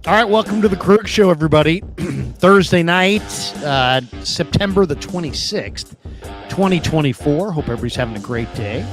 All right, welcome to the Krug Show, everybody. Thursday night, September the 26th, 2024. Hope everybody's having a great day.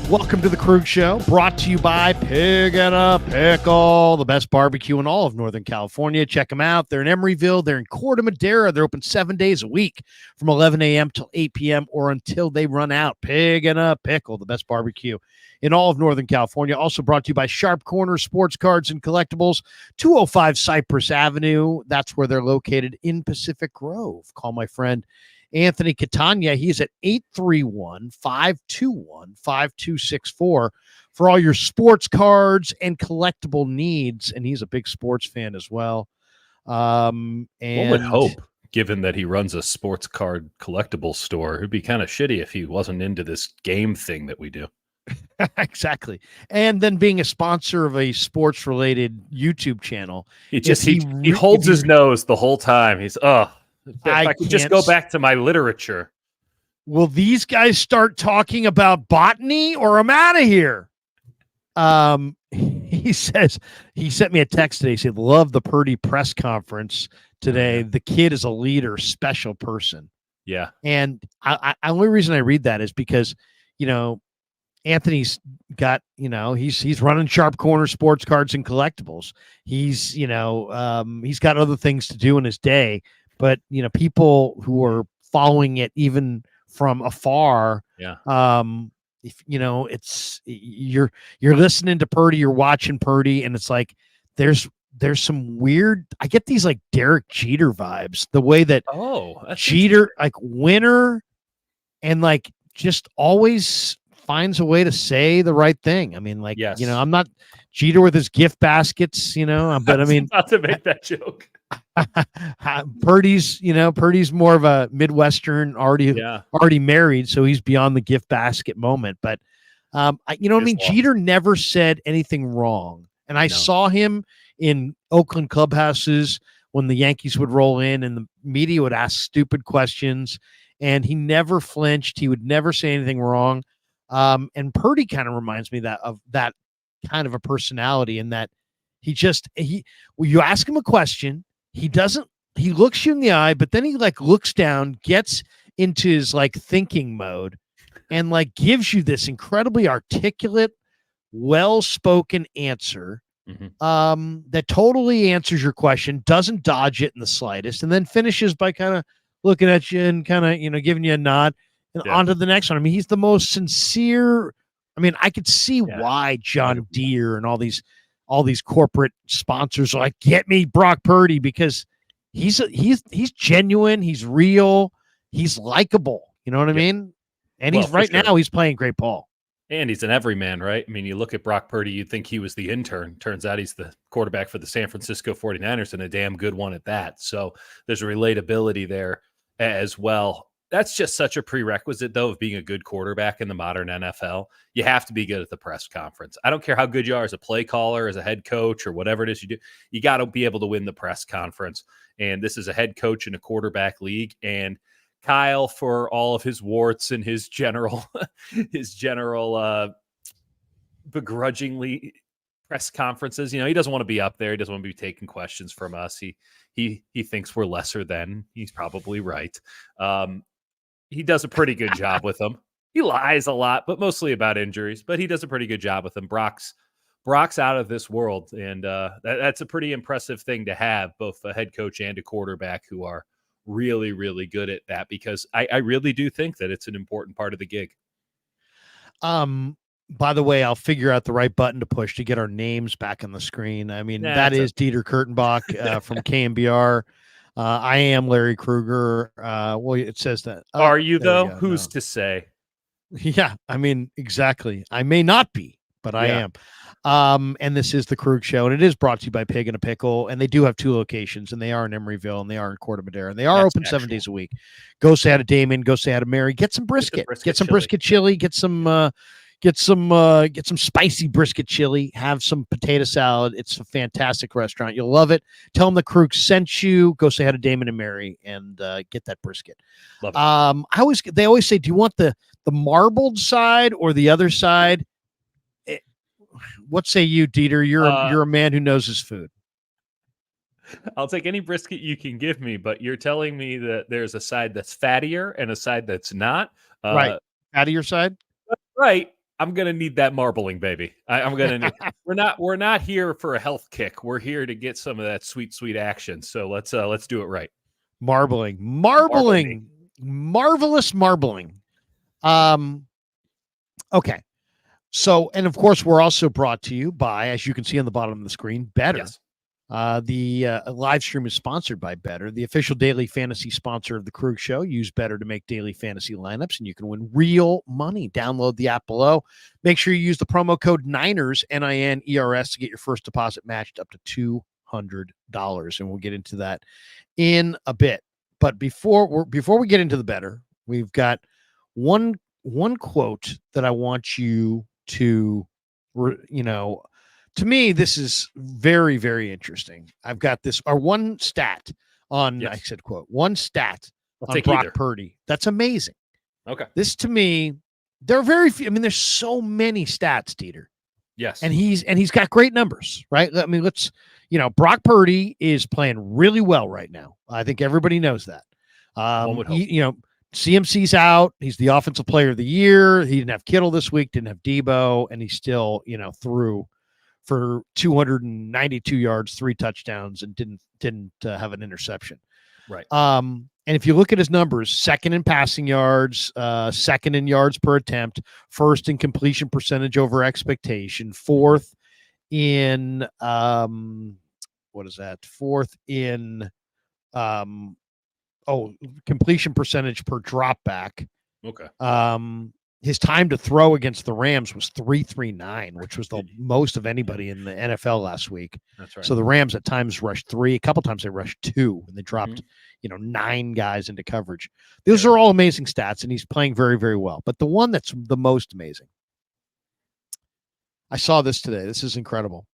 Welcome to the Krug Show, brought to you by Pig and a Pickle, the best barbecue in all of Northern California. Check them out. They're in Emeryville. They're in Corte Madera. They're open 7 days a week from 11 a.m. till 8 p.m. or until they run out. Pig and a Pickle, the best barbecue in all of Northern California. Also brought to you by Sharp Corner Sports Cards and Collectibles, 205 Cypress Avenue. That's where they're located in Pacific Grove. Call my friend Anthony Catania. He's at 831-521-5264 for all your sports cards and collectible needs. And he's a big sports fan as well. And one would hope, given that he runs a sports card collectible store, it'd be kind of shitty if he wasn't into this game thing that we do. Exactly. And then being a sponsor of a sports related YouTube channel. He holds his nose the whole time. He's, if I could just go back to my literature. Will these guys start talking about botany or I'm out of here? He says, he sent me a text today. He said, love the Purdy press conference today. The kid is a leader, special person. Yeah. And I only reason I read that is because, Anthony's got, he's running Sharp Corner Sports Cards and Collectibles. He's, he's got other things to do in his day, but, people who are following it even from afar, if it's you're listening to Purdy, you're watching Purdy, and it's like there's some weird. I get these like Derek Jeter vibes, the way that Jeter like winner and like just always finds a way to say the right thing. I mean, like, I'm not Jeter with his gift baskets, but I mean, not to make that joke. Purdy's more of a Midwestern, already married, so he's beyond the gift basket moment. But Jeter never said anything wrong, and I saw him in Oakland clubhouses when the Yankees would roll in, and the media would ask stupid questions, and he never flinched. He would never say anything wrong. And Purdy kind of reminds me of that kind of a personality, in that you ask him a question. He looks you in the eye, but then he like looks down, gets into his like thinking mode, and like gives you this incredibly articulate, well-spoken answer that totally answers your question, doesn't dodge it in the slightest, and then finishes by kind of looking at you and kind of, giving you a nod and on to the next one. I mean, he's the most sincere. I mean, I could see why John Deere and all these corporate sponsors are like, get me Brock Purdy, because he's genuine, he's real, he's likable. You know what I mean? And he's now he's playing great ball. And he's an everyman, right? I mean, you look at Brock Purdy, you'd think he was the intern. Turns out he's the quarterback for the San Francisco 49ers, and a damn good one at that. So there's a relatability there as well. That's just such a prerequisite, though, of being a good quarterback in the modern NFL. You have to be good at the press conference. I don't care how good you are as a play caller, as a head coach, or whatever it is you do. You got to be able to win the press conference. And this is a head coach in a quarterback league. And Kyle, for all of his warts and his general begrudgingly press conferences, he doesn't want to be up there. He doesn't want to be taking questions from us. He thinks we're lesser than. He's probably right. He does a pretty good job with them. He lies a lot, but mostly about injuries, but he does a pretty good job with them. Brock's out of this world. And that's a pretty impressive thing to have, both a head coach and a quarterback who are really, really good at that, because I really do think that it's an important part of the gig. By the way, I'll figure out the right button to push to get our names back on the screen. I mean, that is Dieter Kurtenbach from KMBR. I am Larry Krueger. Well, it says that. Are you, though? Who's to say? Yeah, I mean, exactly. I may not be, but I am. And this is the Krug Show, and it is brought to you by Pig and a Pickle, and they do have two locations, and they are in Emeryville, and they are in Corte Madera, and they are open 7 days a week. Go say hi to Damon. Go say hi to Mary. Get some brisket. Get some brisket chili. Get some spicy brisket chili. Have some potato salad. It's a fantastic restaurant. You'll love it. Tell them the Krug sent you. Go say hi to Damon and Mary and get that brisket. Love it. They always say, do you want the marbled side or the other side? What say you, Dieter? You're a man who knows his food. I'll take any brisket you can give me, but you're telling me that there's a side that's fattier and a side that's not. Right. Out of your side? Right. I'm gonna need that marbling, baby. I'm gonna need. We're not here for a health kick. We're here to get some of that sweet, sweet action. So let's do it right. Marbling. Marvelous marbling. Okay. So, and of course, we're also brought to you by, as you can see on the bottom of the screen, Better. Yes. The live stream is sponsored by Better, the official daily fantasy sponsor of the Krug Show. Use Better to make daily fantasy lineups, and you can win real money. Download the app below. Make sure you use the promo code Niners, NINERS, to get your first deposit matched up to $200. And we'll get into that in a bit. But before we get into the Better, we've got one quote that I want you to, to me, this is very, very interesting. I've got this, or one stat on, yes. I said, quote, one stat on Brock Purdy. That's amazing. Okay. This, to me, there are very few. I mean, there's so many stats, Dieter. Yes. And he's got great numbers, right? I mean, Brock Purdy is playing really well right now. I think everybody knows that. One would hope. CMC's out. He's the offensive player of the year. He didn't have Kittle this week, didn't have Debo, and he still, threw for 292 yards, 3 touchdowns, and didn't have an interception. Right. And if you look at his numbers, second in passing yards, second in yards per attempt, first in completion percentage over expectation, fourth in Fourth in completion percentage per drop back. Okay. His time to throw against the Rams was 3.39, which was the most of anybody in the NFL last week. That's right. So the Rams at times rushed 3, a couple times they rushed 2, and they dropped, 9 guys into coverage. Those are all amazing stats, and he's playing very, very well. But the one that's the most amazing, I saw this today. This is incredible.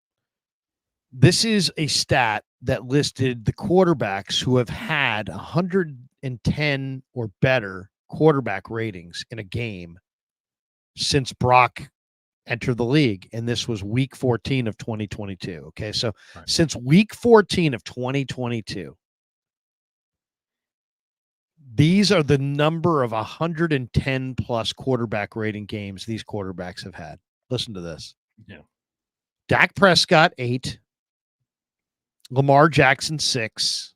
This is a stat that listed the quarterbacks who have had 110 or better quarterback ratings in a game since Brock entered the league. And this was week 14 of 2022. Okay. So since week 14 of 2022, these are the number of 110 plus quarterback rating games these quarterbacks have had. Listen to this. Yeah. Dak Prescott, 8. Lamar Jackson, 6.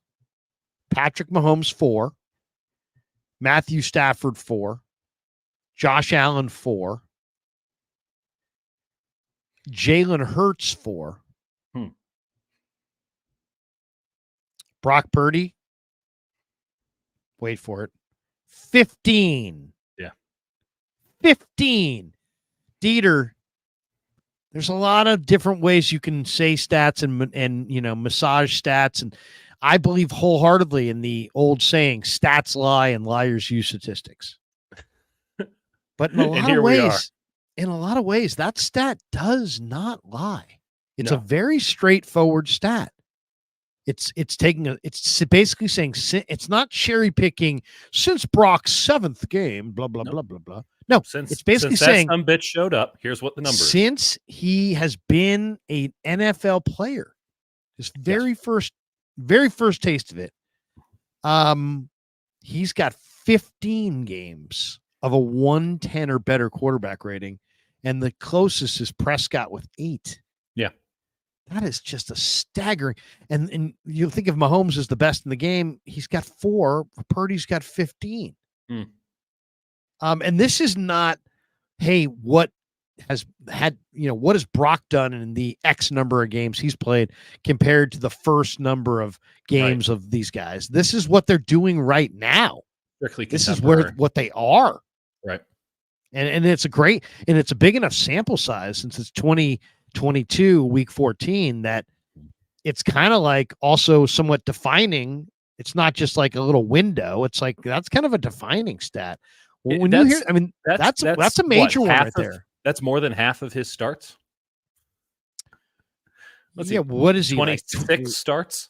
Patrick Mahomes, 4. Matthew Stafford, 4. Josh Allen, 4. Jalen Hurts, 4. Brock Purdy, wait for it, 15. Yeah. 15. Dieter, there's a lot of different ways you can say stats and massage stats, and I believe wholeheartedly in the old saying, stats lie and liars use statistics. But in a lot of ways, that stat does not lie. It's a very straightforward stat. It's basically saying it's not cherry picking since Brock's 7th game, blah, blah, blah, blah, blah. No, it's basically saying some bitch showed up. Here's what the number is. Since he has been an NFL player, his very first taste of it, he's got 15 games of a 110 or better quarterback rating, and the closest is Prescott with 8. Yeah. That is just a staggering. And you think of Mahomes as the best in the game, he's got 4. Purdy's got 15. And this is not, hey, what has Brock done in the X number of games he's played compared to the first number of games of these guys. This is what they're doing right now. This is what they are. Right. And it's a big enough sample size since it's 2022 week 14 that it's kind of like also somewhat defining. It's not just like a little window. It's like, that's kind of a defining stat. When you hear, I mean, that's a major one right there. That's more than half of his starts. What is he? 26 starts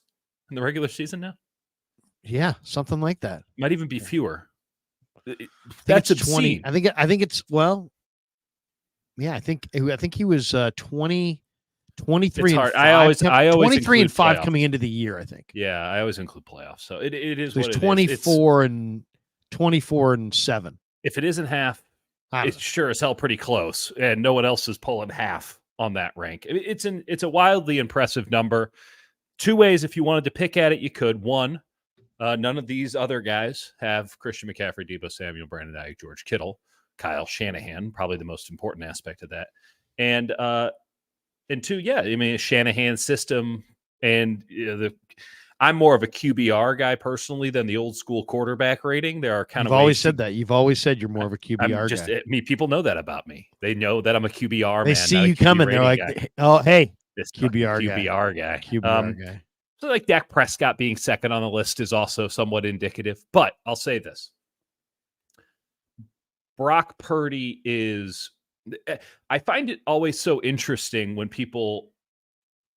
in the regular season now? Yeah, something like that. Might even be fewer. That's a 20. I think it's I think he was 20. 23 it's and hard. 5. I always 23 and 5 playoffs. coming into the year, I think. Yeah, I always include playoffs. So it is So what it 24 is. and 24 and 7. If it isn't half, it's sure as hell pretty close, and no one else is pulling half on that rank. It's a wildly impressive number. Two ways, if you wanted to pick at it, you could. One, none of these other guys have Christian McCaffrey, Deebo Samuel, Brandon Ayuk, George Kittle, Kyle Shanahan, probably the most important aspect of that. And two, yeah, I mean, Shanahan's system, and I'm more of a QBR guy personally than the old school quarterback rating. There are kind of always said that. You've always said you're more of a QBR guy. People know that about me. They know that I'm a QBR man. They see you coming. They're like, guy. oh, hey, this QBR guy. QBR guy. So like Dak Prescott being second on the list is also somewhat indicative. But I'll say this. Brock Purdy is, I find it always so interesting when people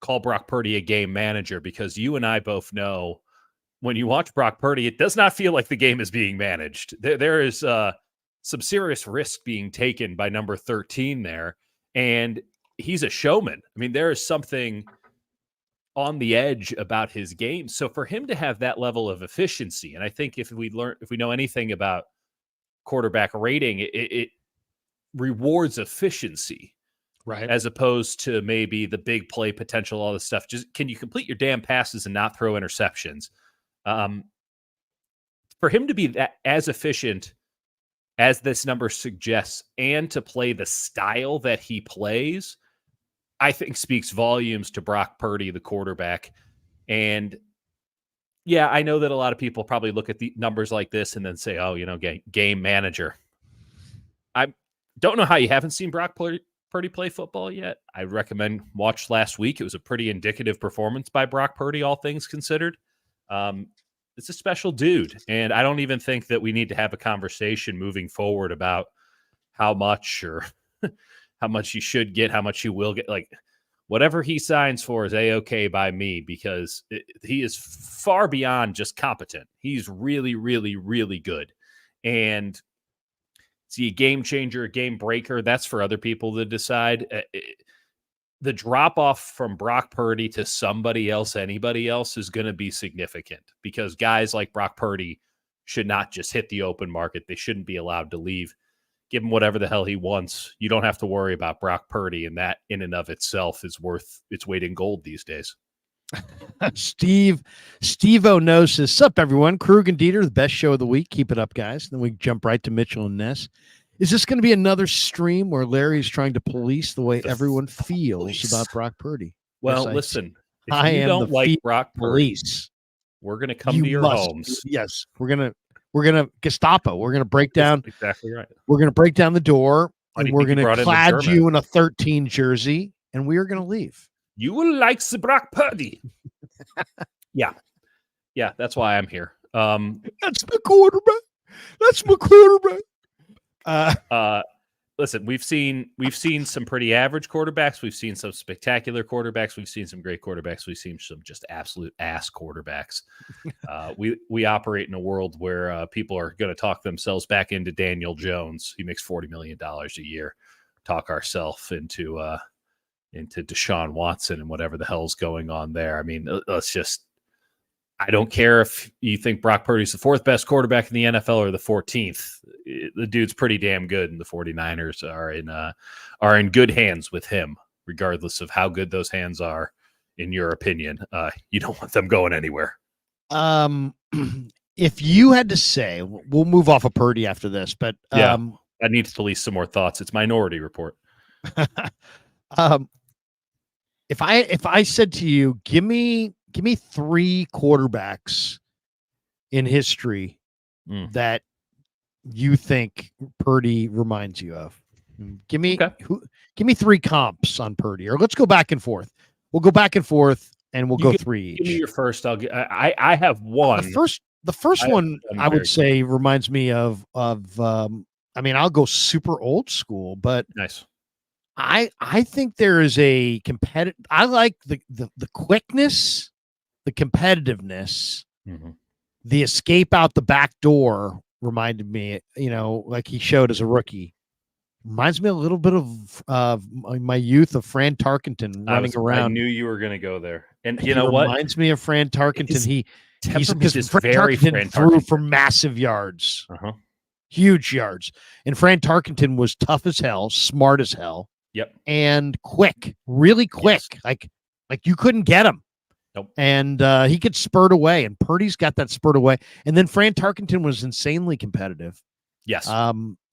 call Brock Purdy a game manager, because you and I both know when you watch Brock Purdy, it does not feel like the game is being managed. There is some serious risk being taken by number 13 there, and he's a showman. I mean, there is something on the edge about his game. So for him to have that level of efficiency, and I think if we know anything about quarterback rating, it rewards efficiency. Right. As opposed to maybe the big play potential, all this stuff. Just can you complete your damn passes and not throw interceptions? For him to be that as efficient as this number suggests, and to play the style that he plays, I think speaks volumes to Brock Purdy, the quarterback. And yeah, I know that a lot of people probably look at the numbers like this and then say, oh, game manager. I don't know how you haven't seen Brock Purdy play football yet. I recommend watch last week. It was a pretty indicative performance by Brock Purdy, all things considered. It's a special dude, and I don't even think that we need to have a conversation moving forward about how much or how much he should get, how much he will get. Like, whatever he signs for is A-okay by me, because he is far beyond just competent. He's really, really, really good. And is he a game changer, a game breaker? That's for other people to decide. The drop-off from Brock Purdy to somebody else, anybody else, is going to be significant, because guys like Brock Purdy should not just hit the open market. They shouldn't be allowed to leave. Give him whatever the hell he wants. You don't have to worry about Brock Purdy, and that in and of itself is worth its weight in gold these days. Steve-O knows says, sup, everyone? Krug and Dieter, the best show of the week. Keep it up, guys. Then we jump right to Mitchell and Ness. Is this going to be another stream where Larry's trying to police the way everyone feels about Brock Purdy? Well, yes, listen, if I you am don't like Brock Purdy, police. We're going to come to your homes. Yes, we're gonna Gestapo. We're gonna break down. That's exactly right. We're gonna break down the door, and we're gonna clad you in a 13 jersey, and we are gonna leave. You will like the Brock Purdy. Yeah, that's why I'm here. That's my quarterback. That's my quarterback. Listen, we've seen some pretty average quarterbacks. We've seen some spectacular quarterbacks. We've seen some great quarterbacks. We've seen some just absolute ass quarterbacks. We operate in a world where people are going to talk themselves back into Daniel Jones. He makes $40 million a year. Talk ourselves into Deshaun Watson and whatever the hell's going on there. I mean, let's just. I don't care if you think Brock Purdy's the fourth best quarterback in the NFL or the 14th. The dude's pretty damn good, and the 49ers are in good hands with him, regardless of how good those hands are, in your opinion. You don't want them going anywhere. If you had to say, we'll move off of Purdy after this, but I need to police some more thoughts. It's Minority Report. If I said to you, give me 3 quarterbacks in history that you think Purdy reminds you of. Give me 3 comps on Purdy, or let's go back and forth. We'll go back and forth, and we'll go 3 each. Give me your first. I have one. The first one I would say reminds me of. I mean, I'll go super old school, but nice. I think there is a competitive. I like the quickness, the competitiveness, the escape out the back door reminded me, like he showed as a rookie. Reminds me a little bit of my youth of Fran Tarkenton running around. I knew you were going to go there. And you know what? Reminds me of Fran Tarkenton. He's because Fran Tarkenton threw for massive yards, huge yards. And Fran Tarkenton was tough as hell, smart as hell. Yep. And quick, really quick. Yes. Like you couldn't get him. Nope. And he could spurt away, and Purdy's got that spurt away. And then Fran Tarkenton was insanely competitive. Yes.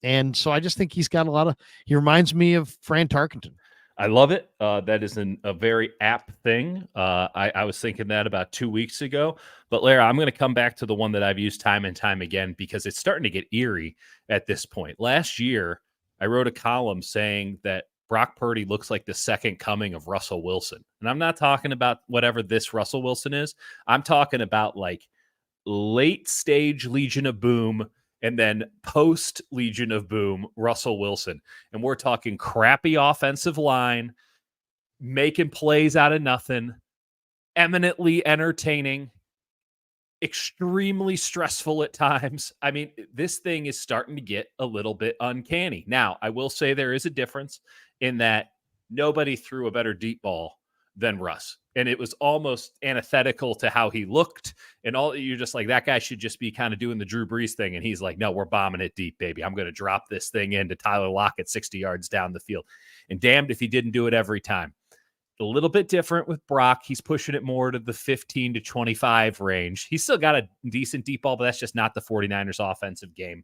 And so I just think he's got he reminds me of Fran Tarkenton. I love it. That is a very apt thing. I was thinking that about 2 weeks ago. But Larry, I'm going to come back to the one that I've used time and time again because it's starting to get eerie at this point. Last year, I wrote a column saying that Brock Purdy looks like the second coming of Russell Wilson. And I'm not talking about whatever this Russell Wilson is. I'm talking about like late stage Legion of Boom and then post Legion of Boom, Russell Wilson. And we're talking crappy offensive line, making plays out of nothing, eminently entertaining, extremely stressful at times. I mean, this thing is starting to get a little bit uncanny. Now, I will say there is a difference in that nobody threw a better deep ball than Russ. And it was almost antithetical to how he looked. And all you're just like, that guy should just be kind of doing the Drew Brees thing. And he's like, no, we're bombing it deep, baby. I'm going to drop this thing into Tyler Lockett 60 yards down the field. And damned if he didn't do it every time. A little bit different with Brock. He's pushing it more to the 15 to 25 range. He's still got a decent deep ball, but that's just not the 49ers offensive game.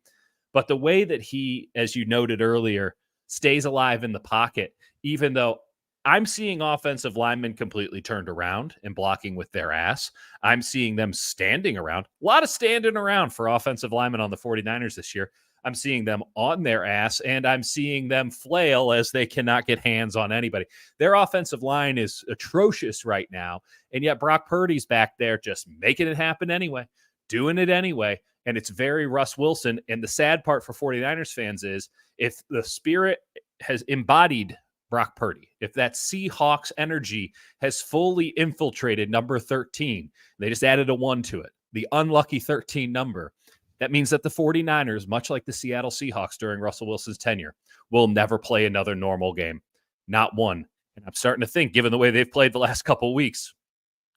But the way that he, as you noted earlier, stays alive in the pocket, even though I'm seeing offensive linemen completely turned around and blocking with their ass. I'm seeing them standing around. A lot of standing around for offensive linemen on the 49ers this year. I'm seeing them on their ass, and I'm seeing them flail as they cannot get hands on anybody. Their offensive line is atrocious right now, and yet Brock Purdy's back there just making it happen anyway, doing it anyway, and it's very Russ Wilson. And the sad part for 49ers fans is if the spirit has embodied Brock Purdy, if that Seahawks energy has fully infiltrated number 13, they just added a 1 to it, the unlucky 13 number, that means that the 49ers, much like the Seattle Seahawks during Russell Wilson's tenure, will never play another normal game. Not one. And I'm starting to think, given the way they've played the last couple of weeks,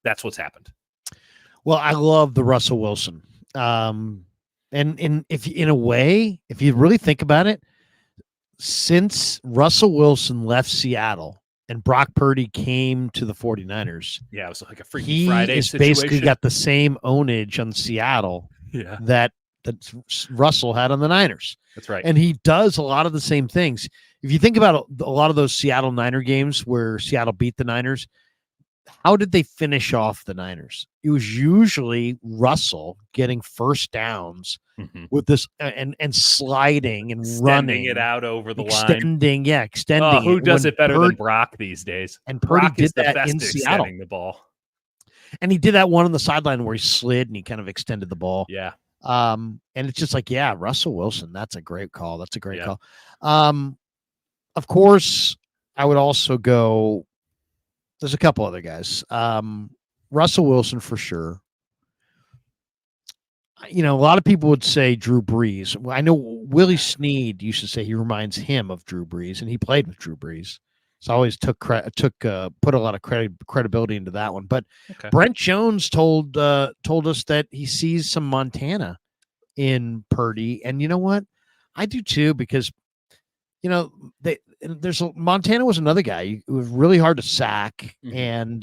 that's what's happened. Well, I love the Russell Wilson. And if in a way, if you really think about it, since Russell Wilson left Seattle and Brock Purdy came to the 49ers, yeah, it was like a Freaky Friday situation. Basically got the same ownage on Seattle that Russell had on the Niners. That's right. And he does a lot of the same things. If you think about a lot of those Seattle Niner games where Seattle beat the Niners, how did they finish off the Niners? It was usually Russell getting first downs with this and sliding and running it out over the line. Extending. Oh, who does it better than Brock these days? And Purdy Brock did is the that best in at Seattle. Extending the ball. And he did that one on the sideline where he slid and he kind of extended the ball. Yeah. And it's just like, yeah, Russell Wilson. That's a great call. That's a great call. Of course, I would also go. There's a couple other guys. Russell Wilson for sure. You know, a lot of people would say Drew Brees. I know Willie Snead used to say he reminds him of Drew Brees, and he played with Drew Brees. So I always put a lot of credibility into that one. But Brent Jones told us that he sees some Montana in Purdy, and you know what? I do too, because you know Montana was another guy who was really hard to sack and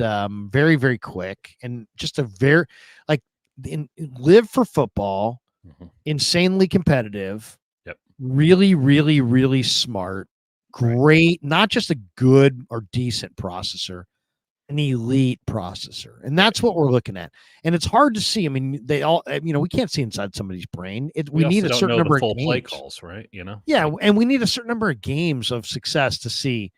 very, very quick, and just a very live for football, insanely competitive, really, really, really smart, great, not just a good or decent processor, an elite processor. And that's what we're looking at. And it's hard to see. I mean, we can't see inside somebody's brain. We need a certain number of games. Play calls, right? Yeah. And we need a certain number of games of success to see,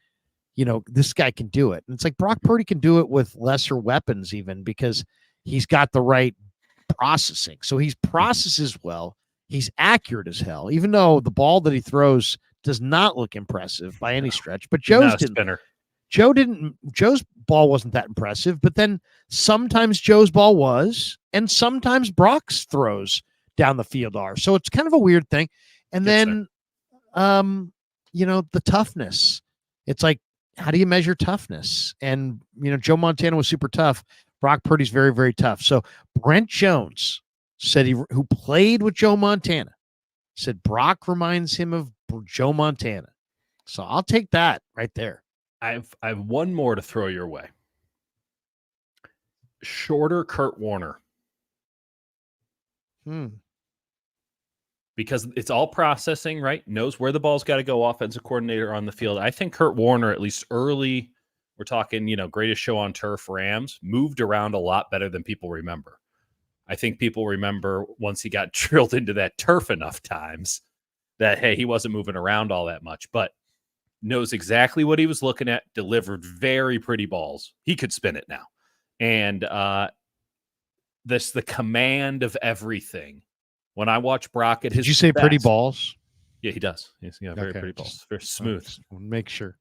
this guy can do it. And it's like Brock Purdy can do it with lesser weapons even, because he's got the right processing. So he processes well. He's accurate as hell, even though the ball that he throws does not look impressive by any stretch. But Joe's ball wasn't that impressive, but then sometimes Joe's ball was, and sometimes Brock's throws down the field are. So it's kind of a weird thing. And then the toughness. It's like, how do you measure toughness? And, Joe Montana was super tough. Brock Purdy's very, very tough. So Brent Jones said who played with Joe Montana, said Brock reminds him of Joe Montana. So I'll take that right there. I have one more to throw your way. Shorter Kurt Warner. Because it's all processing, right? Knows where the ball's got to go, offensive coordinator on the field. I think Kurt Warner, at least early, we're talking, greatest show on turf Rams, moved around a lot better than people remember. I think people remember once he got drilled into that turf enough times that, hey, he wasn't moving around all that much, but knows exactly what he was looking at, delivered very pretty balls. He could spin it now. And the command of everything. When I watch Brock at his Did you say best, pretty balls? Yeah, he does. Very pretty balls. Very smooth. Make sure.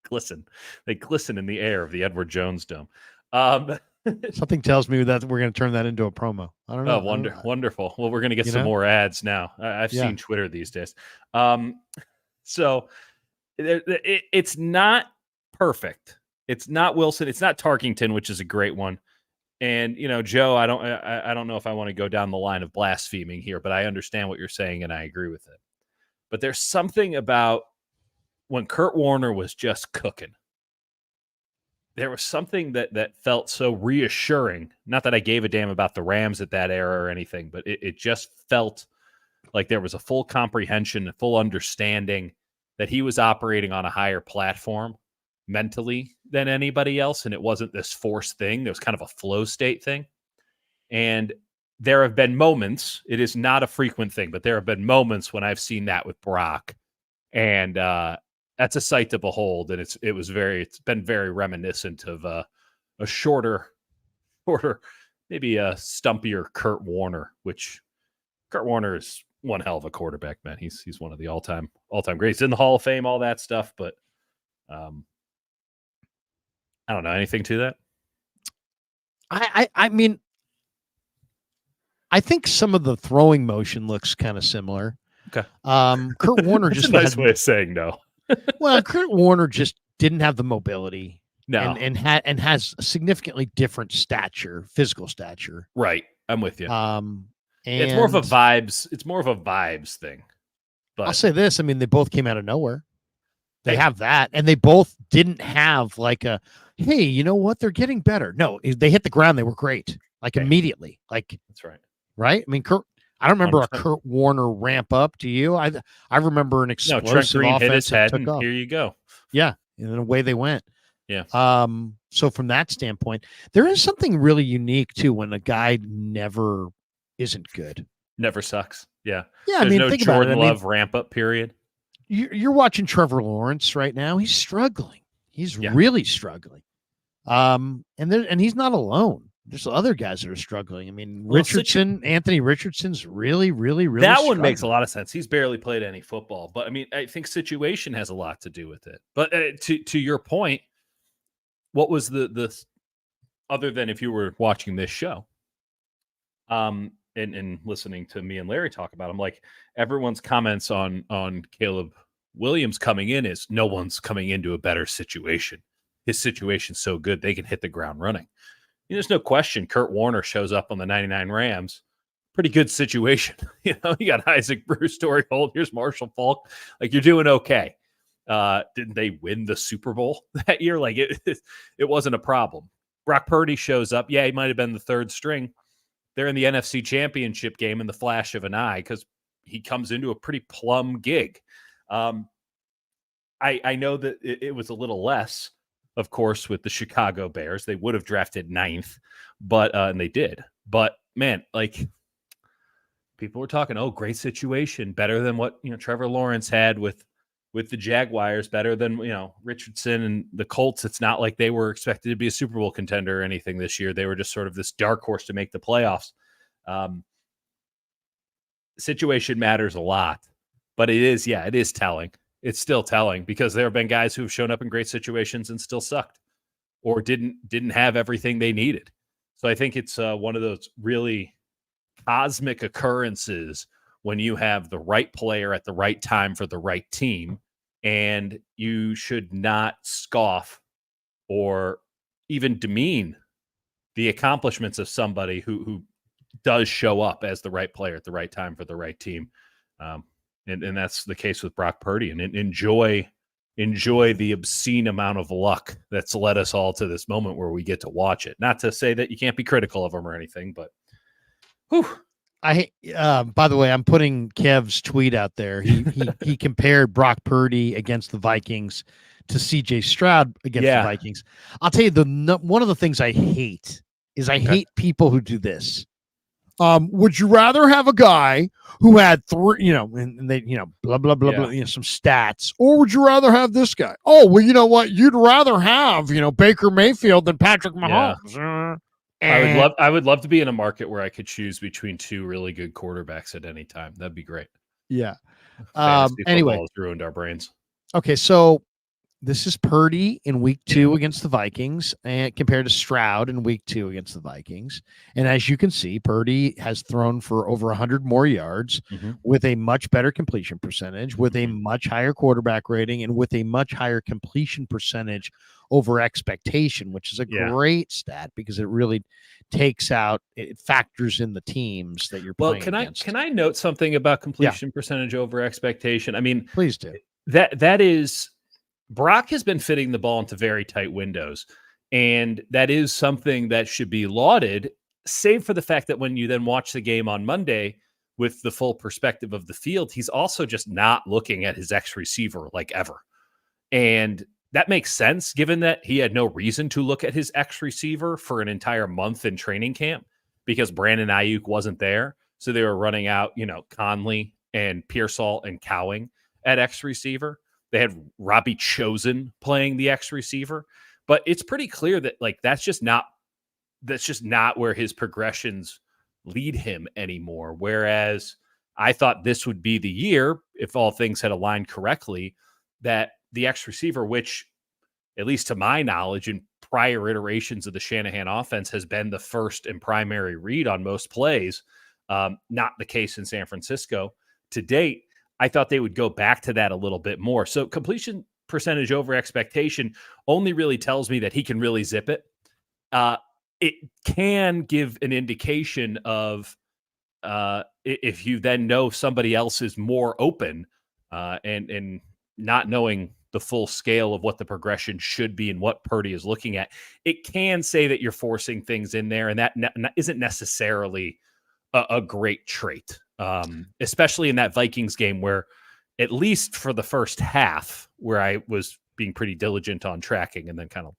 Glisten. They glisten in the air of the Edward Jones Dome. Something tells me that we're going to turn that into a promo. I don't know. Wonderful. Well, we're going to get some more ads now. I've seen Twitter these days. So it's not perfect. It's not Wilson. It's not Tarkington, which is a great one. And, Joe, I don't know if I want to go down the line of blaspheming here, but I understand what you're saying and I agree with it. But there's something about when Kurt Warner was just cooking. There was something that felt so reassuring. Not that I gave a damn about the Rams at that era or anything, but it just felt like there was a full comprehension, a full understanding that he was operating on a higher platform mentally than anybody else, and it wasn't this forced thing. There was kind of a flow state thing. And there have been moments, it is not a frequent thing, but there have been moments when I've seen that with Brock, and that's a sight to behold. And it's been very reminiscent of a shorter, maybe a stumpier Kurt Warner, which Kurt Warner is one hell of a quarterback, man. He's one of the all-time greats, in the Hall of Fame, all that stuff, but I don't know. Anything to that? I mean, I think some of the throwing motion looks kind of similar. Okay. Kurt Warner just a nice way of saying no. Well, Kurt Warner just didn't have the mobility. No. And has a significantly different physical stature. Right. I'm with you. And it's more of a vibes. It's more of a vibes thing. But I'll say this. I mean, they both came out of nowhere. They have that. And they both didn't have like a, hey, you know what? They're getting better. No, they hit the ground. They were great. Like immediately. Like that's right. Right. I mean, I don't remember a Kurt Warner ramp up. Do you? I remember an explosive Trent Green offense hit his head, and here you go. Yeah. And then away they went. Yeah. So from that standpoint, there is something really unique too when a guy never isn't good. Never sucks. Yeah. Yeah. There's I mean, no think Jordan about it. Love ramp up period. You're watching Trevor Lawrence right now. He's struggling. He's really struggling. And he's not alone. There's other guys that are struggling. I mean, Anthony Richardson's really, really, really that struggling. One makes a lot of sense. He's barely played any football, but I mean, I think situation has a lot to do with it. But to your point, what was the other than if you were watching this show, and listening to me and Larry talk about him, like everyone's comments on Caleb Williams coming in is no one's coming into a better situation. His situation's so good they can hit the ground running. There's no question Kurt Warner shows up on the 99 Rams. Pretty good situation. You got Isaac Bruce, Torrey Holt. Here's Marshall Faulk. Like, you're doing okay. Didn't they win the Super Bowl that year? Like, it wasn't a problem. Brock Purdy shows up. Yeah, he might have been the third string. They're in the NFC Championship game in the flash of an eye because he comes into a pretty plum gig. I know that it was a little less, of course, with the Chicago Bears. They would have drafted 9th, but and they did. But man, like, people were talking, great situation, better than what Trevor Lawrence had with the Jaguars, better than Richardson and the Colts. It's not like they were expected to be a Super Bowl contender or anything this year. They were just sort of this dark horse to make the playoffs. Situation matters a lot, but it is telling. It's still telling because there have been guys who have shown up in great situations and still sucked or didn't have everything they needed. So I think it's one of those really cosmic occurrences when you have the right player at the right time for the right team, and you should not scoff or even demean the accomplishments of somebody who does show up as the right player at the right time for the right team. And that's the case with Brock Purdy. And enjoy the obscene amount of luck that's led us all to this moment where we get to watch it. Not to say that you can't be critical of him or anything, but whew. By the way, I'm putting Kev's tweet out there. He compared Brock Purdy against the Vikings to CJ Stroud against the Vikings. I'll tell you, one of the things I hate is I hate people who do this. Would you rather have a guy who had three, and they, blah, blah, blah, blah, some stats, or would you rather have this guy? Oh, well, you know what? You'd rather have, Baker Mayfield than Patrick Mahomes. Yeah. I would love to be in a market where I could choose between two really good quarterbacks at any time. That'd be great. Yeah. Anyway, has ruined our brains. Okay, so this is Purdy in week 2 against the Vikings, and compared to Stroud in week 2 against the Vikings. And as you can see, Purdy has thrown for over 100 more yards with a much better completion percentage, with a much higher quarterback rating, and with a much higher completion percentage over expectation, which is a great stat because it really it factors in the teams that you're playing against. Can I note something about completion percentage over expectation? I mean, please do. That is, Brock has been fitting the ball into very tight windows, and that is something that should be lauded, save for the fact that when you then watch the game on Monday with the full perspective of the field, he's also just not looking at his X receiver like ever. And that makes sense, given that he had no reason to look at his X receiver for an entire month in training camp because Brandon Ayuk wasn't there. So they were running out, Conley and Pearsall and Cowing at X receiver. They had Robbie Chosen playing the X receiver, but it's pretty clear that that's just not where his progressions lead him anymore. Whereas I thought this would be the year, if all things had aligned correctly, that the X receiver, which at least to my knowledge in prior iterations of the Shanahan offense has been the first and primary read on most plays, not the case in San Francisco to date. I thought they would go back to that a little bit more. So completion percentage over expectation only really tells me that he can really zip it. It can give an indication of if you then know somebody else is more open and not knowing the full scale of what the progression should be and what Purdy is looking at, it can say that you're forcing things in there, and that isn't necessarily a great trait. Especially in that Vikings game where, at least for the first half, where I was being pretty diligent on tracking and then kind of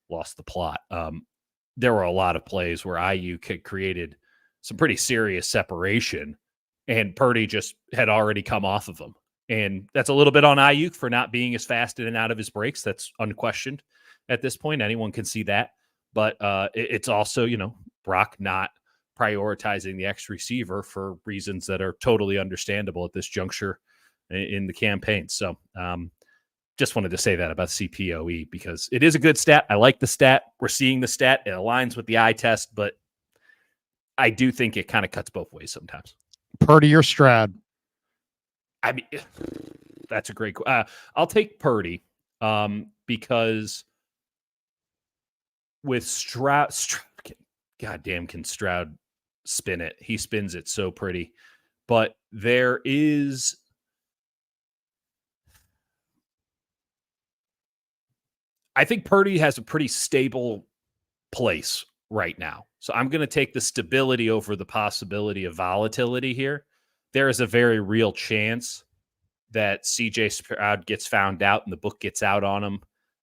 lost the plot, there were a lot of plays where Ayuk had created some pretty serious separation and Purdy just had already come off of him. And that's a little bit on Ayuk for not being as fast in and out of his breaks. That's unquestioned at this point. Anyone can see that. But it's also, Brock not prioritizing the X receiver for reasons that are totally understandable at this juncture in the campaign. So just wanted to say that about CPOE because it is a good stat. I like the stat. We're seeing the stat. It aligns with the eye test, but I do think it kind of cuts both ways sometimes. Purdy or Stroud? I mean, that's a great. I'll take Purdy because with Stroud, goddamn, can Stroud spin it? He spins it so pretty. But there is, I think Purdy has a pretty stable place right now. So I'm going to take the stability over the possibility of volatility here. There is a very real chance that CJ Stroud gets found out and the book gets out on him.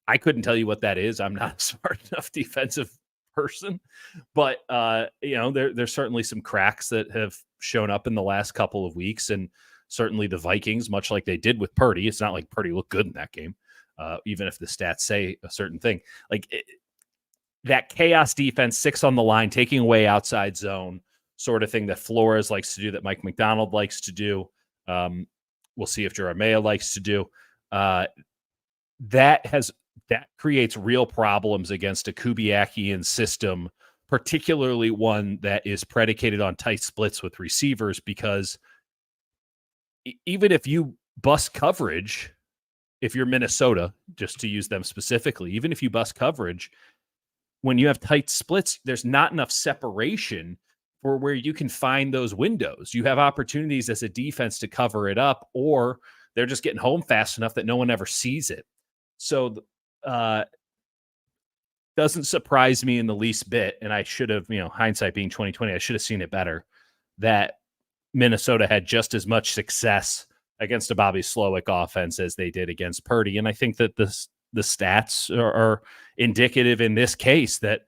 I couldn't tell you what that is. I'm not a smart enough defensive person, but there's certainly some cracks that have shown up in the last couple of weeks, and certainly the Vikings, much like they did with Purdy. It's not like Purdy looked good in that game, even if the stats say a certain thing. That chaos defense, 6 on the line, taking away outside zone, sort of thing that Flores likes to do, that Mike McDonald likes to do. We'll see if Jeremiah likes to do. That creates real problems against a Kubiakian system, particularly one that is predicated on tight splits with receivers, because even if you bust coverage, if you're Minnesota, just to use them specifically, even if you bust coverage, when you have tight splits, there's not enough separation for where you can find those windows. You have opportunities as a defense to cover it up, or they're just getting home fast enough that no one ever sees it. So doesn't surprise me in the least bit. And I should have, hindsight being 2020, I should have seen it better, that Minnesota had just as much success against a Bobby Slowick offense as they did against Purdy. And I think that the stats are indicative in this case that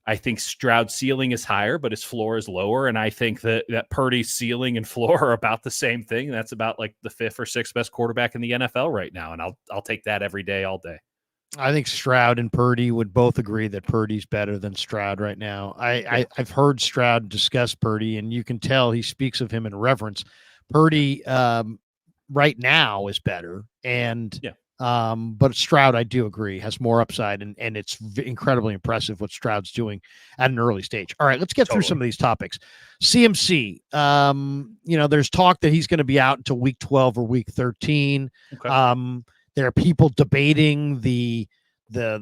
I think Stroud's ceiling is higher, but his floor is lower. And I think that Purdy's ceiling and floor are about the same thing. That's about like the 5th or 6th best quarterback in the NFL right now. And I'll take that every day, all day. I think Stroud and Purdy would both agree that Purdy's better than Stroud right now. I've heard Stroud discuss Purdy, and you can tell he speaks of him in reverence. Purdy right now is better, and but Stroud, I do agree, has more upside, and it's incredibly impressive what Stroud's doing at an early stage. All right, let's get through some of these topics. CMC, there's talk that he's going to be out until week 12 or week 13. Okay. There are people debating the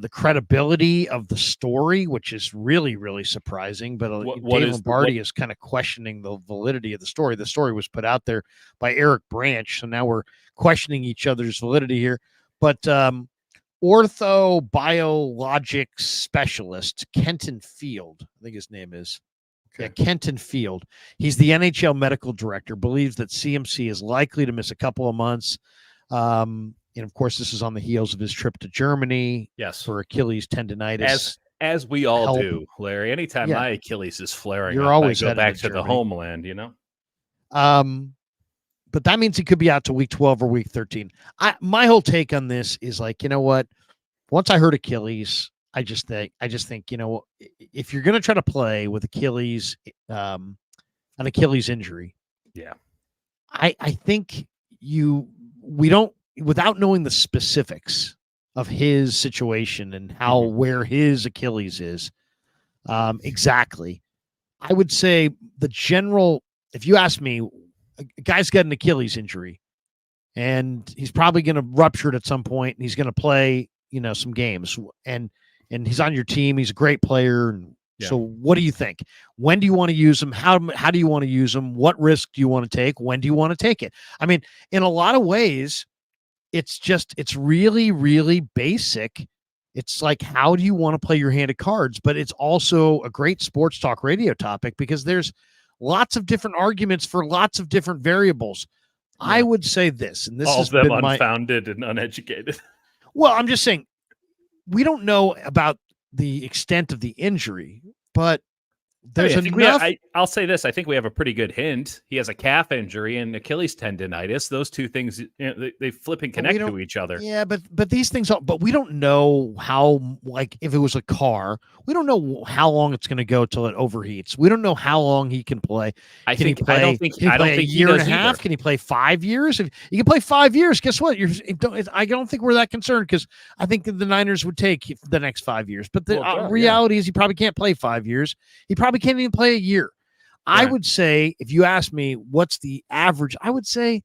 credibility of the story, which is really, really surprising. But Dave Lombardi is kind of questioning the validity of the story. The story was put out there by Eric Branch, so now we're questioning each other's validity here. But orthobiologics specialist Kenton Field, I think his name is. Okay. Yeah, Kenton Field. He's the NHL medical director, believes that CMC is likely to miss a couple of months. And of course, this is on the heels of his trip to Germany. Yes, for Achilles tendonitis. As we all do, Larry. Anytime my Achilles is flaring, you're always I go back to the homeland. But that means he could be out to week 12 or week 13. My whole take on this is like, you know what? Once I heard Achilles, I just think, if you're going to try to play with Achilles, an Achilles injury, I think we don't. Without knowing the specifics of his situation and where his Achilles is exactly, I would say the general, if you ask me, a guy's got an Achilles injury and he's probably going to rupture it at some point and he's going to play, some games and he's on your team. He's a great player. And so what do you think? When do you want to use him? How do you want to use him? What risk do you want to take? When do you want to take it? I mean, in a lot of ways, it's really, really basic. It's like, how do you want to play your hand of cards? But it's also a great sports talk radio topic because there's lots of different arguments for lots of different variables. Yeah. I would say this, and this all has of them been unfounded and uneducated. Well, I'm just saying we don't know about the extent of the injury, but there's enough. I'll say this. I think we have a pretty good hint. He has a calf injury and Achilles tendonitis. Those two things, they flip and connect to each other. Yeah, but these things, but we don't know how, like if it was a car, we don't know how long it's going to go till it overheats. We don't know how long he can play. I don't think a year and a half. Can he play 5 years? If you can play 5 years, guess what? I don't think we're that concerned because I think the Niners would take the next 5 years. But the reality is he probably can't play 5 years. He probably can't even play a year. I would say, if you ask me what's the average, I would say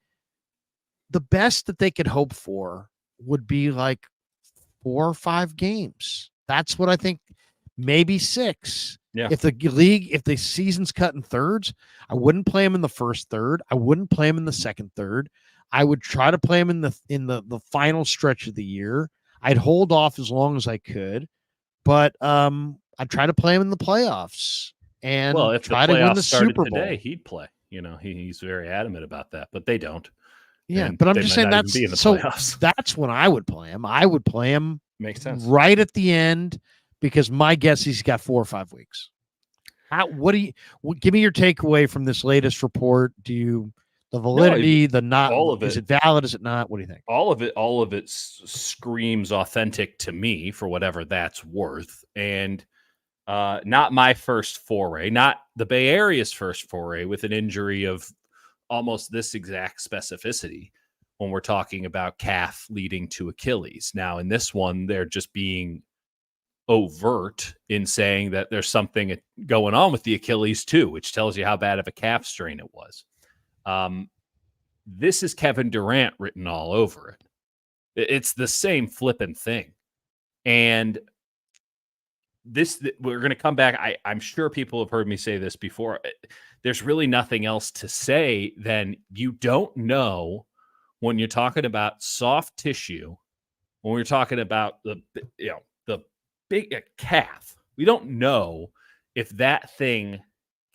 the best that they could hope for would be like 4 or 5 games. That's what I think. Maybe 6. Yeah. If the season's cut in thirds, I wouldn't play him in the first third. I wouldn't play him in the second third. I would try to play him in the final stretch of the year. I'd hold off as long as I could, but I'd try to play him in the playoffs. And if try to win the Super Bowl today, he'd play. He's very adamant about that, but they don't. Yeah, and but I'm just saying that's when I would play him. I would play him. Makes sense. Right at the end, because my guess he's got 4 or 5 weeks. Give me your takeaway from this latest report? The validity, all of it. Is it valid? Is it not? What do you think? All of it screams authentic to me for whatever that's worth. And not my first foray, not the Bay Area's first foray with an injury of almost this exact specificity when we're talking about calf leading to Achilles. Now, in this one, they're just being overt in saying that there's something going on with the Achilles too, which tells you how bad of a calf strain it was. This is Kevin Durant written all over it. It's the same flipping thing. And we're going to come back. I'm sure people have heard me say this before. There's really nothing else to say than you don't know when you're talking about soft tissue, when we're talking about the big calf. We don't know if that thing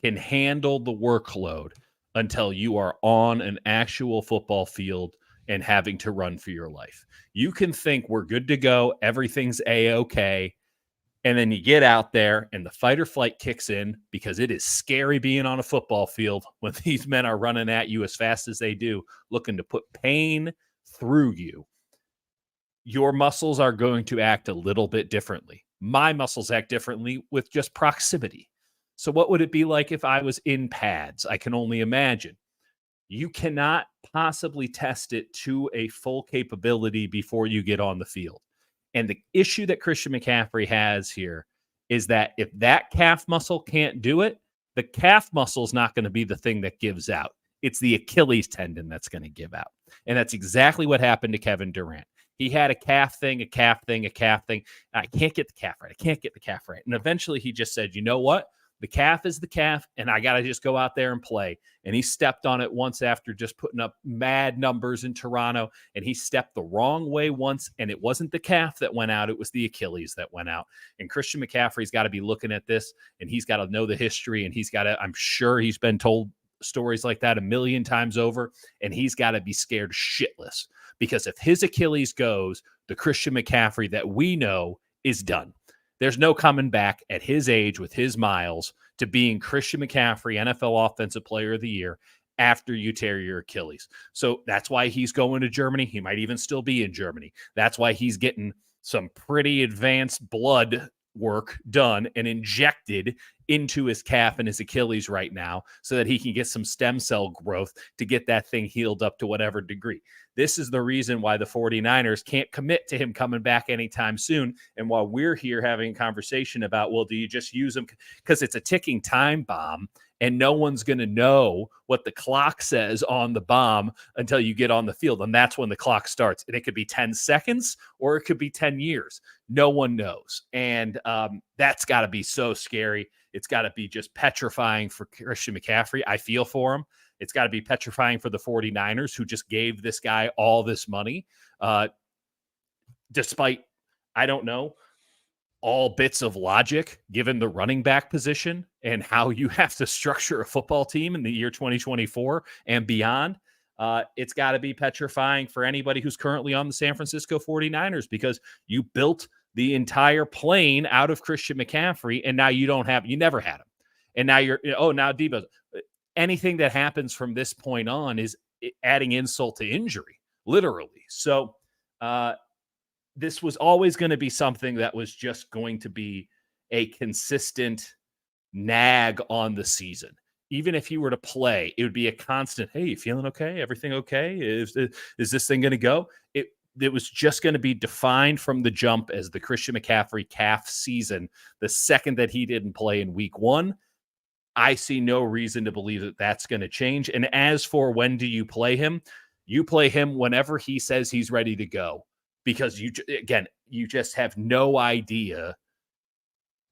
can handle the workload until you are on an actual football field and having to run for your life. You can think we're good to go, everything's A-okay, and then you get out there and the fight or flight kicks in because it is scary being on a football field when these men are running at you as fast as they do, looking to put pain through you. Your muscles are going to act a little bit differently. My muscles act differently with just proximity. So what would it be like if I was in pads? I can only imagine. You cannot possibly test it to a full capability before you get on the field. And the issue that Christian McCaffrey has here is that if that calf muscle can't do it, the calf muscle is not going to be the thing that gives out. It's the Achilles tendon that's going to give out. And that's exactly what happened to Kevin Durant. He had a calf thing, a calf thing, a calf thing. I can't get the calf right. I can't get the calf right. And eventually he just said, you know what? The calf is the calf, and I got to just go out there and play. And he stepped on it once after just putting up mad numbers in Toronto, and he stepped the wrong way once, and it wasn't the calf that went out. It was the Achilles that went out. And Christian McCaffrey's got to be looking at this, and he's got to know the history, and he's got to, I'm sure he's been told stories like that a million times over, and he's got to be scared shitless. Because if his Achilles goes, the Christian McCaffrey that we know is done. There's no coming back at his age with his miles to being Christian McCaffrey, NFL Offensive Player of the Year, after you tear your Achilles. So that's why he's going to Germany. He might even still be in Germany. That's why he's getting some pretty advanced blood work done and injected into his calf and his Achilles right now so that he can get some stem cell growth to get that thing healed up to whatever degree. This is the reason why the 49ers can't commit to him coming back anytime soon. And while we're here having a conversation about, well, do you just use him? Because it's a ticking time bomb and no one's going to know what the clock says on the bomb until you get on the field. And that's when the clock starts. And it could be 10 seconds or it could be 10 years. No one knows. And that's got to be so scary. It's got to be just petrifying for Christian McCaffrey. I feel for him. It's got to be petrifying for the 49ers who just gave this guy all this money, despite, I don't know, all bits of logic given the running back position and how you have to structure a football team in the year 2024 and beyond. It's got to be petrifying for anybody who's currently on the San Francisco 49ers because you built the entire plane out of Christian McCaffrey and now you never had him. And now now Debo's. Anything that happens from this point on is adding insult to injury, literally. So this was always going to be something that was just going to be a consistent nag on the season. Even if he were to play, it would be a constant, hey, you feeling okay? Everything okay? Is this thing going to go? It was just going to be defined from the jump as the Christian McCaffrey calf season. The second that he didn't play in week 1, I see no reason to believe that that's going to change. And as for when do you play him? You play him whenever he says he's ready to go. Because you just have no idea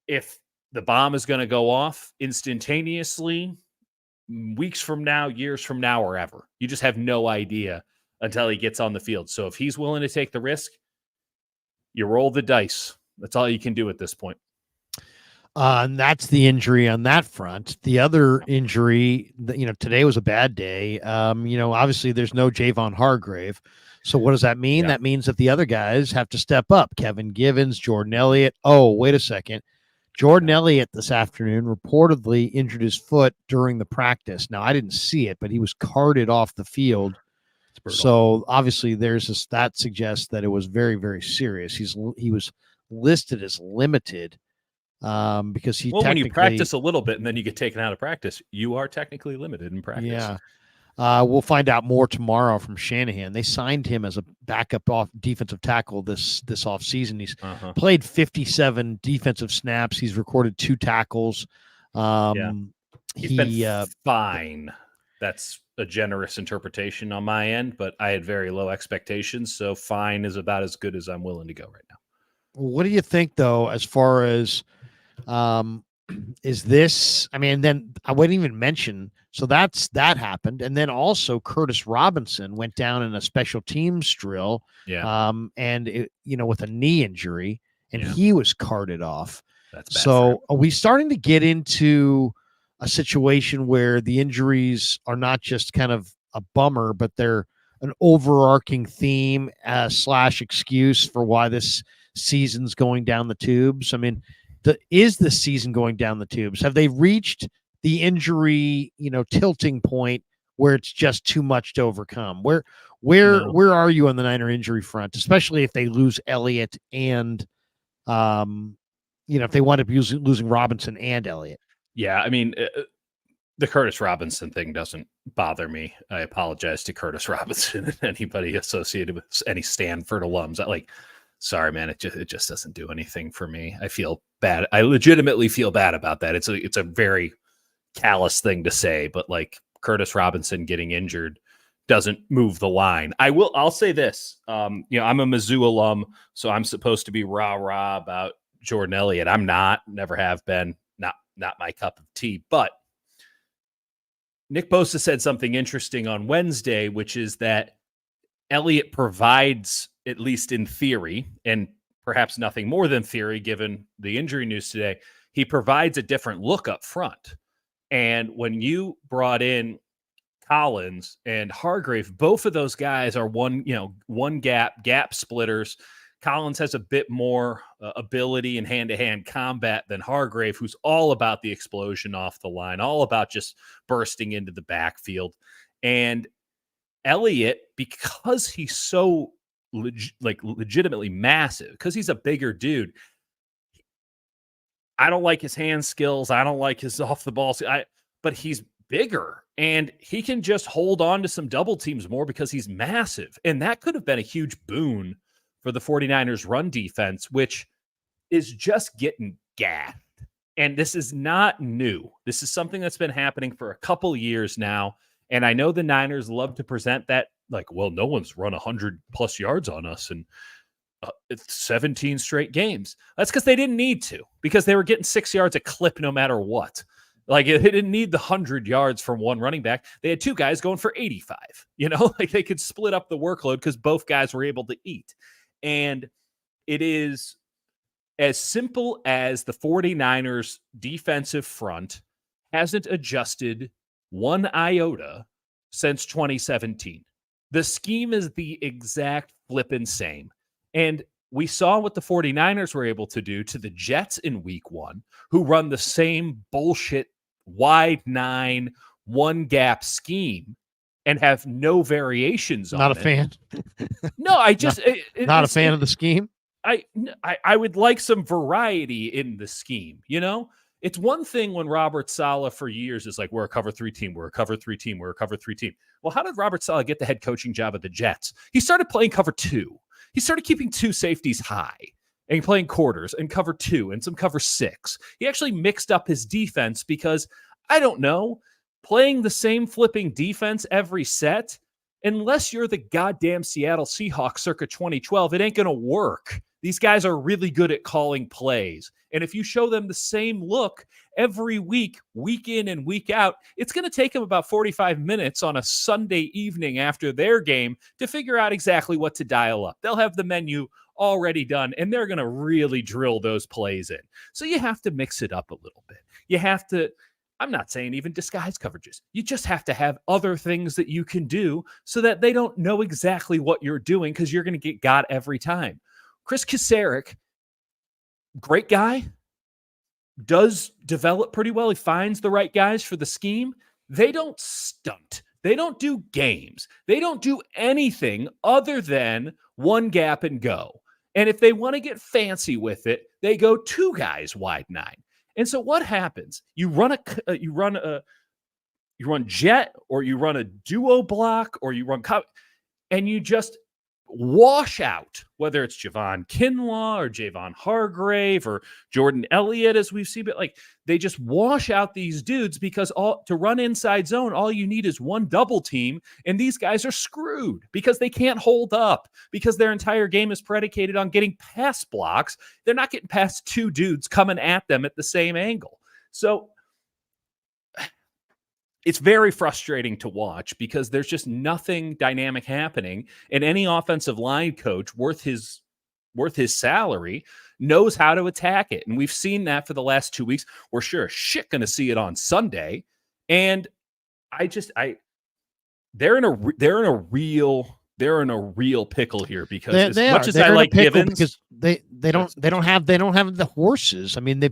if the bomb is going to go off instantaneously, weeks from now, years from now, or ever. You just have no idea until he gets on the field. So if he's willing to take the risk, you roll the dice. That's all you can do at this point. And that's the injury on that front. The other injury, today was a bad day. Obviously there's no Javon Hargrave. So what does that mean? Yeah. That means that the other guys have to step up. Kevin Givens, Jordan Elliott. Oh, wait a second. Jordan Elliott this afternoon reportedly injured his foot during the practice. Now, I didn't see it, but he was carted off the field. So obviously that suggests that it was very, very serious. He was listed as limited. Because when you practice a little bit and then you get taken out of practice, you are technically limited in practice. Yeah. We'll find out more tomorrow from Shanahan. They signed him as a backup off defensive tackle this offseason. He's played 57 defensive snaps. He's recorded 2 tackles. He's been fine. That's a generous interpretation on my end, but I had very low expectations. So fine is about as good as I'm willing to go right now. What do you think, though, as far as is this? I mean, then I wouldn't even mention. So that happened, and then also Curtis Robinson went down in a special teams drill, and with a knee injury, and he was carted off. That's bad. So are we starting to get into a situation where the injuries are not just kind of a bummer, but they're an overarching theme / excuse for why this season's going down the tubes? I mean, is the season going down the tubes? Have they reached the injury, tilting point where it's just too much to overcome? Where are you on the Niner injury front, especially if they lose Elliott and, if they wind up losing Robinson and Elliott? Yeah, I mean, the Curtis Robinson thing doesn't bother me. I apologize to Curtis Robinson and anybody associated with any Stanford alums. Sorry, man, it just doesn't do anything for me. I feel bad. I legitimately feel bad about that. It's a very callous thing to say, but Curtis Robinson getting injured doesn't move the line. I'll say this. I'm a Mizzou alum, so I'm supposed to be rah-rah about Jordan Elliott. I'm not, never have been, not my cup of tea. But Nick Bosa said something interesting on Wednesday, which is that Elliott provides, at least in theory, and perhaps nothing more than theory given the injury news today, he provides a different look up front. And when you brought in Collins and Hargrave, both of those guys are one gap splitters. Collins has a bit more ability in hand-to-hand combat than Hargrave, who's all about the explosion off the line, all about just bursting into the backfield. And Elliott, because he's so legitimately massive, because he's a bigger dude, I don't like his hand skills. I don't like his off the ball. But he's bigger and he can just hold on to some double teams more because he's massive. And that could have been a huge boon for the 49ers run defense, which is just getting gassed. And this is not new. This is something that's been happening for a couple years now. And I know the Niners love to present that no one's run 100+ yards on us and it's 17 straight games. That's because they didn't need to, because they were getting 6 yards a clip no matter what. They didn't need the 100 yards from one running back. They had two guys going for 85. They could split up the workload because both guys were able to eat. And it is as simple as the 49ers defensive front hasn't adjusted one iota since 2017. The scheme is the exact flippin' same. And we saw what the 49ers were able to do to the Jets in week 1, who run the same bullshit wide 9 one gap scheme and have no variations on it. Not a fan. No, I just not a fan of the scheme. I would like some variety in the scheme. It's one thing when Robert Saleh for years is we're a cover 3 team, we're a cover 3 team, we're a cover 3 team. Well, how did Robert Saleh get the head coaching job at the Jets? He started playing cover 2. He started keeping 2 safeties high and playing quarters and cover 2 and some cover 6. He actually mixed up his defense because, I don't know, playing the same flipping defense every set, unless you're the goddamn Seattle Seahawks circa 2012, it ain't going to work. These guys are really good at calling plays. And if you show them the same look every week, week in and week out, it's going to take them about 45 minutes on a Sunday evening after their game to figure out exactly what to dial up. They'll have the menu already done, and they're going to really drill those plays in. So you have to mix it up a little bit. You have to, I'm not saying even disguise coverages. You just have to have other things that you can do so that they don't know exactly what you're doing, because you're going to get got every time. Chris Kasarik, great guy, does develop pretty well. He finds the right guys for the scheme. They don't stunt. They don't do games. They don't do anything other than one gap and go. And if they want to get fancy with it, they go 2 guys wide 9. And so what happens? You run jet, or you run a duo block, or you run and you just wash out, whether it's Javon Kinlaw or Javon Hargrave or Jordan Elliott, as we've seen, but like they just wash out these dudes because to run inside zone, all you need is one double team, and these guys are screwed because they can't hold up because their entire game is predicated on getting pass blocks. They're not getting past two dudes coming at them at the same angle. So it's very frustrating to watch because there's just nothing dynamic happening, and any offensive line coach worth his salary knows how to attack it. And we've seen that for the last 2 weeks. We're sure as shit going to see it on Sunday. And they're in a real pickle here because as much as I like Givens, because they don't have the horses. I mean,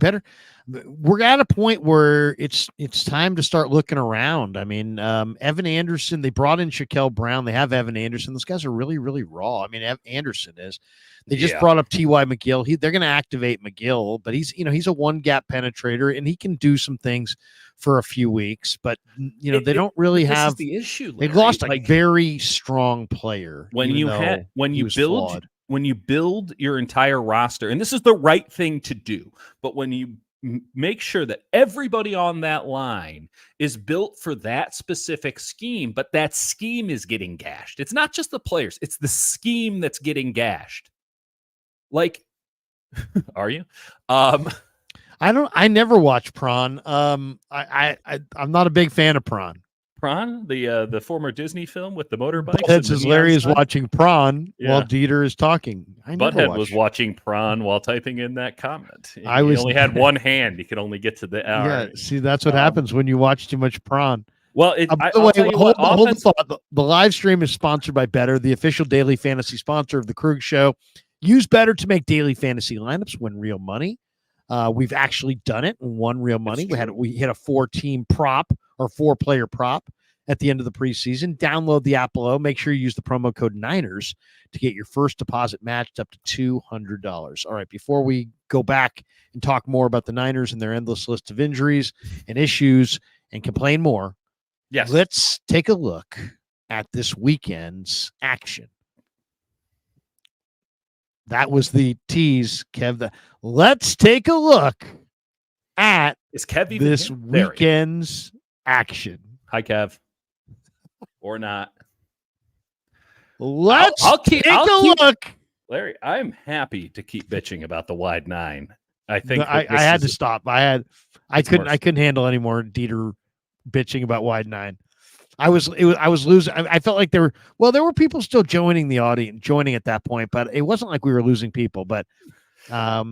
we're at a point where it's time to start looking around. I mean, Evan Anderson, they brought in Shaquille Brown. They have Evan Anderson. Those guys are really, really raw. I mean, Anderson is. They just brought up T.Y. McGill. They're going to activate McGill, but he's a one gap penetrator and he can do some things for a few weeks. But they don't really have the issue. Larry. They've lost a very strong player when you build your entire roster, and this is the right thing to do. But when you make sure that everybody on that line is built for that specific scheme, but that scheme is getting gashed. It's not just the players, it's the scheme that's getting gashed. Like, are you? I never watch Prawn. I'm not a big fan of Prawn. Prawn, the former Disney film with the motorbikes. That says Larry is watching Prawn while Dieter is talking. Butthead was watching Prawn while typing in that comment. He only had one hand. He could only get to the hour. Yeah, see, that's what happens when you watch too much Prawn. Well, hold the thought. The live stream is sponsored by Better, the official daily fantasy sponsor of the Krug Show. Use Better to make daily fantasy lineups, win real money. We've actually done it and won real money. We hit a 4-team prop or 4-player prop at the end of the preseason. Download the app below. Make sure you use the promo code Niners to get your first deposit matched up to $200. All right, before we go back and talk more about the Niners and their endless list of injuries and issues and complain more, let's take a look at this weekend's action. That was the tease, Kev. Let's take a look at this weekend's action. Hi, Kev. Or not. Let's take a look. Larry, I'm happy to keep bitching about the wide nine. I think I had to stop. I couldn't handle any more Dieter bitching about wide nine. I was losing. I felt like there were people still joining the audience, joining at that point, but it wasn't like we were losing people. But I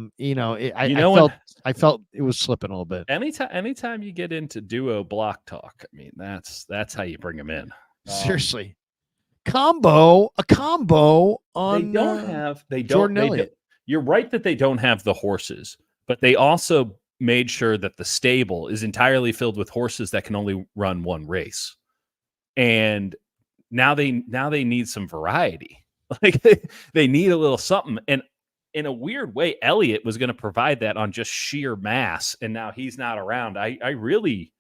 felt it was slipping a little bit. Anytime you get into duo block talk, I mean that's how you bring them in. Seriously, a combo on. Jordan Elliott. You're right that they don't have the horses, but they also made sure that the stable is entirely filled with horses that can only run one race. And now they need some variety. Like they need a little something. And in a weird way, Elliott was going to provide that on just sheer mass. And now he's not around. I really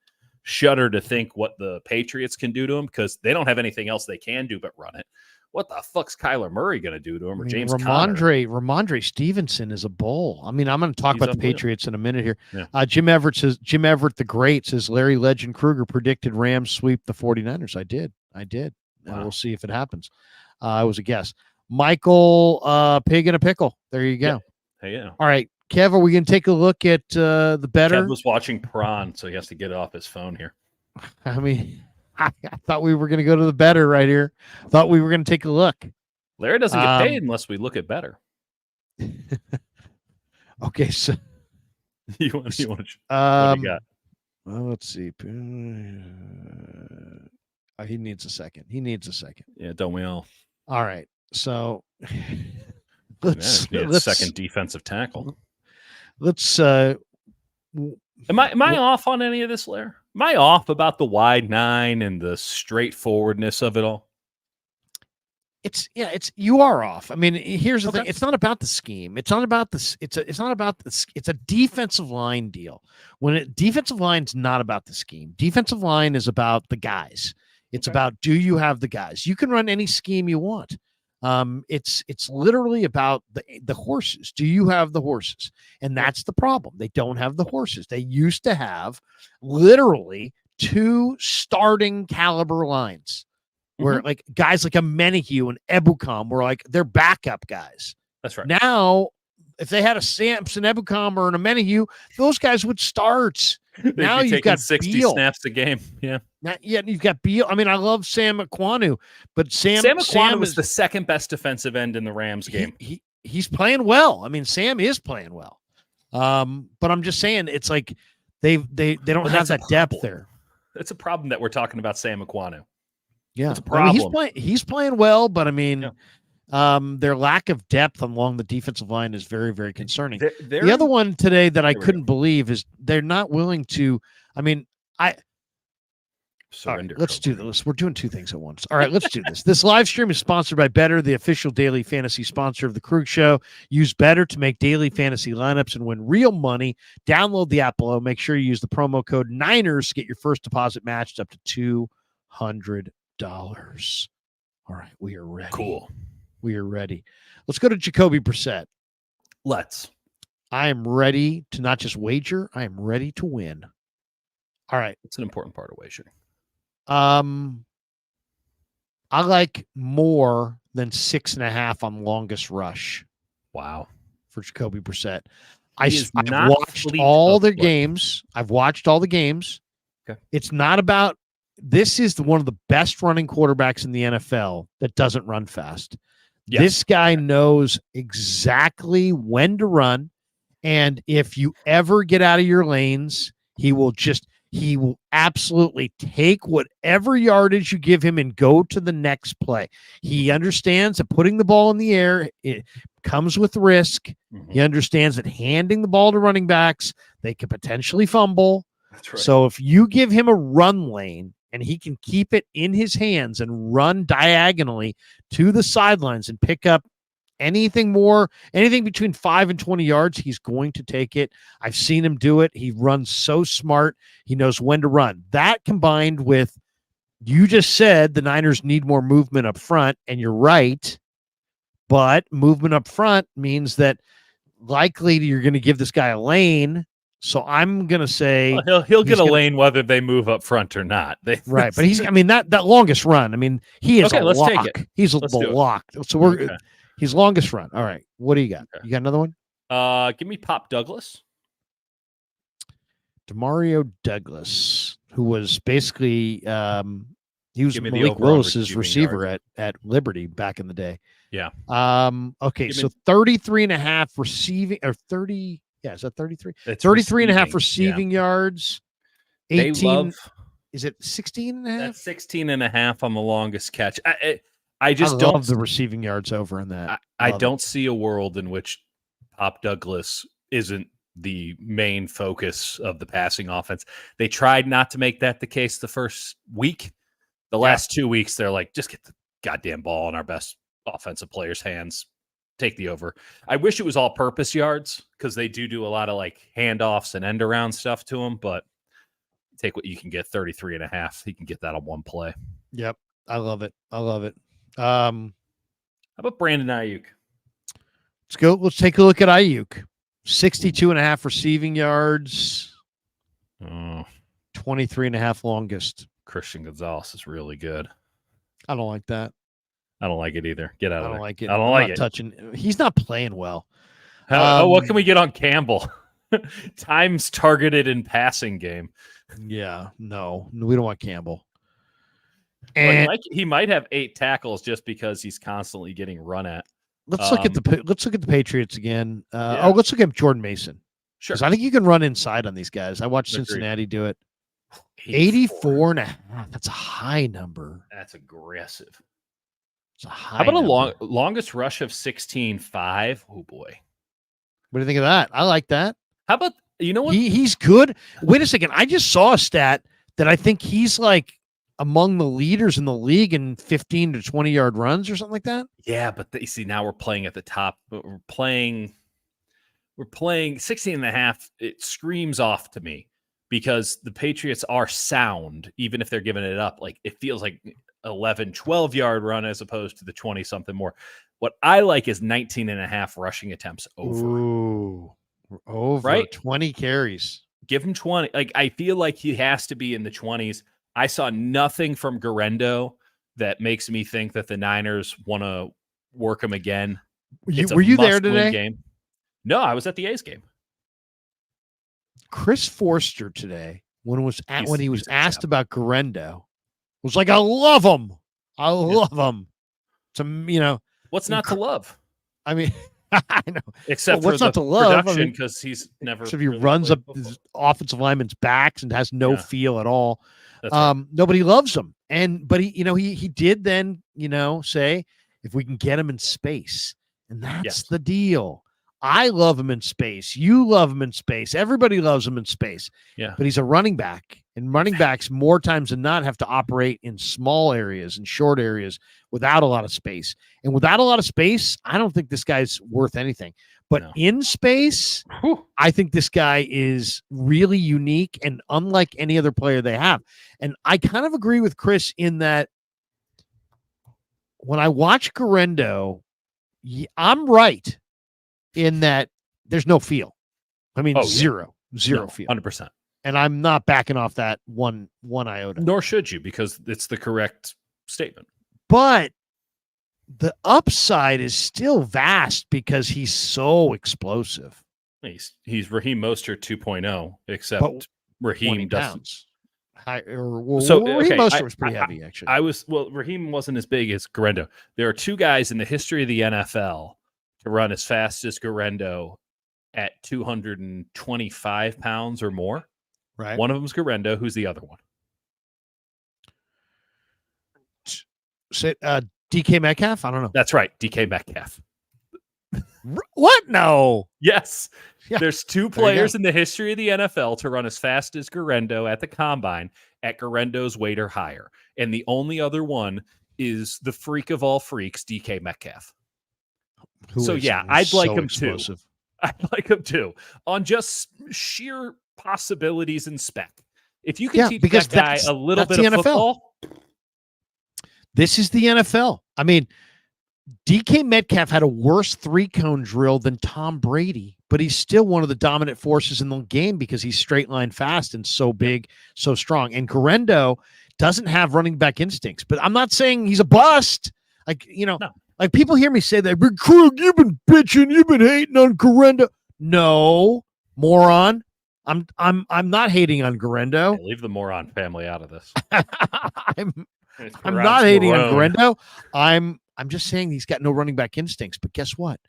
shudder to think what the Patriots can do to him because they don't have anything else they can do but run it. What the fuck's Kyler Murray going to do to him or James Conner? Ramondre Stevenson is a bull. I mean, I'm going to talk about the Patriots in a minute here. Yeah. Jim Everett the Great says Larry Legend Krueger predicted Rams sweep the 49ers. I did. Wow. And we'll see if it happens. It was a guess. Michael Pig in a Pickle. There you go. Yeah. All right. Kev, are we going to take a look at the Better? Kev was watching Prawn, so he has to get it off his phone here. I mean... I thought we were going to go to the Better right here. Thought we were going to take a look. Larry doesn't get paid unless we look at Better. Okay, so you want to what do you got? Well, let's see. He needs a second. Yeah, don't we all? All right. So let's second defensive tackle. Let's Am I off on any of this, Larry? Am I off about the wide nine and the straightforwardness of it all? You are off. I mean, here's the thing. It's not about the scheme. It's not about this. It's a defensive line deal. Defensive line's not about the scheme. Defensive line is about the guys. It's about, do you have the guys? You can run any scheme you want. It's literally about the horses. Do you have the horses? And that's the problem. They don't have the horses. They used to have literally 2 starting caliber lines where like guys like a Menahue and Ebukam were like their backup guys. That's right. Now, if they had a Samson Ebukam or an Menahue, those guys would start. Now you've got 60 Beal. snaps a game. Yeah. You've got Beal. I mean, I love Sam Ekwonu, but Sam Ekwonu was the second best defensive end in the Rams game. He's playing well. I mean, Sam is playing well. But I'm just saying, it's like they don't have that depth there. It's a problem that we're talking about Sam Ekwonu. Yeah, it's a problem. I mean, he's playing well, but I mean, their lack of depth along the defensive line is very, very concerning. The other one today that I couldn't believe is they're not willing to. I mean, surrender. Right, let's do this. We're doing 2 things at once. All right, let's do this. This live stream is sponsored by Better, the official daily fantasy sponsor of the Krug Show. Use Better to make daily fantasy lineups and win real money. Download the app below. Make sure you use the promo code Niners to get your first deposit matched up to $200. All right, we are ready. Cool. We are ready. Let's go to Jacoby Brissett. Let's. I am ready to not just wager. I am ready to win. All right. It's an important part of wagering. I like more than 6.5 on longest rush. Wow. For Jacoby Brissett. I've watched games. I've watched all the games. Okay. It's not about, this is one of the best running quarterbacks in the NFL that doesn't run fast. Yes. This guy knows exactly when to run. And if you ever get out of your lanes, he will absolutely take whatever yardage you give him and go to the next play. He understands that putting the ball in the air, it comes with risk. Mm-hmm. He understands that handing the ball to running backs, they could potentially fumble. That's right. So if you give him a run lane and he can keep it in his hands and run diagonally to the sidelines and pick up anything between 5 and 20 yards, he's going to take it. I've seen him do it. He runs so smart. He knows when to run. That combined with, you just said the Niners need more movement up front, and you're right. But movement up front means that likely you're going to give this guy a lane. So I'm going to say he'll get a lane whether they move up front or not. Right. But that longest run, I mean, he is a lock. Take it. He's a lock. So he's longest run. All right. What do you got? Okay. You got another one? Give me Pop Douglas. Demario Douglas, who was basically he was Malik Willis's receiver at Liberty back in the day. Yeah. Okay, so 33.5 receiving, or 30. Yeah, is that 33? 33.5 receiving yards. 18. Is it 16.5? That's 16.5 on the longest catch. I just don't love the receiving yards over in that. I don't see a world in which Pop Douglas isn't the main focus of the passing offense. They tried not to make that the case the first week. The last 2 weeks, they're like, just get the goddamn ball in our best offensive players' hands. Take the over. I wish it was all-purpose yards because they do a lot of like handoffs and end-around stuff to him, but take what you can get, 33.5. He can get that on one play. Yep. I love it. How about Brandon Ayuk? Let's go. Let's take a look at Ayuk. 62.5 receiving yards. 23.5 longest. Christian Gonzalez is really good. I don't like that. I don't like it either. Get out of there. I don't like it. I don't like it. Touching. He's not playing well. What can we get on Campbell? Times targeted in passing game. Yeah, no, we don't want Campbell. And he might have 8 tackles just because he's constantly getting run at. Let's look at the Patriots again. Let's look at Jordan Mason. Sure. I think you can run inside on these guys. I watched Cincinnati do it. 84.5. That's a high number. That's aggressive. It's a high. How about a longest rush of 16.5? Oh boy. What do you think of that? I like that. How about, you know what? He's good. Wait a second. I just saw a stat that I think he's like among the leaders in the league in 15 to 20 yard runs or something like that. Yeah, but you see, now we're playing at the top. We're playing 16.5. It screams off to me because the Patriots are sound, even if they're giving it up. Like, it feels like 11, 12-yard run as opposed to the 20-something more. What I like is 19.5 rushing attempts over. Ooh, over right? 20 carries. Give him 20. Like, I feel like he has to be in the 20s. I saw nothing from Guerrendo that makes me think that the Niners want to work him again. Were you there today? Game. No, I was at the A's game. Chris Forster today, when he was asked about Guerrendo, was like, "I love him. I love him." So what's not to love? I mean, I know. Except for the production, because he's never. So if he runs up his offensive lineman's backs and has no feel at all, right. Nobody loves him. But he did then say, if we can get him in space, and that's the deal. I love him in space. You love him in space. Everybody loves him in space. Yeah. But he's a running back, and running backs more times than not have to operate in small areas and short areas without a lot of space. And without a lot of space, I don't think this guy's worth anything. But in space, I think this guy is really unique and unlike any other player they have. And I kind of agree with Chris in that when I watch Guerrendo, I'm right in that there's no feel. I mean, zero feel. 100%. And I'm not backing off that one iota. Nor should you, because it's the correct statement. But the upside is still vast because he's so explosive. He's Raheem Mostert 2.0, except Raheem doesn't. Raheem Mostert was pretty heavy, actually. Raheem wasn't as big as Guerrendo. There are two guys in the history of the NFL to run as fast as Guerrendo at 225 pounds or more. Right. One of them is Guerrendo. Who's the other one? DK Metcalf? I don't know. That's right. DK Metcalf. What? No. Yes. Yeah. There's two players in the history of the NFL to run as fast as Guerrendo at the combine at Guerendo's weight or higher. And the only other one is the freak of all freaks, DK Metcalf. I'd like him too. I'd like him too. On just sheer possibilities and spec. If you can teach that guy a little bit of football. This is the NFL. I mean, DK Metcalf had a worse 3-cone drill than Tom Brady, but he's still one of the dominant forces in the game because he's straight line fast and so big, so strong. And Guerrendo doesn't have running back instincts, but I'm not saying he's a bust. Like people hear me say that, but Krug, you've been bitching, you've been hating on Guerrendo. No, moron. I'm not hating on Guerrendo. Hey, leave the moron family out of this. I'm not hating on Guerrendo. I'm just saying he's got no running back instincts. But guess what?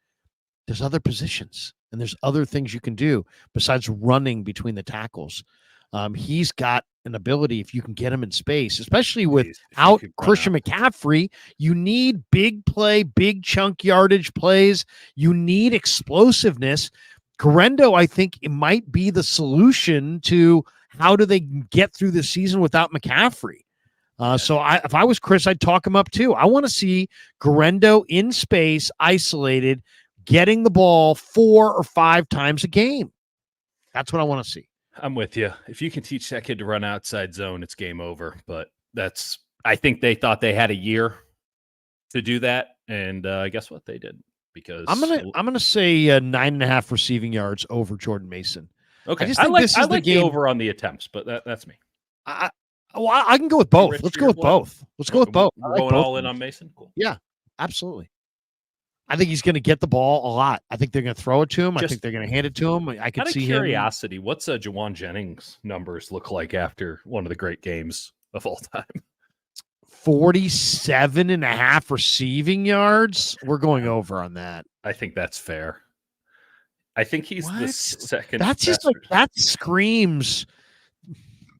There's other positions and there's other things you can do besides running between the tackles. He's got an ability, if you can get him in space, especially without Christian McCaffrey. You need big play, big chunk yardage plays. You need explosiveness. Guerrendo, I think it might be the solution to how do they get through the season without McCaffrey. If I was Chris, I'd talk him up too. I want to see Guerrendo in space, isolated, getting the ball 4 or 5 times a game. That's what I want to see. I'm with you. If you can teach that kid to run outside zone, it's game over. But I think they thought they had a year to do that, and guess what? They did. Because I'm gonna say 9.5 receiving yards over Jordan Mason. Okay, I like the over on the attempts, but that's me. I can go with both. Let's go with both. We're going all in on Mason. Cool. Yeah, absolutely. I think he's going to get the ball a lot. I think they're going to throw it to him. I think they're going to hand it to him. I could see curiosity, what's Jawan Jennings' numbers look like after one of the great games of all time? 47.5 receiving yards. We're going over on that. I think that's fair. I think he's the second. That's just like that screams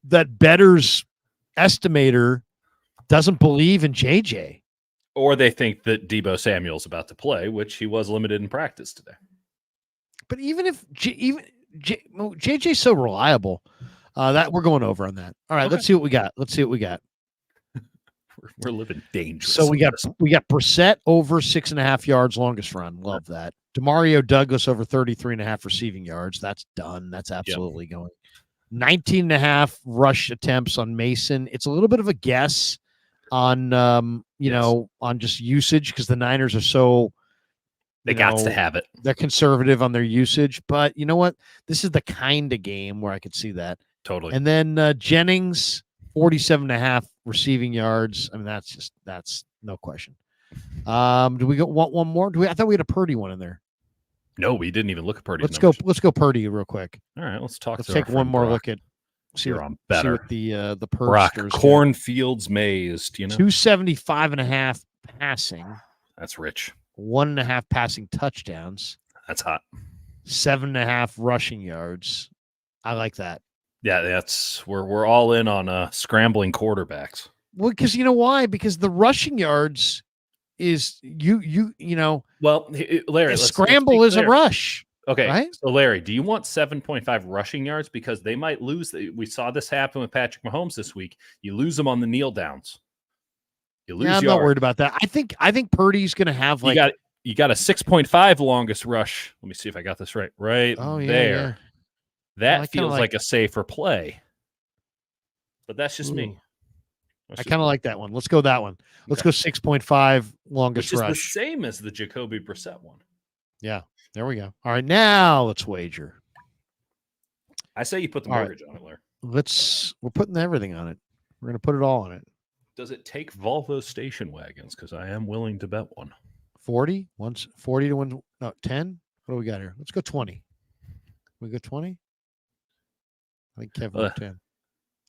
that Better's estimator doesn't believe in JJ. Or they think that Deebo Samuel's about to play, which he was limited in practice today. But even if JJ's so reliable, that we're going over on that. All right, let's see what we got. We're living dangerous. So we got Brissett over 6.5 yards longest run. Love that. Demario Douglas over 33.5 receiving yards. That's done. That's absolutely going. 19.5 rush attempts on Mason. It's a little bit of a guess. on on just usage, because the Niners are so they got to have it. They're conservative on their usage, but you know what? This is the kind of game where I could see that. Totally. And then Jennings, 47.5 receiving yards. I mean, that's no question. Do we want one more? I thought we had a Purdy one in there. No, we didn't even look at Purdy. Let's go Purdy real quick. All right, let's talk. Let's take one more Brock. look at. See what better. See what the Brock cornfields mazed. 275.5 passing. That's rich. 1.5 passing touchdowns. That's hot. 7.5 rushing yards. I like that. Yeah, that's we're all in on scrambling quarterbacks. Well, because you know why? Because the rushing yards is you know. Well, Larry, scramble is a rush. Okay, right? So Larry, do you want 7.5 rushing yards? Because they might lose. We saw this happen with Patrick Mahomes this week. You lose them on the kneel downs. You lose. I'm not worried about that. I think Purdy's going to have like you got a 6.5 longest rush. Let me see if I got this right. Right there. Yeah. That feels like a safer play. But that's just me. I kind of like that one. Let's go that one. Let's go 6.5 longest rush. Which is the same as the Jacoby Brissett one. Yeah. There we go. All right, now let's wager. I say you put the mortgage on it, Larry. We're putting everything on it. We're going to put it all on it. Does it take Volvo station wagons? Because I am willing to bet one. 40? 40 to 1. No, 10? What do we got here? Let's go 20. We go 20? I think Kevin went 10.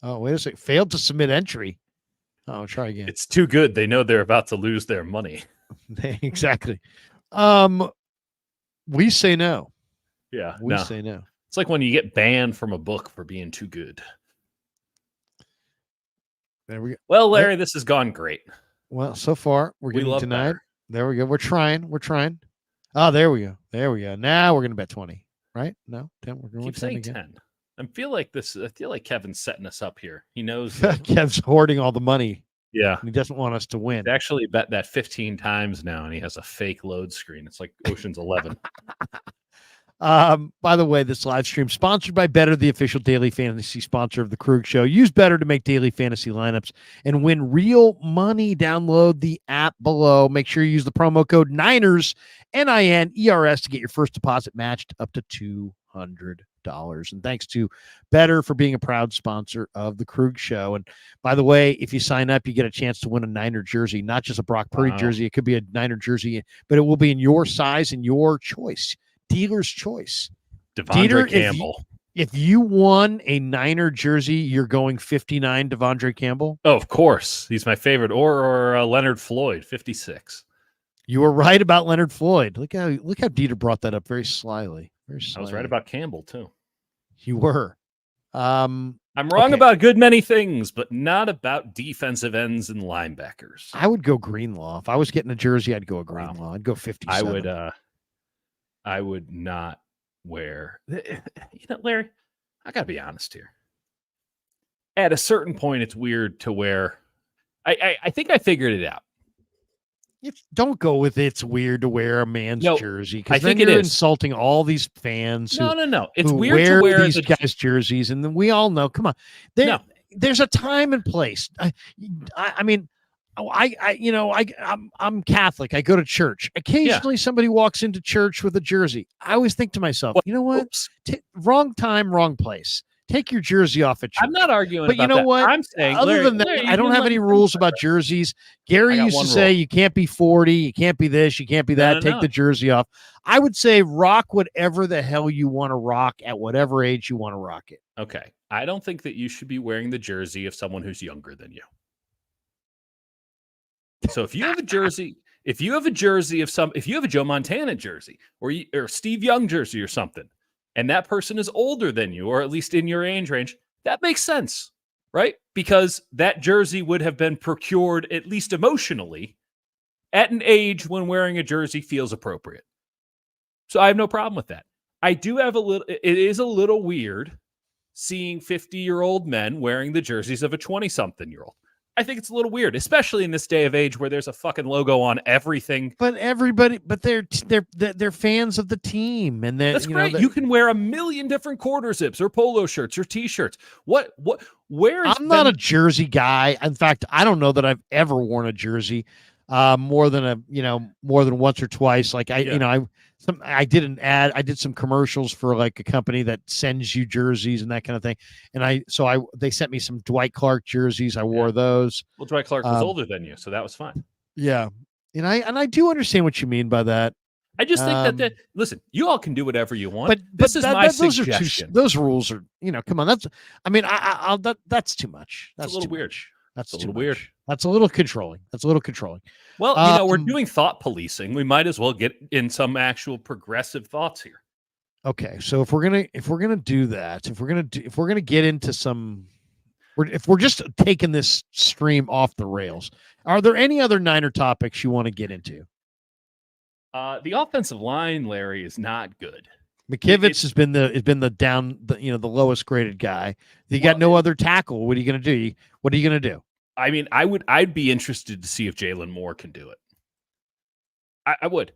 Oh, wait a second. Failed to submit entry. Oh, try again. It's too good. They know they're about to lose their money. Exactly. We say no. Yeah, we say no. It's like when you get banned from a book for being too good. There we go. Well, Larry, this has gone great. Well, so far we're getting tonight. Better. There we go. We're trying. Oh, there we go. Now we're gonna bet 20, right? No, 10. We're going keep 10 saying again. 10. I feel like Kevin's setting us up here. He knows Kev's hoarding all the money. Yeah. He doesn't want us to win. He actually bet that 15 times now, and he has a fake load screen. It's like Ocean's 11. By the way, this live stream sponsored by Better, the official daily fantasy sponsor of the Krug Show. Use Better to make daily fantasy lineups and win real money. Download the app below. Make sure you use the promo code Niners, NINERS, to get your first deposit matched up to $200. And thanks to Better for being a proud sponsor of the Krug Show. And by the way, if you sign up, you get a chance to win a Niner jersey, not just a Brock Purdy jersey. It could be a Niner jersey, but it will be in your size and your choice. Dealer's choice. Devondre Campbell. If you won a Niner jersey, you're going 59 Devondre Campbell? Oh, of course. He's my favorite. Or Leonard Floyd, 56. You were right about Leonard Floyd. Look how Dieter brought that up very slyly. I was right about Campbell, too. You were. I'm wrong about a good many things, but not about defensive ends and linebackers. I would go Greenlaw. If I was getting a jersey, I'd go a Greenlaw. Wow. I'd go 57. I would not wear. Larry, I got to be honest here. At a certain point, it's weird to wear. I think I figured it out. Don't go with it's weird to wear a man's jersey, because then you're insulting all these fans. No. It's weird to wear these guys' jerseys, and then we all know. Come on, there's a time and place. I mean, I'm Catholic. I go to church. Occasionally, somebody walks into church with a jersey. I always think to myself, you know what? Wrong time, wrong place. Take your jersey off at church. I'm not arguing, but about you know that. what? I'm saying, other than that, I don't have any rules about jerseys. Gary used to say you can't be 40, you can't be this, you can't be that. Take the jersey off. I would say rock whatever the hell you want to rock at whatever age you want to rock it. Okay, I don't think that you should be wearing the jersey of someone who's younger than you. So if you have a jersey, if you have a Joe Montana jersey or Steve Young jersey or something, and that person is older than you, or at least in your age range, that makes sense, right? Because that jersey would have been procured, at least emotionally, at an age when wearing a jersey feels appropriate. So I have no problem with that. It is a little weird seeing 50-year-old men wearing the jerseys of a 20-something-year-old. I think it's a little weird, especially in this day of age where there's a fucking logo on everything. But they're fans of the team, and that's great. You can wear a million different quarter zips or polo shirts or t-shirts. Where is I'm not a jersey guy. In fact, I don't know that I've ever worn a jersey more than once or twice. Like I did some commercials for like a company that sends you jerseys and that kind of thing. And they sent me some Dwight Clark jerseys. I wore those. Well, Dwight Clark was older than you, so that was fine. Yeah. And I do understand what you mean by that. I just think that listen, you all can do whatever you want. But this is my suggestion. Those rules are, come on. That's too much. That's a little weird. That's a little weird. That's a little controlling. Well, we're doing thought policing. We might as well get in some actual progressive thoughts here. Okay, so if we're gonna do that, if we're gonna get into some, if we're just taking this stream off the rails, are there any other Niner topics you want to get into? The offensive line, Larry, is not good. McKivitz has been the lowest graded guy. You got no other tackle. What are you going to do? What are you going to do? I mean, I'd be interested to see if Jalen Moore can do it. I would.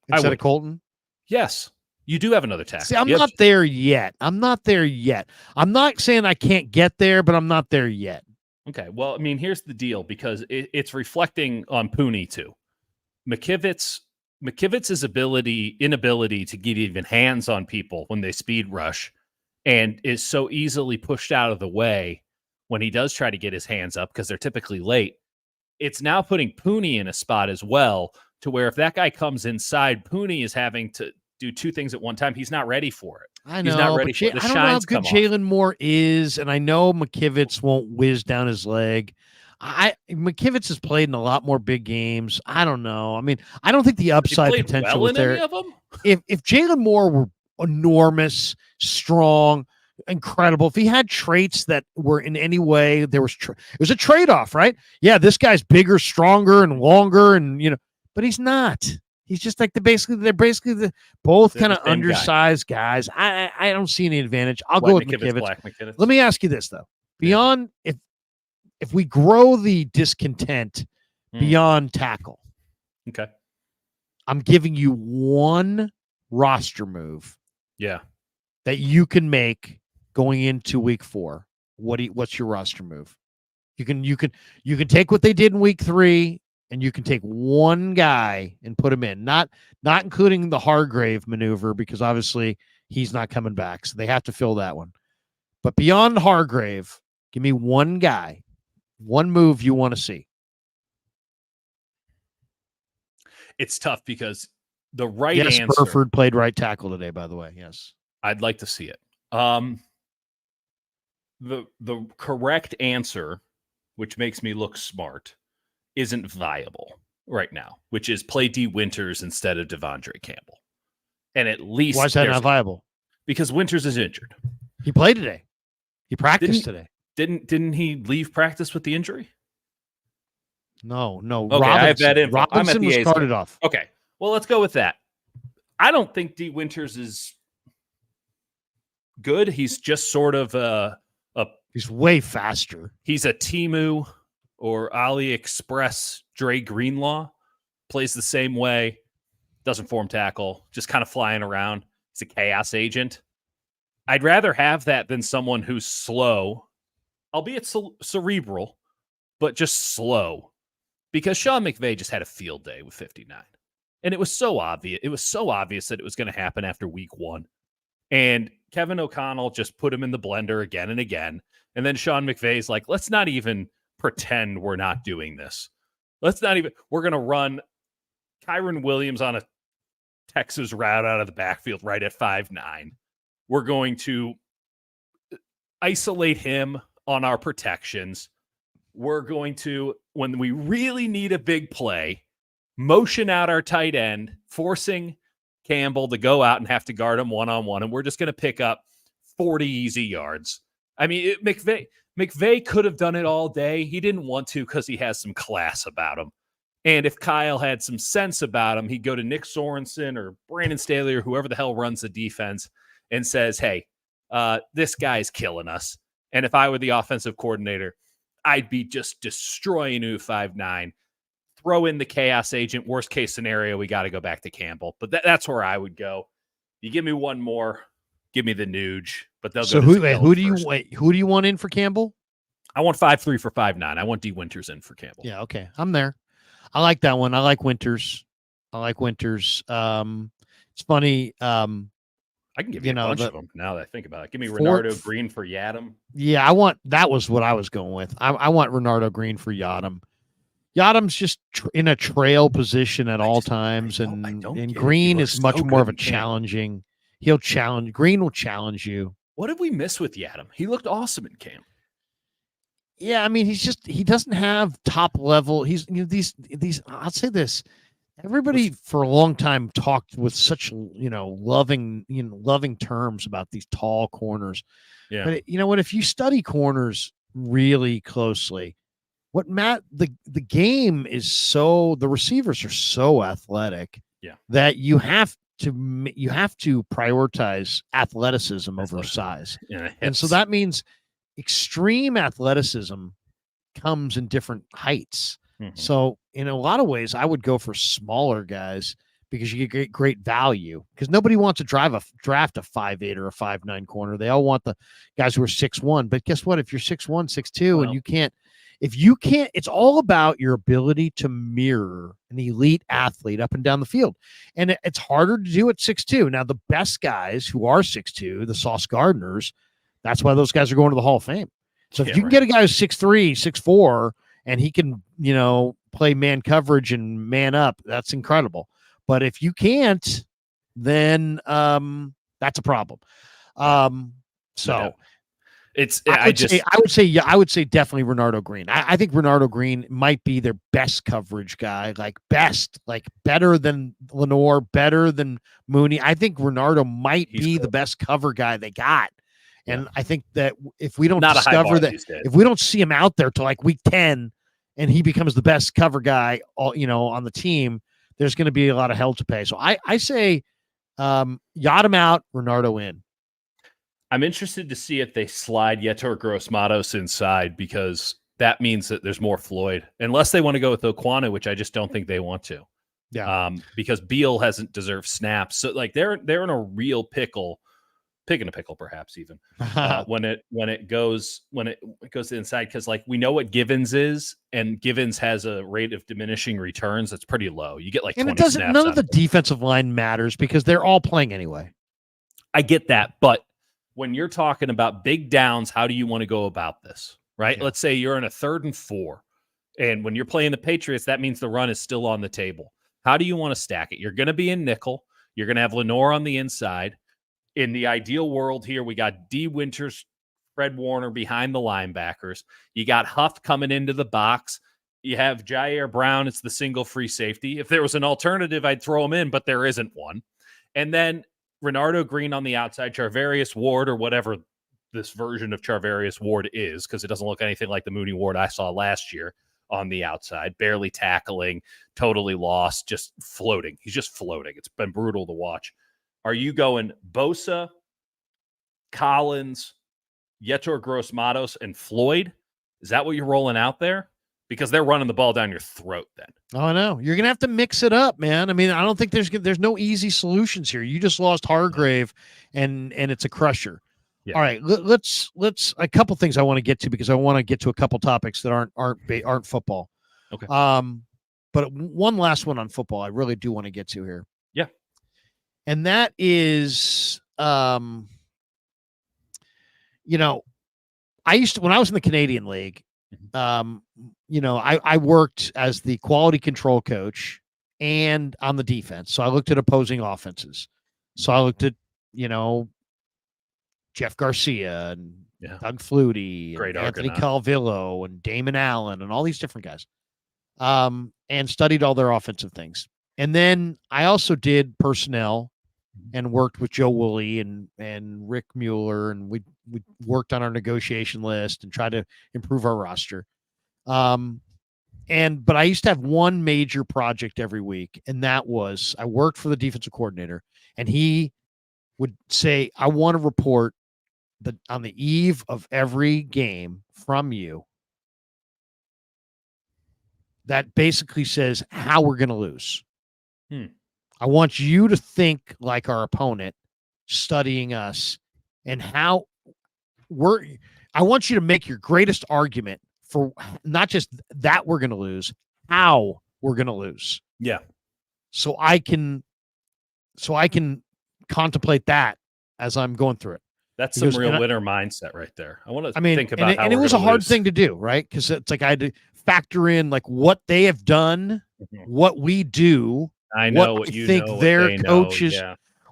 Instead of Colton? Yes. You do have another tackle. See, I'm not there yet. I'm not saying I can't get there, but I'm not there yet. Okay. Well, I mean, here's the deal, because it's reflecting on Purdy too. McKivitz's inability to get even hands on people when they speed rush, and is so easily pushed out of the way when he does try to get his hands up because they're typically late. It's now putting Purdy in a spot as well, to where if that guy comes inside, Purdy is having to do two things at one time. He's not ready for it. I know. He's not ready for it. I don't know how good Jalen Moore is, and I know McKivitz won't whiz down his leg. McKivitz has played in a lot more big games. I don't know. I mean, I don't think the upside potential was there. If Jalen Moore were enormous, strong, incredible, if he had traits that were in any way, it was a trade-off, right? Yeah, this guy's bigger, stronger, and longer, and but he's not. He's just like they're basically both kind of undersized guys. I don't see any advantage. I'll go with McKivitz. Let me ask you this though: beyond if we grow the discontent beyond tackle, okay, I'm giving you one roster move, that you can make going into week 4. What's your roster move? You can take what they did in week 3, and you can take one guy and put him in, not including the Hargrave maneuver, because obviously he's not coming back, so they have to fill that one. But beyond Hargrave, give me one guy. One move you want to see. It's tough because the right answer. Burford played right tackle today, by the way. Yes. I'd like to see it. The correct answer, which makes me look smart, isn't viable right now, which is play D Winters instead of Devondre Campbell. And at least why is that not viable? Because Winters is injured. He played today. He practiced today. Didn't he leave practice with the injury? No. Okay, I have that info. Robinson was started off. Okay, well, let's go with that. I don't think D Winters is good. He's just sort of he's way faster. He's a Temu or AliExpress Dre Greenlaw. Plays the same way. Doesn't form tackle. Just kind of flying around. He's a chaos agent. I'd rather have that than someone who's slow, albeit cerebral, but just slow. Because Sean McVay just had a field day with 59. And it was so obvious. It was so obvious that it was going to happen after week 1. And Kevin O'Connell just put him in the blender again and again. And then Sean McVay's like, let's not even pretend we're not doing this. We're going to run Kyron Williams on a Texas route out of the backfield right at 5'9". We're going to isolate him on our protections. We're going to, when we really need a big play, motion out our tight end, forcing Campbell to go out and have to guard him one-on-one, and we're just going to pick up 40 easy yards. I mean, McVay could have done it all day. He didn't want to because he has some class about him. And if Kyle had some sense about him, he'd go to Nick Sorensen or Brandon Staley or whoever the hell runs the defense and says, hey, this guy's killing us. And if I were the offensive coordinator, I'd be just destroying you 5'9". Throw in the chaos agent. Worst case scenario, we got to go back to Campbell. But that's where I would go. You give me one more, give me the Nuge. But they'll so go to who do you want in for Campbell? I want 5'3" for 5'9". I want D Winters in for Campbell. Yeah, okay. I'm there. I like that one. I like Winters. It's funny. I can give you a bunch of them now that I think about it. Give me Renardo Green for Yadam. Yeah, that was what I was going with. I want Renardo Green for Yadam. Yadam's just in a trail position at all times, and Green is much more of a challenging. Green will challenge you. What did we miss with Yadam? He looked awesome in camp. Yeah, I mean, he doesn't have top level. He's these. I'll say this. Everybody for a long time talked with such loving terms about these tall corners. Yeah. But you know what? If you study corners really closely, the game is the receivers are so athletic. Yeah. That you have to prioritize athleticism over size. Yeah, and so that means extreme athleticism comes in different heights. Mm-hmm. So in a lot of ways, I would go for smaller guys because you get great value, because nobody wants to draft a 5'8" or a 5'9" corner. They all want the guys who are 6'1". But guess what? If you're 6'1", 6'2", and you can't, it's all about your ability to mirror an elite athlete up and down the field. And it's harder to do at 6'2". Now, the best guys who are 6'2", the Sauce Gardners, that's why those guys are going to the Hall of Fame. So if you can get a guy who's 6'3", 6'4", and he can, play man coverage and man up, that's incredible. But if you can't, then that's a problem. So I would say definitely Renardo Green. I think Renardo Green might be their best coverage guy, better than Lenore, better than Mooney. I think Renardo might be the best cover guy they got. And I think that if we don't discover that, if we don't see him out there till week 10 and he becomes the best cover guy, on the team, there's going to be a lot of hell to pay. So I say Yadam out, Renardo in. I'm interested to see if they slide Yetur Gross-Matos inside, because that means that there's more Floyd, unless they want to go with Okwanu, which I just don't think they want to. Yeah. Because Beal hasn't deserved snaps. So they're in a real pickle. Picking a pickle, perhaps even when it goes inside, because we know what Givens is, and Givens has a rate of diminishing returns that's pretty low. You get 20 and it doesn't. Snaps none of the defensive line matters because they're all playing anyway. I get that, but when you're talking about big downs, how do you want to go about this? Right? Yeah. Let's say you're in a 3rd and 4, and when you're playing the Patriots, that means the run is still on the table. How do you want to stack it? You're going to be in nickel. You're going to have Lenore on the inside. In the ideal world here, we got D. Winters, Fred Warner behind the linebackers. You got Huff coming into the box. You have Jair Brown. It's the single free safety. If there was an alternative, I'd throw him in, but there isn't one. And then Renardo Green on the outside, Charvarius Ward, or whatever this version of Charvarius Ward is, because it doesn't look anything like the Mooney Ward I saw last year, on the outside, barely tackling, totally lost, just floating. He's just floating. It's been brutal to watch. Are you going Bosa, Collins, Yetur Gross-Matos, and Floyd? Is that what you're rolling out there? Because they're running the ball down your throat then. Oh, no. You're going to have to mix it up, man. I mean, I don't think there's no easy solutions here. You just lost Hargrave, and it's a crusher. Yeah. All right, let's a couple things I want to get to, because I want to get to a couple topics that aren't football. Okay. But one last one on football I really do want to get to here. Yeah. And that is, I used to, when I was in the Canadian League, I worked as the quality control coach and on the defense. So I looked at opposing offenses. So I looked at, Jeff Garcia and Doug Flutie, and Anthony Calvillo and Damon Allen and all these different guys, and studied all their offensive things. And then I also did personnel and worked with Joe Woolley and Rick Mueller, and we worked on our negotiation list and tried to improve our roster. But I used to have one major project every week, and that was I worked for the defensive coordinator, and he would say, I want to report that on the eve of every game from you, that basically says how we're going to lose. I want you to think like our opponent, studying us, and how I want you to make your greatest argument for not just that we're going to lose, how we're going to lose. Yeah. So I can contemplate that as I'm going through it. That's some real winner mindset right there. I want to think about how and it was a hard thing to do, right? Because it's like I had to factor in like what they have done, what we do. I know what you think their coaches,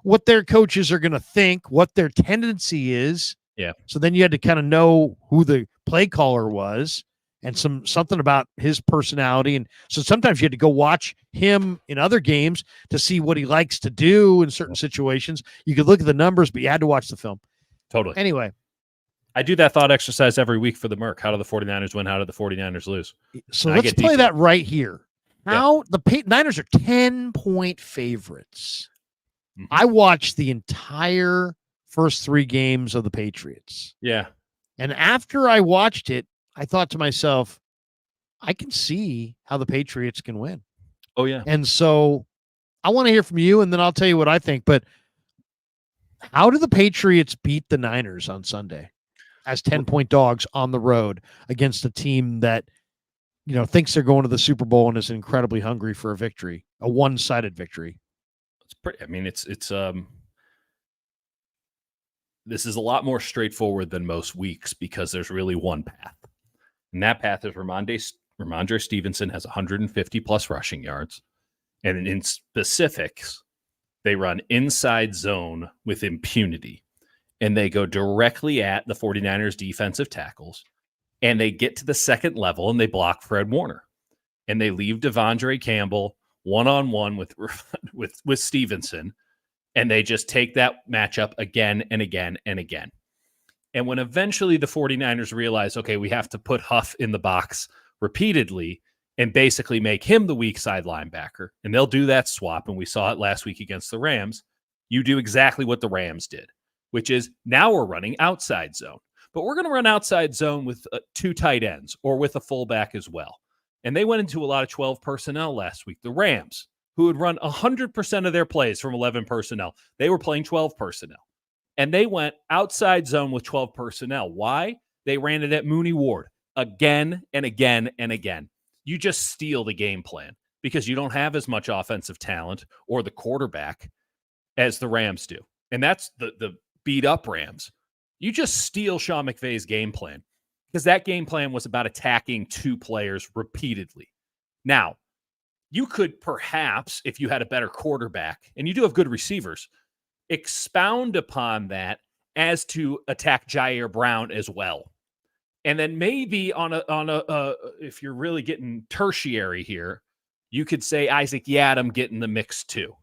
what their coaches are going to think, what their tendency is. Yeah. So then you had to kind of know who the play caller was and something about his personality. And so sometimes you had to go watch him in other games to see what he likes to do in certain situations. You could look at the numbers, but you had to watch the film. Totally. Anyway. I do that thought exercise every week for the Merc. How do the 49ers win? How do the 49ers lose? So let's play that right here. How the Niners are 10-point favorites. Mm-hmm. I watched the entire first 3 games of the Patriots. Yeah. And after I watched it, I thought to myself, I can see how the Patriots can win. Oh, yeah. And so I want to hear from you, and then I'll tell you what I think. But how do the Patriots beat the Niners on Sunday as 10-point dogs on the road against a team that, thinks they're going to the Super Bowl and is incredibly hungry for a victory, a one-sided victory? It's pretty. I mean, it's this is a lot more straightforward than most weeks because there's really one path, and that path is Ramondre Stevenson has 150 plus rushing yards, and in specifics, they run inside zone with impunity, and they go directly at the 49ers defensive tackles, and they get to the second level and they block Fred Warner, and they leave Devondre Campbell one-on-one with Stevenson, and they just take that matchup again and again and again. And when eventually the 49ers realize, okay, we have to put Huff in the box repeatedly and basically make him the weak side linebacker, and they'll do that swap, and we saw it last week against the Rams, you do exactly what the Rams did, which is now we're running outside zone. But we're going to run outside zone with 2 tight ends or with a fullback as well. And they went into a lot of 12 personnel last week. The Rams, who had run 100% of their plays from 11 personnel, they were playing 12 personnel. And they went outside zone with 12 personnel. Why? They ran it at Mooney Ward again and again and again. You just steal the game plan because you don't have as much offensive talent or the quarterback as the Rams do. And that's the beat up Rams. You just steal Sean McVay's game plan because that game plan was about attacking 2 players repeatedly. Now, you could perhaps, if you had a better quarterback, and you do have good receivers, expound upon that as to attack Jair Brown as well. And then maybe on a if you're really getting tertiary here, you could say Isaac Yiadom get in the mix too.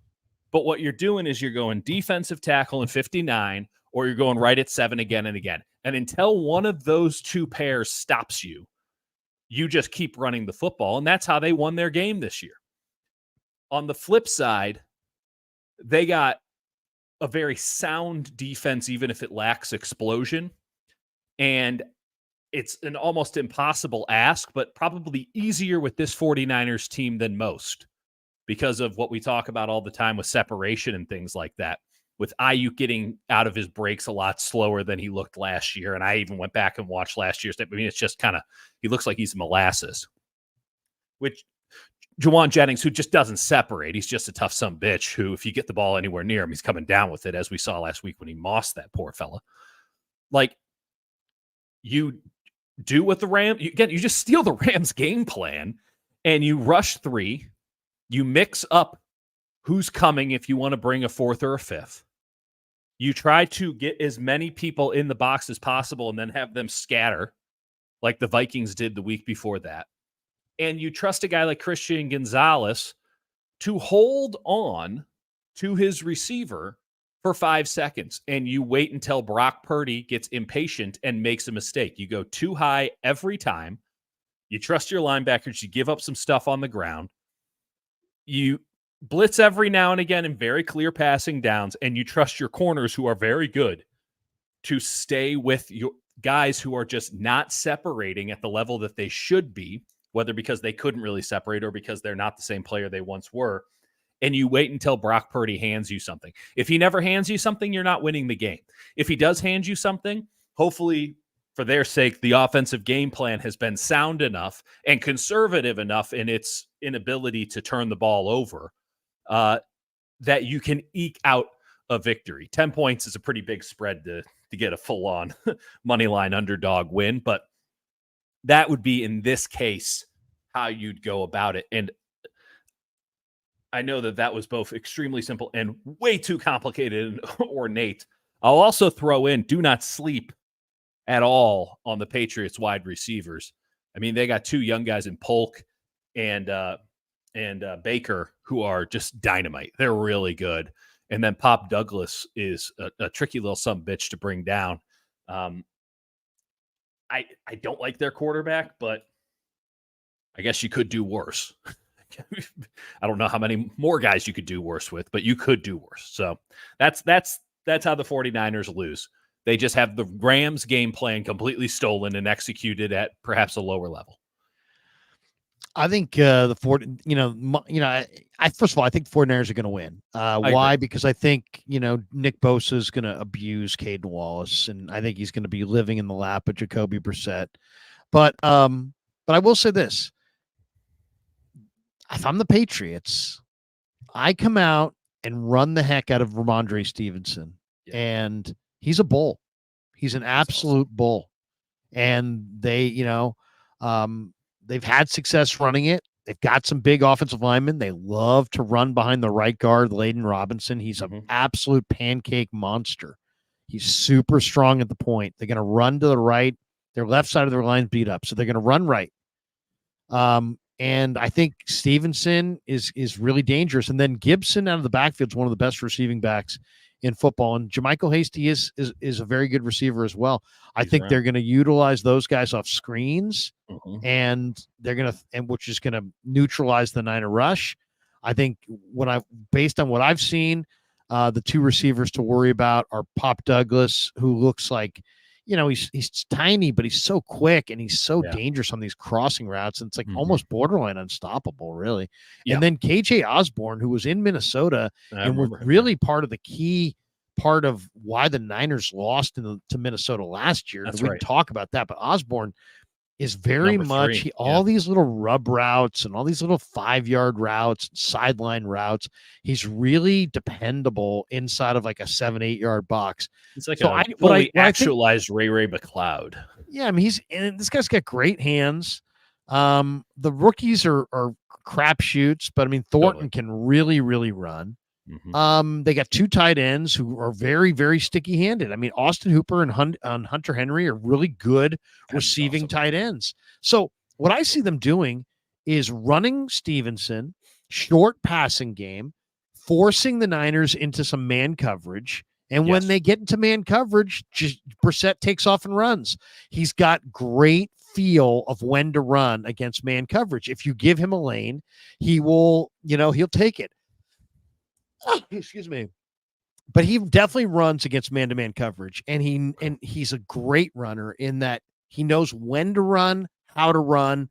But what you're doing is you're going defensive tackle in 59, or you're going right at 7 again and again. And until one of those 2 pairs stops you, you just keep running the football. And that's how they won their game this year. On the flip side, they got a very sound defense, even if it lacks explosion. And it's an almost impossible ask, but probably easier with this 49ers team than most because of what we talk about all the time with separation and things like that. With Ayuk getting out of his breaks a lot slower than he looked last year. And I even went back and watched last year's. I mean, it's just kind of, he looks like he's molasses. Which Juwan Jennings, who just doesn't separate, he's just a tough son of a bitch who, if you get the ball anywhere near him, he's coming down with it, as we saw last week when he mossed that poor fella. Like, you do what the Rams, you just steal the Rams game plan and you rush 3, you mix up who's coming if you want to bring a 4th or a 5th. You try to get as many people in the box as possible and then have them scatter like the Vikings did the week before that. And you trust a guy like Christian Gonzalez to hold on to his receiver for 5 seconds. And you wait until Brock Purdy gets impatient and makes a mistake. You go too high every time. You trust your linebackers. You give up some stuff on the ground. You blitz every now and again in very clear passing downs, and you trust your corners, who are very good, to stay with your guys who are just not separating at the level that they should be, whether because they couldn't really separate or because they're not the same player they once were. And you wait until Brock Purdy hands you something. If he never hands you something, you're not winning the game. If he does hand you something, hopefully for their sake, the offensive game plan has been sound enough and conservative enough in its inability to turn the ball over that you can eke out a victory. 10 points is a pretty big spread to get a full-on money line underdog win, but that would be, in this case, how you'd go about it. And I know that was both extremely simple and way too complicated and ornate. I'll also throw in, do not sleep at all on the Patriots wide receivers. I mean, they got two young guys in Polk and Baker who are just dynamite. They're really good. And then Pop Douglas is a tricky little sumbitch to bring down. I don't like their quarterback, but I guess you could do worse. I don't know how many more guys you could do worse with, but you could do worse. So that's how the 49ers lose. They just have the Rams game plan completely stolen and executed at perhaps a lower level. I think I first of all, I think the 49ers are going to win. Why? Agree. Because I think, Nick Bosa is going to abuse Caden Wallace, and I think he's going to be living in the lap of Jacoby Brissett. But I will say this. If I'm the Patriots, I come out and run the heck out of Ramondre Stevenson. Yeah. And he's a bull. He's an absolute bull. And they, they've had success running it. They've got some big offensive linemen. They love to run behind the right guard, Layden Robinson. He's an absolute pancake monster. He's super strong at the point. They're going to run to the right. Their left side of their line's beat up, so they're going to run right. And I think Stevenson is really dangerous. And then Gibson out of the backfield is one of the best receiving backs in football. And Jermichael Hasty is a very good receiver as well. I think they're going to utilize those guys off screens, and they're going to, which is going to neutralize the Niner rush. I think based on what I've seen, the two receivers to worry about are Pop Douglas, who looks like, he's tiny, but he's so quick and he's so dangerous on these crossing routes. And it's like almost borderline unstoppable, really. Yeah. And then KJ Osborne, who was in Minnesota and was really part of the key part of why the Niners lost to Minnesota last year. We can talk about that, but Osborne is very much all these little rub routes and all these little 5-yard routes, sideline routes. He's really dependable inside of like a 7-8 yard box. It's like fully actualized Ray McLeod. Yeah, I mean this guy's got great hands. The rookies are crapshoots, but I mean Thornton can really, really run. They got two tight ends who are very, very sticky handed. I mean, Austin Hooper and Hunter Henry are really good receiving tight ends. So what I see them doing is running Stevenson, short passing game, forcing the Niners into some man coverage. And when they get into man coverage, Brissett takes off and runs. He's got great feel of when to run against man coverage. If you give him a lane, he will, he'll take it. Excuse me. But he definitely runs against man-to-man coverage, and he's a great runner in that he knows when to run, how to run.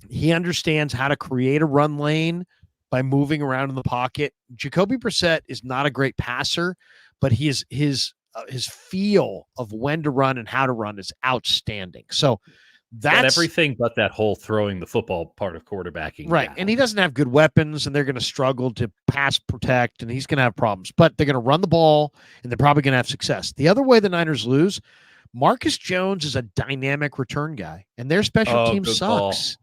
He understands how to create a run lane by moving around in the pocket. Jacoby Brissett is not a great passer, but his feel of when to run and how to run is outstanding. So that's everything but that whole throwing the football part of quarterbacking. Right. And he doesn't have good weapons, and they're going to struggle to pass protect, and he's going to have problems. But they're going to run the ball, and they're probably going to have success. The other way the Niners lose, Marcus Jones is a dynamic return guy, and their special team sucks.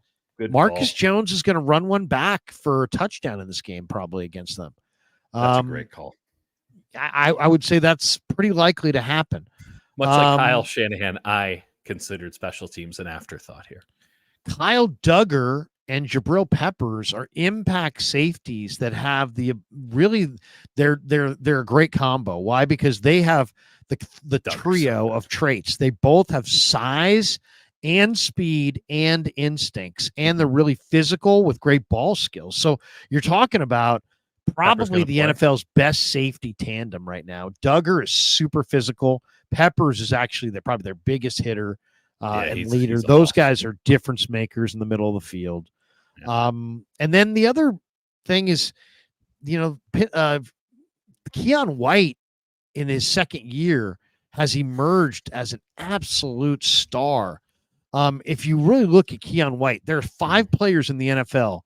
Marcus Jones is going to run one back for a touchdown in this game, probably against them. That's a great call. I would say that's pretty likely to happen. Much like Kyle Shanahan, I considered special teams an afterthought here. Kyle Duggar and Jabril Peppers are impact safeties that have they're a great combo. Why? Because they have the trio of traits. They both have size and speed and instincts, and they're really physical with great ball skills. So you're talking about probably the NFL's best safety tandem right now. Duggar is super physical. Peppers is actually probably their biggest hitter. and leader. Those guys are difference makers in the middle of the field. Yeah. And then the other thing is, Keon White in his second year has emerged as an absolute star. If you really look at Keon White, there are 5 players in the NFL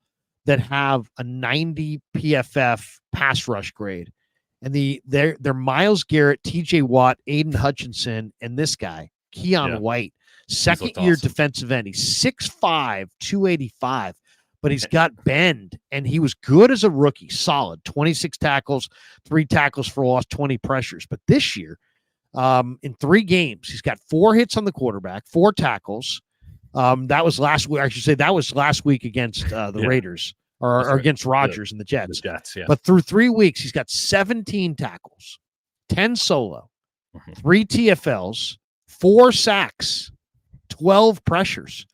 that have a 90 PFF pass rush grade. And they're Myles Garrett, TJ Watt, Aiden Hutchinson, and this guy, Keon White, second year defensive end. He's 6'5", 285, but he's got bend, and he was good as a rookie, solid, 26 tackles, 3 tackles for loss, 20 pressures. But this year, in 3 games, he's got 4 hits on the quarterback, 4 tackles. That was last week. I should say that was last week against the Raiders or against Rodgers and the Jets. But through 3 weeks, he's got 17 tackles, 10 solo, 3 TFLs, 4 sacks, 12 pressures.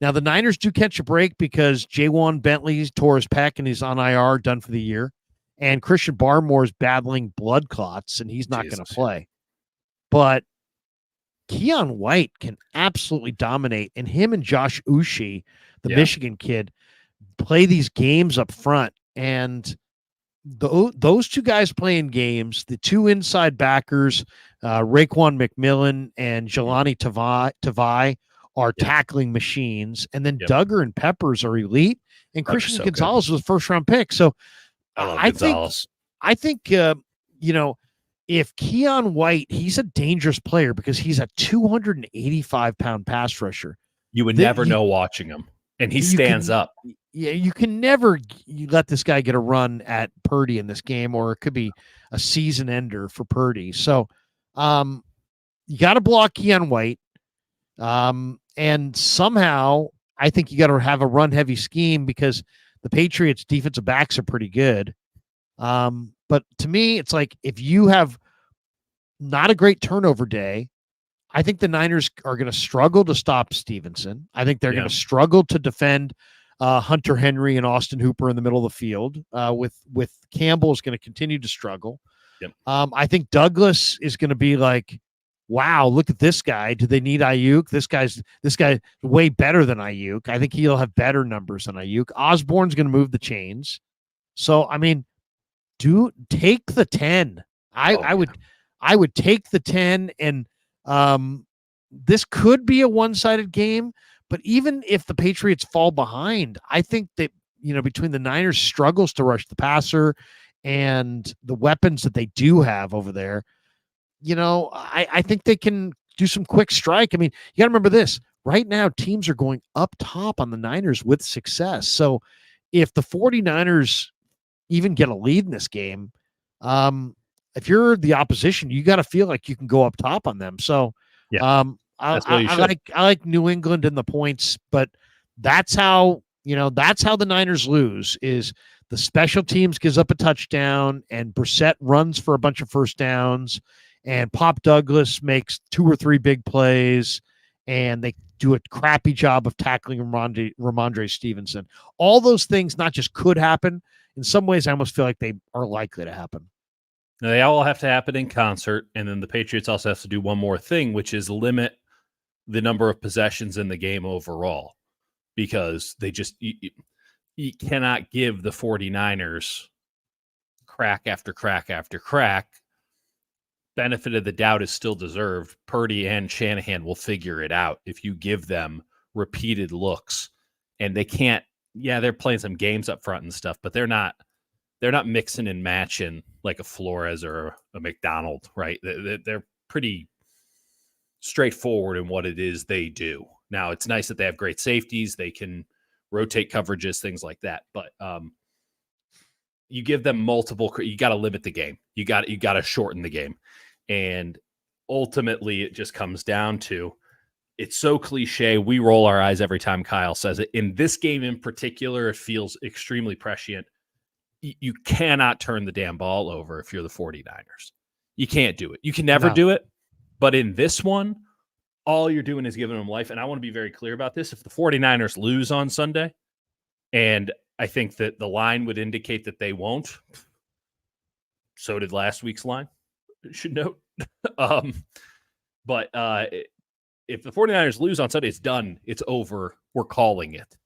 Now, the Niners do catch a break because Jaywan Bentley tore his pec and he's on IR, done for the year. And Christian Barmore is battling blood clots, and he's not going to play. But Keon White can absolutely dominate, and him and Josh Uche, the Michigan kid, play these games up front. And those 2 guys playing games, the 2 inside backers, Raekwon McMillan and Jelani Tavai, are tackling machines. And then Duggar and Peppers are elite, and Christian Gonzalez was a first-round pick. So I think if Keon White, he's a dangerous player because he's a 285-pound pass rusher. You would never know watching him, and he stands up. Yeah, you can never let this guy get a run at Purdy in this game, or it could be a season ender for Purdy. So you got to block Keon White. And somehow I think you got to have a run-heavy scheme because the Patriots' defensive backs are pretty good. But to me, it's like if you have not a great turnover day, I think the Niners are going to struggle to stop Stevenson. I think they're going to struggle to defend Hunter Henry and Austin Hooper in the middle of the field. With Campbell is going to continue to struggle. Yep. I think Douglas is going to be like, wow, look at this guy. Do they need Ayuk? This guy's way better than Ayuk. I think he'll have better numbers than Ayuk. Osborne's going to move the chains. So, I mean, take the 10. I would take the 10, and this could be a one-sided game, but even if the Patriots fall behind, I think that, between the Niners struggles to rush the passer and the weapons that they do have over there, I think they can do some quick strike. I mean, you got to remember this. Right now, teams are going up top on the Niners with success. So if the 49ers even get a lead in this game, if you're the opposition, you got to feel like you can go up top on them. So I like New England in the points, but that's how the Niners lose is the special teams gives up a touchdown and Brissett runs for a bunch of first downs and Pop Douglas makes 2 or 3 big plays and they do a crappy job of tackling Ramondre Stevenson. All those things not just could happen. In some ways, I almost feel like they are likely to happen. Now, they all have to happen in concert, and then the Patriots also have to do one more thing, which is limit the number of possessions in the game overall, because they just you cannot give the 49ers crack after crack after crack. Benefit of the doubt is still deserved. Purdy and Shanahan will figure it out if you give them repeated looks, and they can't. Yeah, they're playing some games up front and stuff, but they're not mixing and matching like a Flores or a McDonald, right? They're pretty straightforward in what it is they do. Now, it's nice that they have great safeties. They can rotate coverages, things like that. But you give them multiple, you got to limit the game. You got to shorten the game. And ultimately, it just comes down to, it's so cliche. We roll our eyes every time Kyle says it. In this game in particular, it feels extremely prescient. You cannot turn the damn ball over if you're the 49ers. You can't do it. You can never do it. But in this one, all you're doing is giving them life. And I want to be very clear about this. If the 49ers lose on Sunday, and I think that the line would indicate that they won't, so did last week's line, should note. But if the 49ers lose on Sunday, it's done. It's over. We're calling it.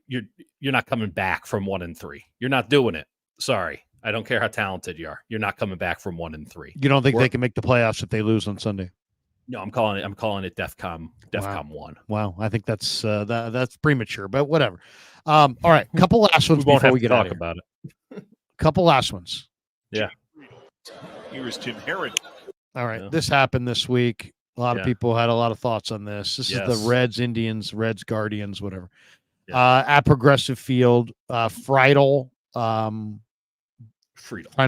You're not coming back from 1-3. You're not doing it. Sorry. I don't care how talented you are. You're not coming back from 1-3. You don't think they can make the playoffs if they lose on Sunday? No, I'm calling it DEFCON 1. Wow. I think that's premature, but whatever. All right, couple last ones before we get out about it. Couple last ones. Yeah. Here's Tim Herron. All right, This happened this week. A lot of people had a lot of thoughts on this. This is the Reds, Indians, Reds, Guardians, whatever. At Progressive Field, Friedel, trying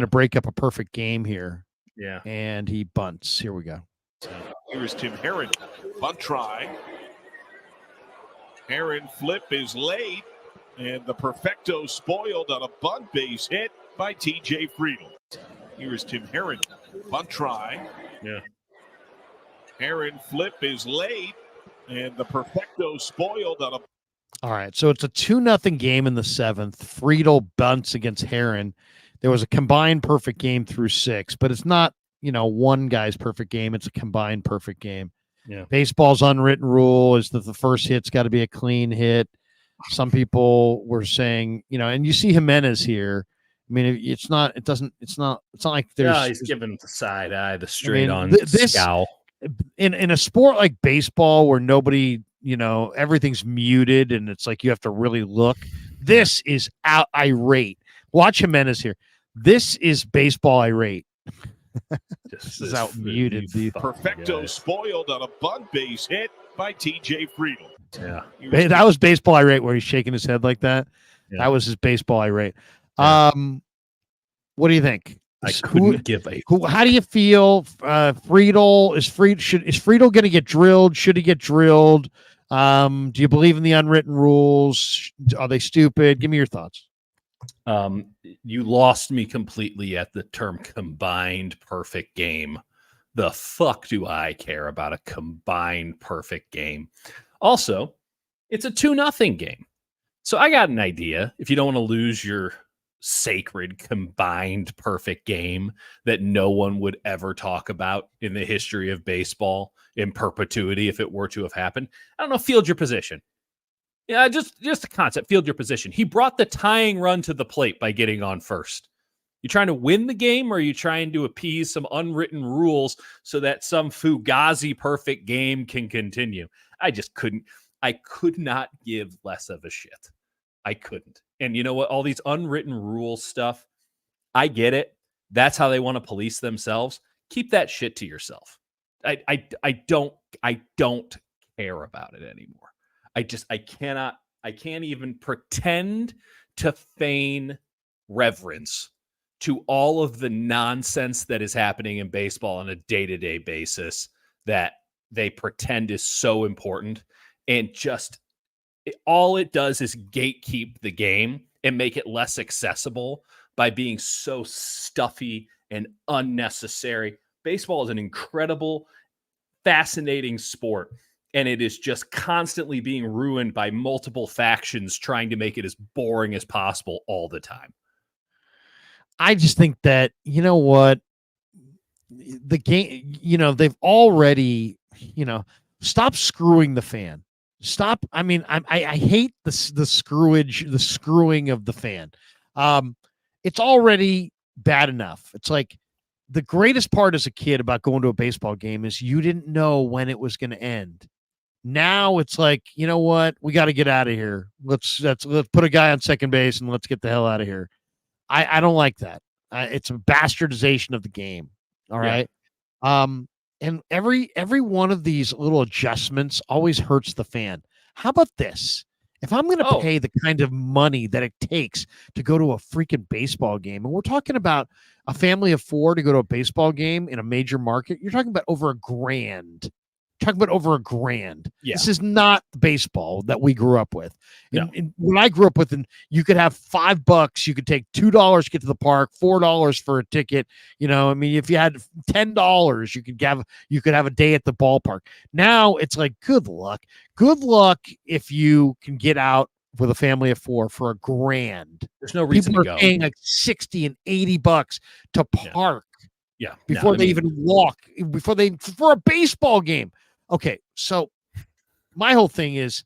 to break up a perfect game here. Yeah. And he bunts. Here we go. Here's Tim Herron. Bunt try. Herron flip is late. And the perfecto spoiled on a bunt base hit by TJ Friedel. Here's Tim Herron. Bunt try. Yeah. Herron flip is late. And the perfecto spoiled on a. All right. So it's a 2-0 game in the 7th. Friedel bunts against Herron. There was a combined perfect game through 6, but it's not, one guy's perfect game. It's a combined perfect game. Yeah. Baseball's unwritten rule is that the first hit's got to be a clean hit. Some people were saying, and you see Jimenez here. I mean, it's not like there's. No, he's giving the side eye, the straight on scowl. In a sport like baseball where nobody, everything's muted and it's like you have to really look. This is irate. Watch Jimenez here. This is baseball irate. This is out muted. The perfecto spoiled on a bunt base hit by TJ Friedel. Yeah. That was baseball irate where he's shaking his head like that. Yeah. That was his baseball irate. Yeah. What do you think? I couldn't give a. How do you feel? Friedel is Friedel going to get drilled? Should he get drilled? Do you believe in the unwritten rules? Are they stupid? Give me your thoughts. You lost me completely at the term combined perfect game. The fuck do I care about a combined perfect game? Also, it's a 2-0 game. So I got an idea. If you don't want to lose your sacred combined perfect game that no one would ever talk about in the history of baseball in perpetuity if it were to have happened, I don't know, field your position. Yeah, just a concept, field your position. He brought the tying run to the plate by getting on first. You trying to win the game, or are you trying to appease some unwritten rules so that some fugazi perfect game can continue? I could not give less of a shit. I couldn't. And you know what? All these unwritten rules stuff, I get it. That's how they want to police themselves. Keep that shit to yourself. I don't care about it anymore. I can't even pretend to feign reverence to all of the nonsense that is happening in baseball on a day-to-day basis that they pretend is so important, and just all it does is gatekeep the game and make it less accessible by being so stuffy and unnecessary. Baseball is an incredible, fascinating sport, and it is just constantly being ruined by multiple factions trying to make it as boring as possible all the time. I just think that, you know what, the game, they've already, stop screwing the fan. Stop. I mean, I hate the screwing of the fan. It's already bad enough. It's like the greatest part as a kid about going to a baseball game is you didn't know when it was going to end. Now it's like, you know what? We got to get out of here. Let's put a guy on second base and let's get the hell out of here. I don't like that. It's a bastardization of the game. All right. And every one of these little adjustments always hurts the fan. How about this? If I'm going to pay the kind of money that it takes to go to a freaking baseball game, and we're talking about a family of 4 to go to a baseball game in a major market, you're talking about over $1,000. Yeah. This is not baseball that we grew up with. And when I grew up with, and you could have $5, you could take $2 to get to the park, $4 for a ticket. I mean, if you had $10, you could have a day at the ballpark. Now it's like, good luck if you can get out with a family of 4 for $1,000. There's no reason People to are go. paying like $60 and $80 to park. Yeah. Before they even walk, for a baseball game. Okay, so my whole thing is,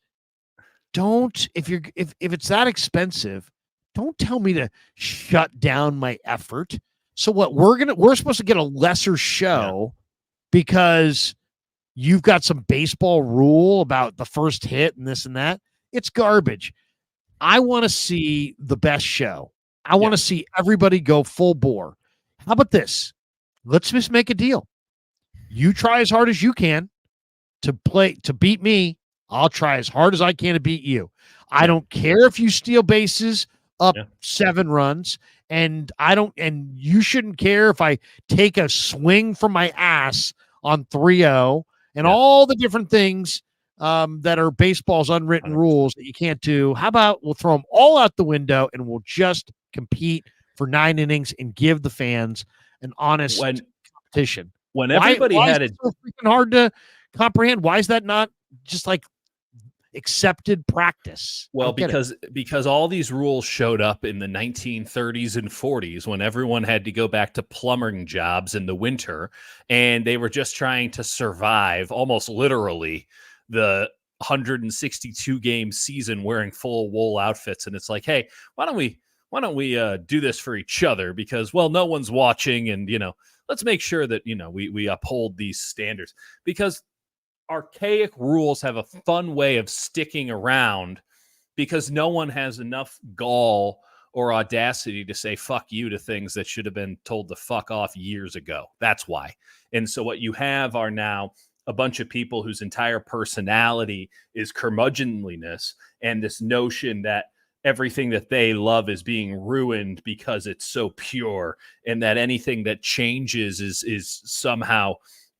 if it's that expensive, don't tell me to shut down my effort. So what, we're supposed to get a lesser show because you've got some baseball rule about the first hit and this and that. It's garbage. I want to see the best show. I want to see everybody go full bore. How about this? Let's just make a deal. You try as hard as you can to beat me. I'll try as hard as I can to beat you. I don't care if you steal bases up 7 runs, and you shouldn't care if I take a swing from my ass on 3-0 and all the different things that are baseball's unwritten rules that you can't do. How about we'll throw them all out the window and we'll just compete for 9 innings and give the fans an honest competition. When everybody why had is it so freaking hard to comprehend? Why is that not just like accepted practice? Well, because all these rules showed up in the 1930s and 40s when everyone had to go back to plumbing jobs in the winter, and they were just trying to survive, almost literally, the 162 game season wearing full wool outfits. And it's like, hey, why don't we do this for each other? Because, well, no one's watching, and let's make sure that we uphold these standards, because archaic rules have a fun way of sticking around because no one has enough gall or audacity to say fuck you to things that should have been told to fuck off years ago. That's why. And so what you have are now a bunch of people whose entire personality is curmudgeonliness and this notion that everything that they love is being ruined because it's so pure, and that anything that changes is somehow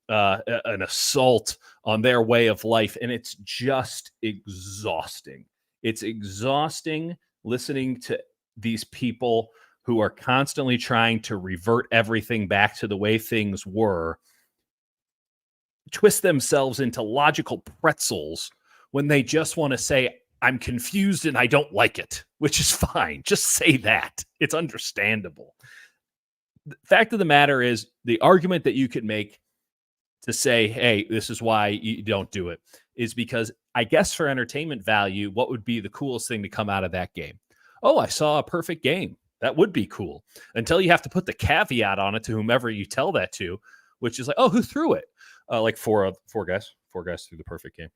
an assault on their way of life. And it's just exhausting. It's exhausting listening to these people who are constantly trying to revert everything back to the way things were, twist themselves into logical pretzels when they just want to say, I'm confused and I don't like it, which is fine. Just say that. It's understandable. The fact of the matter is, the argument that you could make to say, hey, this is why you don't do it, is because I guess for entertainment value, what would be the coolest thing to come out of that game? Oh, I saw a perfect game. That would be cool. Until you have to put the caveat on it to whomever you tell that to, which is like, oh, who threw it? Like four guys threw the perfect game.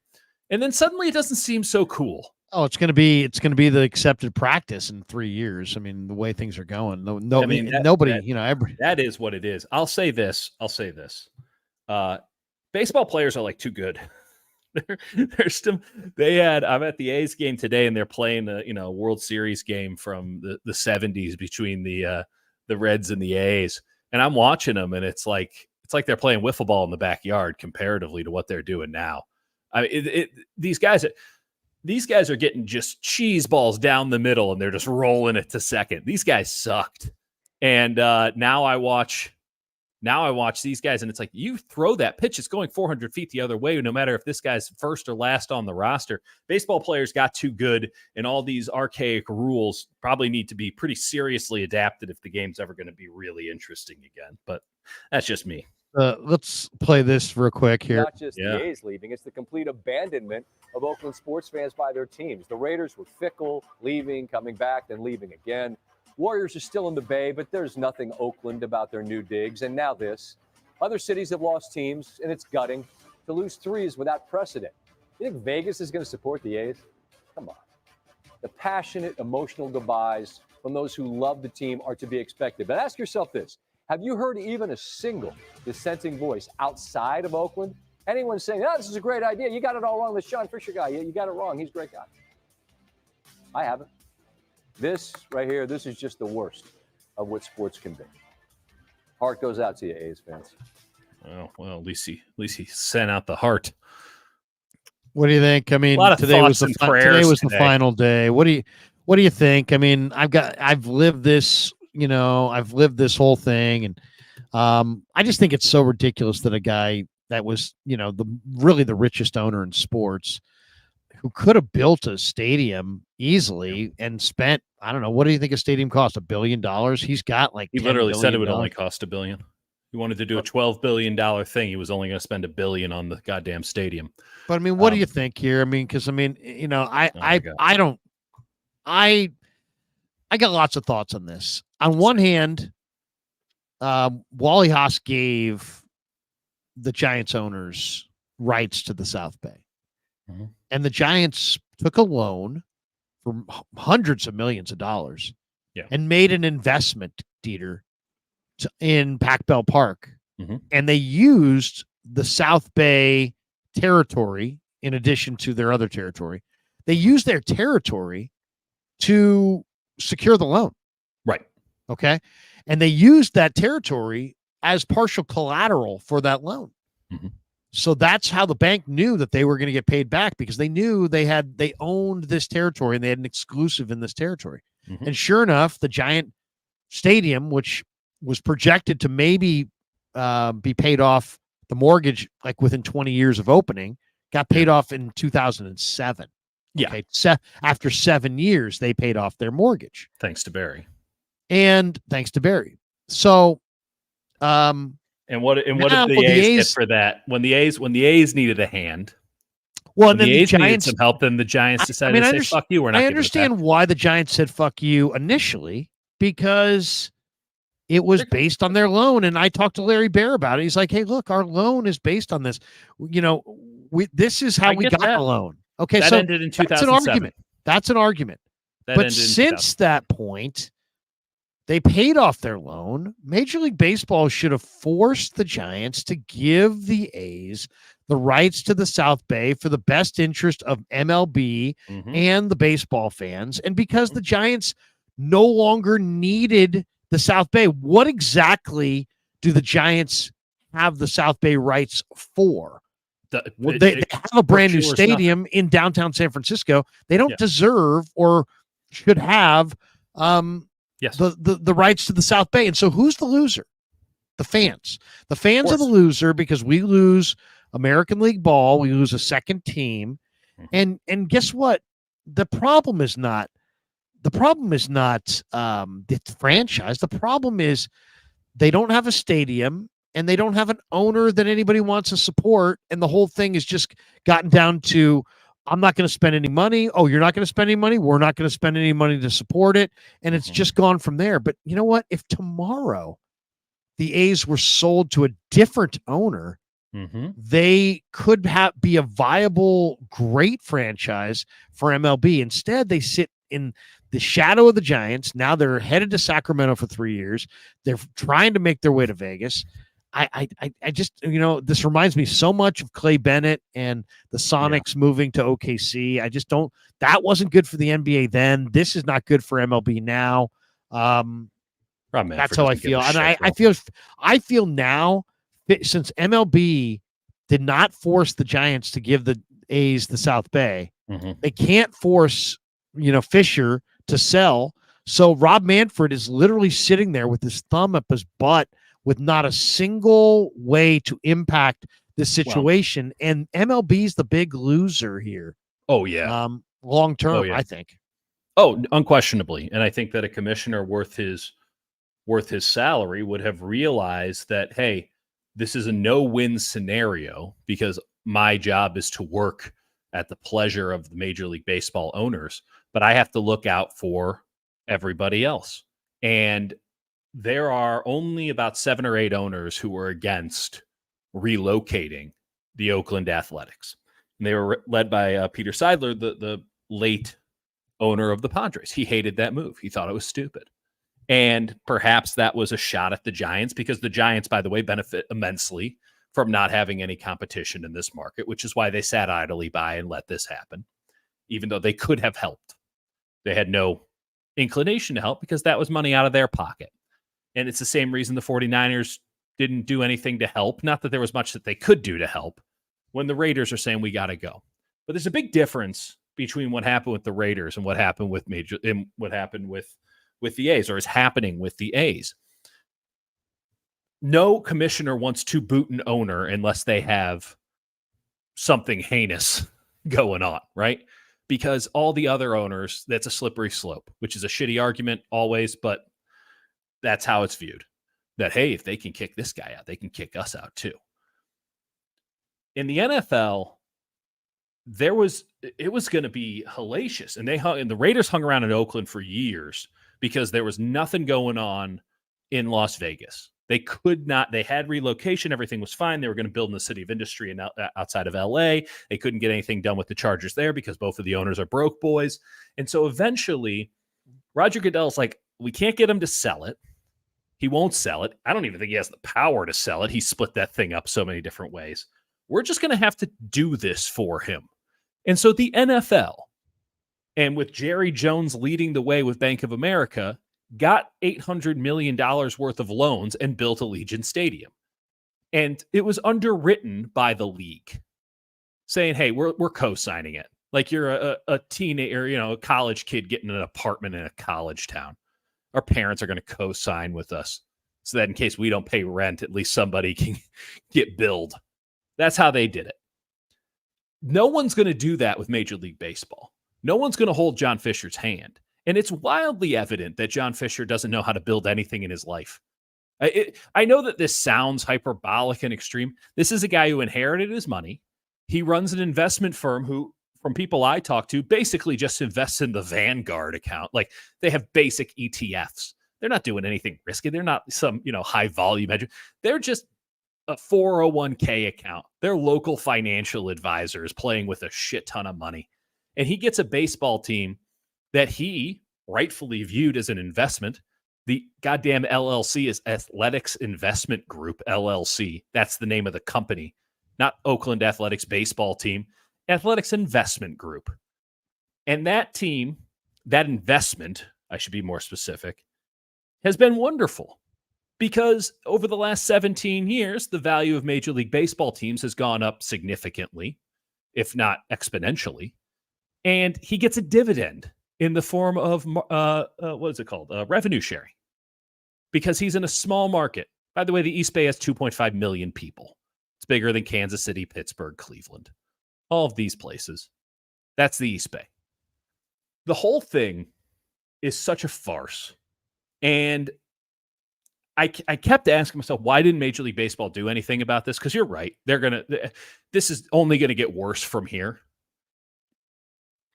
And then suddenly it doesn't seem so cool. Oh, it's going to be the accepted practice in 3 years. I mean, the way things are going. That is what it is. I'll say this. Baseball players are like too good. they're still. I'm at the A's game today, and they're playing a World Series game from the 70s between the Reds and the A's, and I'm watching them, and it's like they're playing wiffle ball in the backyard comparatively to what they're doing now. I mean, these guys are getting just cheese balls down the middle, and they're just rolling it to second. These guys sucked, and now I watch these guys, and it's like, you throw that pitch, it's going 400 feet the other way, no matter if this guy's first or last on the roster. Baseball players got too good, and all these archaic rules probably need to be pretty seriously adapted if the game's ever going to be really interesting again. But that's just me. Let's play this real quick here. Not just the A's leaving, it's the complete abandonment of Oakland sports fans by their teams. The Raiders were fickle, leaving, coming back, then leaving again. Warriors are still in the Bay, but there's nothing Oakland about their new digs. And now this. Other cities have lost teams, and it's gutting. To lose 3 is without precedent. You think Vegas is going to support the A's? Come on. The passionate, emotional goodbyes from those who love the team are to be expected. But ask yourself this. Have you heard even a single dissenting voice outside of Oakland? Anyone saying, oh, this is a great idea. You got it all wrong. This Sean Fisher guy, you got it wrong. He's a great guy. I haven't. This right here, this is just the worst of what sports can be. Heart goes out to you, A's fans. Oh, well, at least he sent out the heart. What do you think? I mean, today was the final day. What do you think? I mean, I've lived this, I've lived this whole thing, and I just think it's so ridiculous that a guy that was, the richest owner in sports, who could have built a stadium easily and spent, I don't know, what do you think a stadium cost? $1 billion? He's got like, he literally said it would only cost $1 billion. He wanted to do a $12 billion thing. He was only going to spend $1 billion on the goddamn stadium. But I mean, what do you think here? I mean, because I got lots of thoughts on this. On one hand, Wally Haas gave the Giants owners rights to the South Bay, and the Giants took a loan for hundreds of millions of dollars, and made an investment, Dieter, in Pac Bell Park, and they used the South Bay territory in addition to their other territory. They used their territory to secure the loan. Right. Okay. And they used that territory as partial collateral for that loan. So that's how the bank knew that they were going to get paid back, because they knew they owned this territory and they had an exclusive in this territory. And sure enough, the Giant Stadium, which was projected to maybe be paid off, the mortgage, like within 20 years of opening, got paid off in 2007. Yeah. Okay. After 7 years, they paid off their mortgage. Thanks to Barry. So, and what did the A's get for that? When the A's needed a hand, and then the A's Giants needed some help, then the Giants decided to say, fuck you, we're not I understand why the Giants said fuck you initially, because it was based on their loan. And I talked to Larry Bear about it. He's like, hey, look, our loan is based on this. This is how we got the loan. Okay, that so ended in 2007. That's an argument. But since that point, they paid off their loan. Major League Baseball should have forced the Giants to give the A's the rights to the South Bay for the best interest of MLB and the baseball fans. And because the Giants no longer needed the South Bay, what exactly do the Giants have the South Bay rights for? They have a brand new stadium in downtown San Francisco. They don't deserve or should have the rights to the South Bay. And so who's the loser? The fans. The fans are the loser, because we lose American League ball. We lose a second team. And guess what? The problem is not the franchise. The problem is they don't have a stadium, and they don't have an owner that anybody wants to support. And the whole thing has just gotten down to, I'm not going to spend any money. Oh, you're not going to spend any money? We're not going to spend any money to support it. And it's just gone from there. But you know what? If tomorrow the A's were sold to a different owner, they could be a viable, great franchise for MLB. Instead, they sit in the shadow of the Giants. Now they're headed to Sacramento for 3 years. They're trying to make their way to Vegas. I just, this reminds me so much of Clay Bennett and the Sonics moving to OKC. I just don't, that wasn't good for the NBA then. This is not good for MLB now. That's how I feel. And I feel now, since MLB did not force the Giants to give the A's the South Bay, they can't force, Fisher to sell. So Rob Manfred is literally sitting there with his thumb up his butt, with not a single way to impact this situation. And MLB's the big loser here. Oh, yeah. Long term, I think. Oh, unquestionably. And I think that a commissioner worth his salary would have realized that, hey, this is a no-win scenario, because my job is to work at the pleasure of the Major League Baseball owners, but I have to look out for everybody else. And there are only about 7 or 8 owners who were against relocating the Oakland Athletics. And they were led by Peter Seidler, the late owner of the Padres. He hated that move. He thought it was stupid. And perhaps that was a shot at the Giants, because the Giants, by the way, benefit immensely from not having any competition in this market, which is why they sat idly by and let this happen, even though they could have helped. They had no inclination to help, because that was money out of their pocket. And it's the same reason the 49ers didn't do anything to help. Not that there was much that they could do to help, when the Raiders are saying we got to go. But there's a big difference between what happened with the Raiders and what happened with the A's, or is happening with the A's. No commissioner wants to boot an owner unless they have something heinous going on, right? Because all the other owners, that's a slippery slope, which is a shitty argument always, but that's how it's viewed. that, hey, if they can kick this guy out, they can kick us out too. In the NFL, it was going to be hellacious. And the Raiders hung around in Oakland for years because there was nothing going on in Las Vegas. They had relocation. Everything was fine. They were going to build in the city of industry and outside of LA. They couldn't get anything done with the Chargers there because both of the owners are broke boys. And so eventually Roger Goodell's like, we can't get him to sell it. He won't sell it. I don't even think he has the power to sell it. He split that thing up so many different ways. We're just going to have to do this for him. And so the NFL, and with Jerry Jones leading the way with Bank of America, got $800 million worth of loans and built Allegiant Stadium. And it was underwritten by the league saying, hey, we're co-signing it. Like you're a teenager, a college kid getting an apartment in a college town. Our parents are going to co-sign with us so that in case we don't pay rent, at least somebody can get billed. That's how they did it. No one's going to do that with Major League Baseball. No one's going to hold John Fisher's hand. And it's wildly evident that John Fisher doesn't know how to build anything in his life. I know that this sounds hyperbolic and extreme. This is a guy who inherited his money. He runs an investment firm who, from people I talk to, basically just invests in the Vanguard account. Like they have basic ETFs. They're not doing anything risky. They're not some, high volume hedge. They're just a 401k account. They're local financial advisors playing with a shit ton of money. And he gets a baseball team that he rightfully viewed as an investment. The goddamn LLC is Athletics Investment Group, LLC. That's the name of the company, not Oakland Athletics baseball team, Athletics Investment Group. And that team, that investment, I should be more specific, has been wonderful. Because over the last 17 years, the value of Major League Baseball teams has gone up significantly, if not exponentially. And he gets a dividend in the form of, what is it called? Revenue sharing. Because he's in a small market. By the way, the East Bay has 2.5 million people. It's bigger than Kansas City, Pittsburgh, Cleveland. All of these places. That's the East Bay. The whole thing is such a farce. And I kept asking myself, why didn't Major League Baseball do anything about this? Because you're right. This is only going to get worse from here.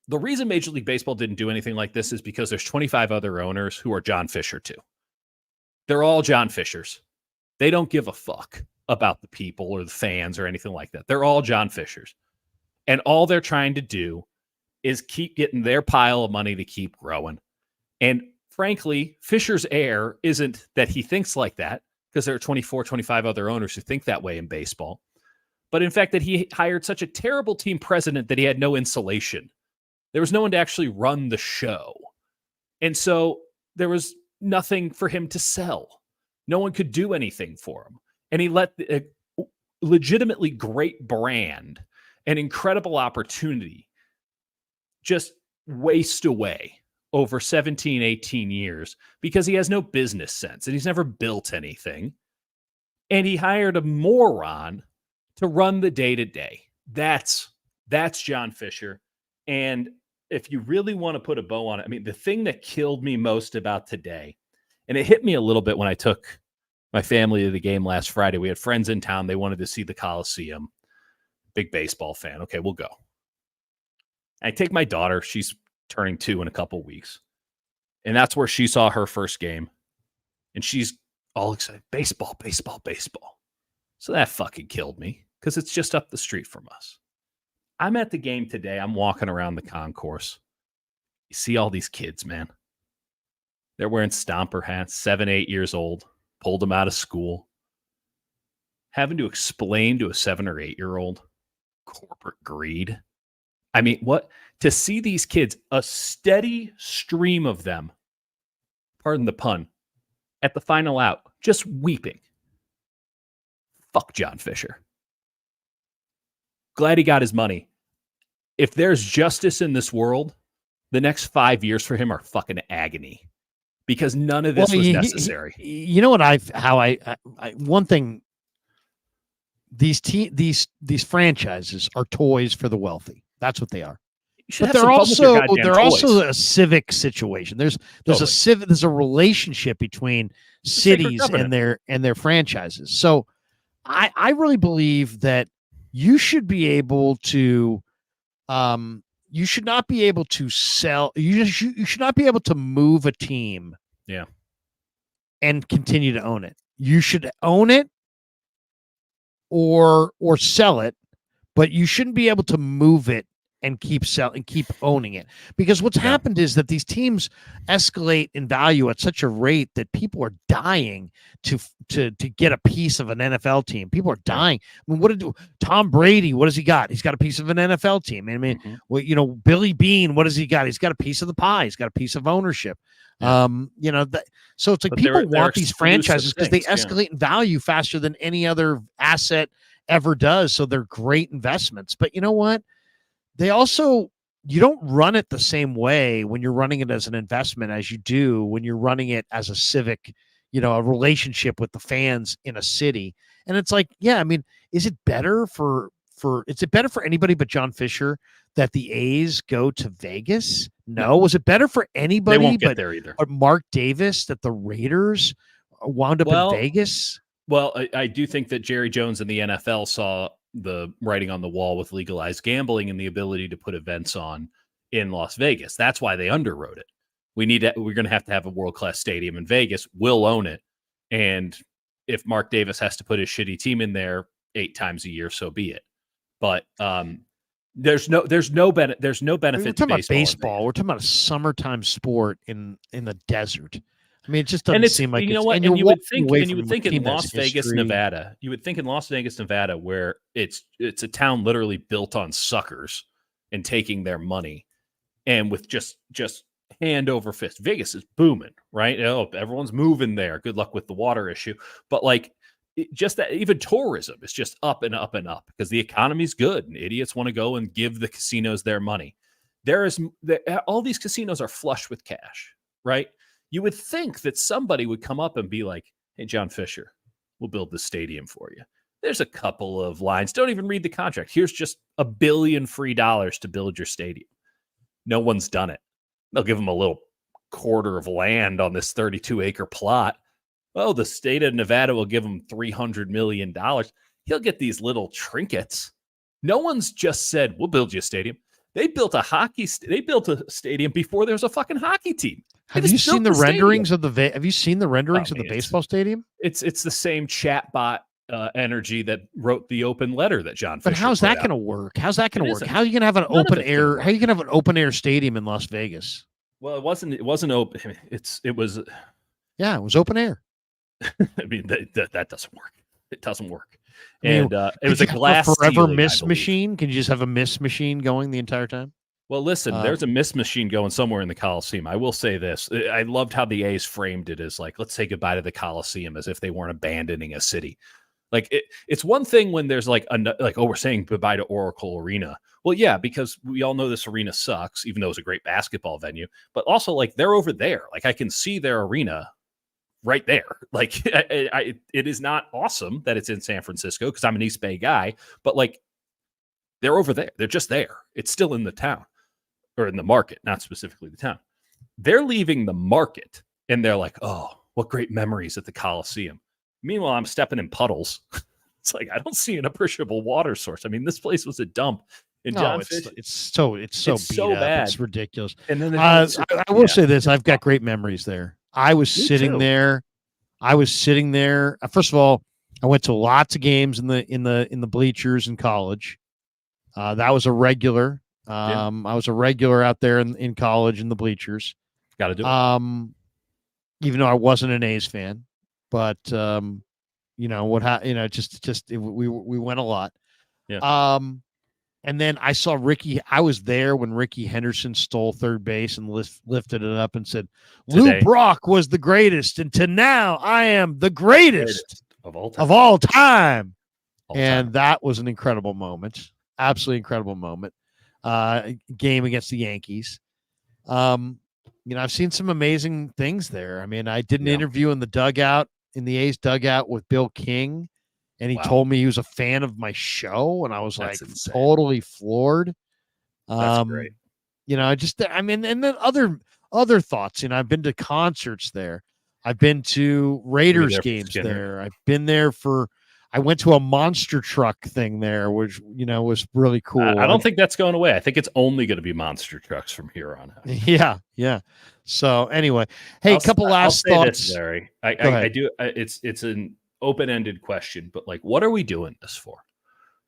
The reason Major League Baseball didn't do anything like this is because there's 25 other owners who are John Fisher too. They're all John Fishers. They don't give a fuck about the people or the fans or anything like that. They're all John Fishers. And all they're trying to do is keep getting their pile of money to keep growing. And frankly, Fisher's air isn't that he thinks like that, because there are 24, 25 other owners who think that way in baseball. But in fact, that he hired such a terrible team president that he had no insulation. There was no one to actually run the show. And so there was nothing for him to sell. No one could do anything for him. And he let a legitimately great brand, an incredible opportunity, just waste away over 17, 18 years because he has no business sense and he's never built anything. And he hired a moron to run the day-to-day. That's John Fisher. And if you really want to put a bow on it, I mean, the thing that killed me most about today, and it hit me a little bit when I took my family to the game last Friday. We had friends in town. They wanted to see the Coliseum. Big baseball fan. Okay, we'll go. I take my daughter. She's turning 2 in a couple weeks. And that's where she saw her first game. And she's all excited. Baseball, baseball, baseball. So that fucking killed me because it's just up the street from us. I'm at the game today. I'm walking around the concourse. You see all these kids, man. They're wearing stomper hats, 7, 8 years old. Pulled them out of school. Having to explain to a 7 or 8 year old corporate greed. I mean, what? To see these kids, a steady stream of them, pardon the pun, at the final out, just weeping. Fuck John Fisher. Glad he got his money. If there's justice in this world, the next 5 years for him are fucking agony because none of this was necessary. You know what one thing, these franchises are toys for the wealthy. That's what they are. But they're also a civic situation. There's a relationship between cities and their franchises. So I really believe that you should be able to you should not be able to sell you should not be able to move a team and continue to own it. You should own it or sell it, but you shouldn't be able to move it and keep owning it, because what's happened is that these teams escalate in value at such a rate that people are dying to get a piece of an NFL team. People are dying. I mean, what did Tom Brady? What has he got? He's got a piece of an NFL team. I mean, well, Billy Bean. What has he got? He's got a piece of the pie. He's got a piece of ownership. So it's like people want these franchises because they escalate in value faster than any other asset ever does. So they're great investments. But you know what? You don't run it the same way when you're running it as an investment as you do when you're running it as a civic, a relationship with the fans in a city. And it's like, is it better for anybody but John Fisher that the A's go to Vegas? No. Was it better for anybody they won't get there either. Or Mark Davis that the Raiders wound up in Vegas? Well, I do think that Jerry Jones and the NFL saw the writing on the wall with legalized gambling and the ability to put events on in Las Vegas. That's why they underwrote it. We're going to have a world-class stadium in Vegas. We'll own it. And if Mark Davis has to put his shitty team in there 8 times a year, so be it. But there's no benefit. We're talking about baseball. We're talking about a summertime sport in the desert. I mean, it just doesn't seem like you would think in Las Vegas, Nevada. You would think in Las Vegas, Nevada, where it's a town literally built on suckers and taking their money, and with just hand over fist. Vegas is booming, right? Everyone's moving there. Good luck with the water issue, but just that even tourism is just up and up and up because the economy's good and idiots want to go and give the casinos their money. All these casinos are flush with cash, right? You would think that somebody would come up and be like, hey, John Fisher, we'll build the stadium for you. There's a couple of lines. Don't even read the contract. Here's just $1 billion free to build your stadium. No one's done it. They'll give them a little quarter of land on this 32-acre plot. Oh, the state of Nevada will give him $300 million. He'll get these little trinkets. No one's just said, we'll build you a stadium. They built a stadium before there was a fucking hockey team. Have you seen the renderings of the baseball stadium? It's the same chatbot energy that wrote the open letter that John Fisher. But how's that going to work? How's that going to work? How are you going to have an open air? How are you going to have an open air stadium in Las Vegas? Well, it wasn't open. It was. Yeah, it was open air. I mean, that doesn't work. It doesn't work. And it was a glass forever ceiling, miss machine. Can you just have a miss machine going the entire time? Well, listen, there's a miss machine going somewhere in the Coliseum. I will say this. I loved how the A's framed it as like, let's say goodbye to the Coliseum as if they weren't abandoning a city. Like it's one thing when there's we're saying goodbye to Oracle Arena. Well, yeah, because we all know this arena sucks, even though it's a great basketball venue, but also they're over there. Like I can see their arena right there. Like it is not awesome that it's in San Francisco because I'm an East Bay guy, but they're over there. They're just there. It's still in the town or in the market, not specifically the town. They're leaving the market and they're like, oh, what great memories at the Coliseum. Meanwhile, I'm stepping in puddles. It's like, I don't see an appreciable water source. I mean, this place was a dump. And it's so bad. It's ridiculous. And then I will say this. I've got great memories there. I was sitting there. First of all, I went to lots of games in the bleachers in college. That was a regular. I was a regular out there in college in the bleachers. Got to do it. Even though I wasn't an A's fan, but we went a lot. Yeah. And then I saw Ricky. I was there when Ricky Henderson stole third base and lifted it up and said, Lou Brock was the greatest. And to now, I am the greatest of all time. That was an incredible moment. Absolutely incredible moment. Game against the Yankees. I've seen some amazing things there. I mean, I did an interview in the A's dugout with Bill King. And he told me he was a fan of my show, and I was totally floored. That's great. and then other thoughts. I've been to concerts there. I've been to Raiders games there. I went to a monster truck thing there, which, was really cool. I don't think that's going away. I think it's only going to be monster trucks from here on out. Yeah. So anyway, hey, a couple last thoughts. This, Larry. I do. It's an open-ended question, but what are we doing this for?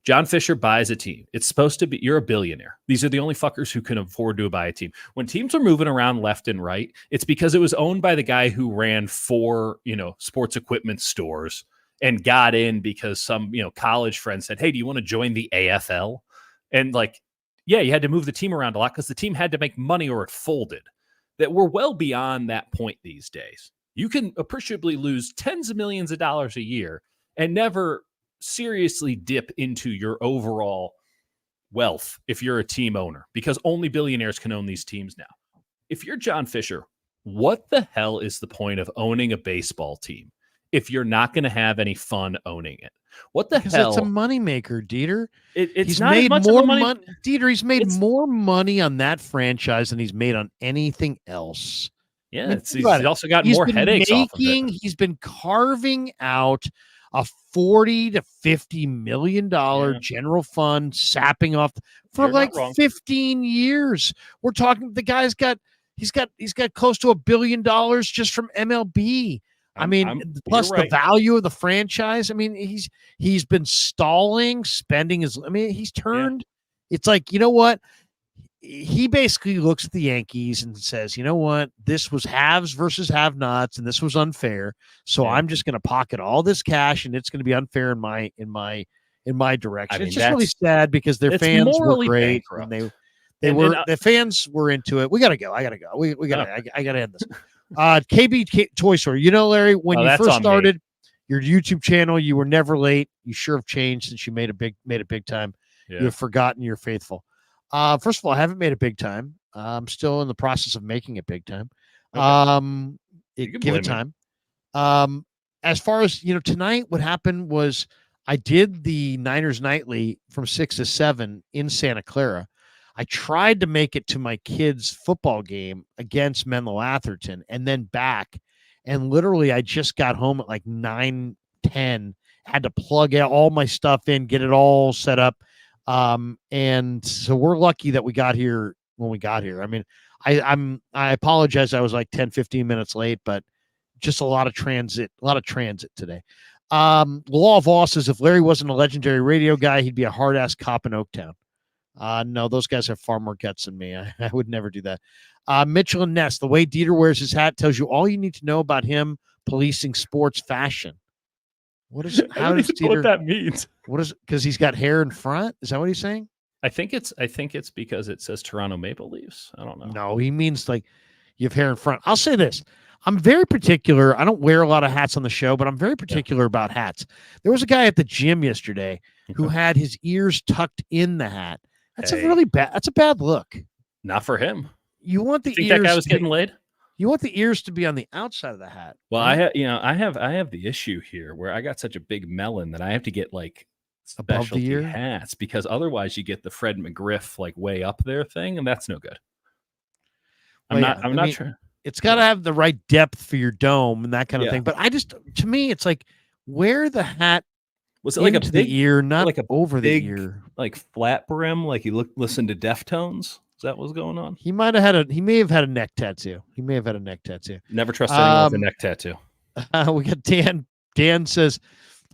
John Fisher buys a team. It's supposed to be, you're a billionaire. These are the only fuckers who can afford to buy a team. When teams are moving around left and right, it's because it was owned by the guy who ran 4, sports equipment stores and got in because some, college friend said, hey, do you want to join the AFL? And you had to move the team around a lot because the team had to make money or it folded. That we're well beyond that point these days. You can appreciably lose tens of millions of dollars a year and never seriously dip into your overall wealth if you're a team owner, because only billionaires can own these teams now. If you're John Fisher, what the hell is the point of owning a baseball team if you're not going to have any fun owning it? What the hell? It's a moneymaker, Dieter. He's made more money. Dieter, he's made more money on that franchise than he's made on anything else. Yeah, he's also got more headaches off of it. He's been carving out a $40 to $50 million general fund, sapping off for 15 years. We're talking, the guy's got close to $1 billion just from MLB. Plus the value of the franchise. He's been stalling, spending he's turned. It's you know what? He basically looks at the Yankees and says, you know what? This was haves versus have-nots, and this was unfair. So I'm just going to pocket all this cash, and it's going to be unfair in my direction. It's just really sad because their fans were great, and the fans were into it. We got to go. I got to go. I got to end this. KB Toy Store. Larry, when you first started your YouTube channel, you were never late. You sure have changed since you made it big time. Yeah. You have forgotten you're faithful. First of all, I haven't made it big time. I'm still in the process of making it big time. Okay. Give it time. As far as, tonight, what happened was I did the Niners Nightly from 6 to 7 in Santa Clara. I tried to make it to my kids' football game against Menlo Atherton and then back. And literally, I just got home at 9:10, had to plug all my stuff in, get it all set up. And so we're lucky that we got here when we got here. I apologize. I was 10, 15 minutes late, but just a lot of transit today. Law of Law says if Larry wasn't a legendary radio guy, he'd be a hard ass cop in Oaktown. No, those guys have far more guts than me. I would never do that. Mitchell and Ness, the way Dieter wears his hat tells you all you need to know about him policing sports fashion. What is? How does Dieter? What that means? What is? Because he's got hair in front. Is that what he's saying? I think it's because it says Toronto Maple Leafs. I don't know. No, he means you have hair in front. I'll say this. I'm very particular. I don't wear a lot of hats on the show, but I'm very particular about hats. There was a guy at the gym yesterday who had his ears tucked in the hat. That's a bad look. Not for him. You want the ears? That guy was getting laid? You want the ears to be on the outside of the hat. Well, right? I have the issue here where I got such a big melon that I have to get specialty hats because otherwise you get the Fred McGriff way up there thing, and that's no good. I'm not sure. It's got to have the right depth for your dome and that kind of thing. But to me, it's wear the hat. Was it into the ear, not over the ear, flat brim? Listen to Deftones. Is that what's going on? He may have had a neck tattoo. Never trust anyone with a neck tattoo. We got Dan. Dan says,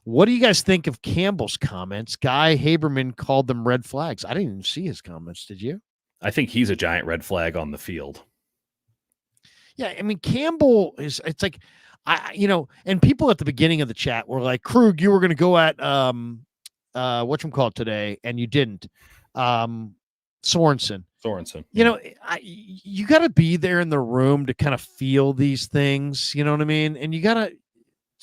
"What do you guys think of Campbell's comments? Guy Haberman called them red flags. I didn't even see his comments. Did you? I think he's a giant red flag on the field. Yeah, Campbell is. It's and people at the beginning of the chat were like, Krug, you were going to go at whatchamacallit today, and you didn't. Sorensen. You got to be there in the room to kind of feel these things. You know what I mean? And you got to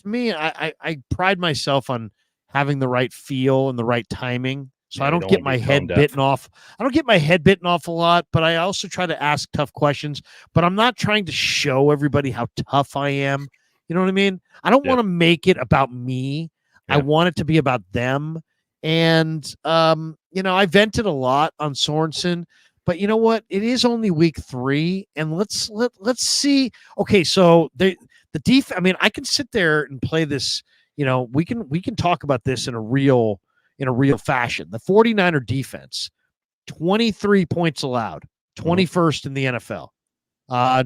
me, I pride myself on having the right feel and the right timing. So I don't get my head bitten off. I don't get my head bitten off a lot, but I also try to ask tough questions. But I'm not trying to show everybody how tough I am. You know what I mean? I don't want to make it about me. I want it to be about them. And, I vented a lot on Sorensen, But you know what? It is only week 3, and let's see. Okay, so the defense. I mean, I can sit there and play this. We can talk about this in a real fashion. The 49er defense, 23 points allowed, 21st in the NFL.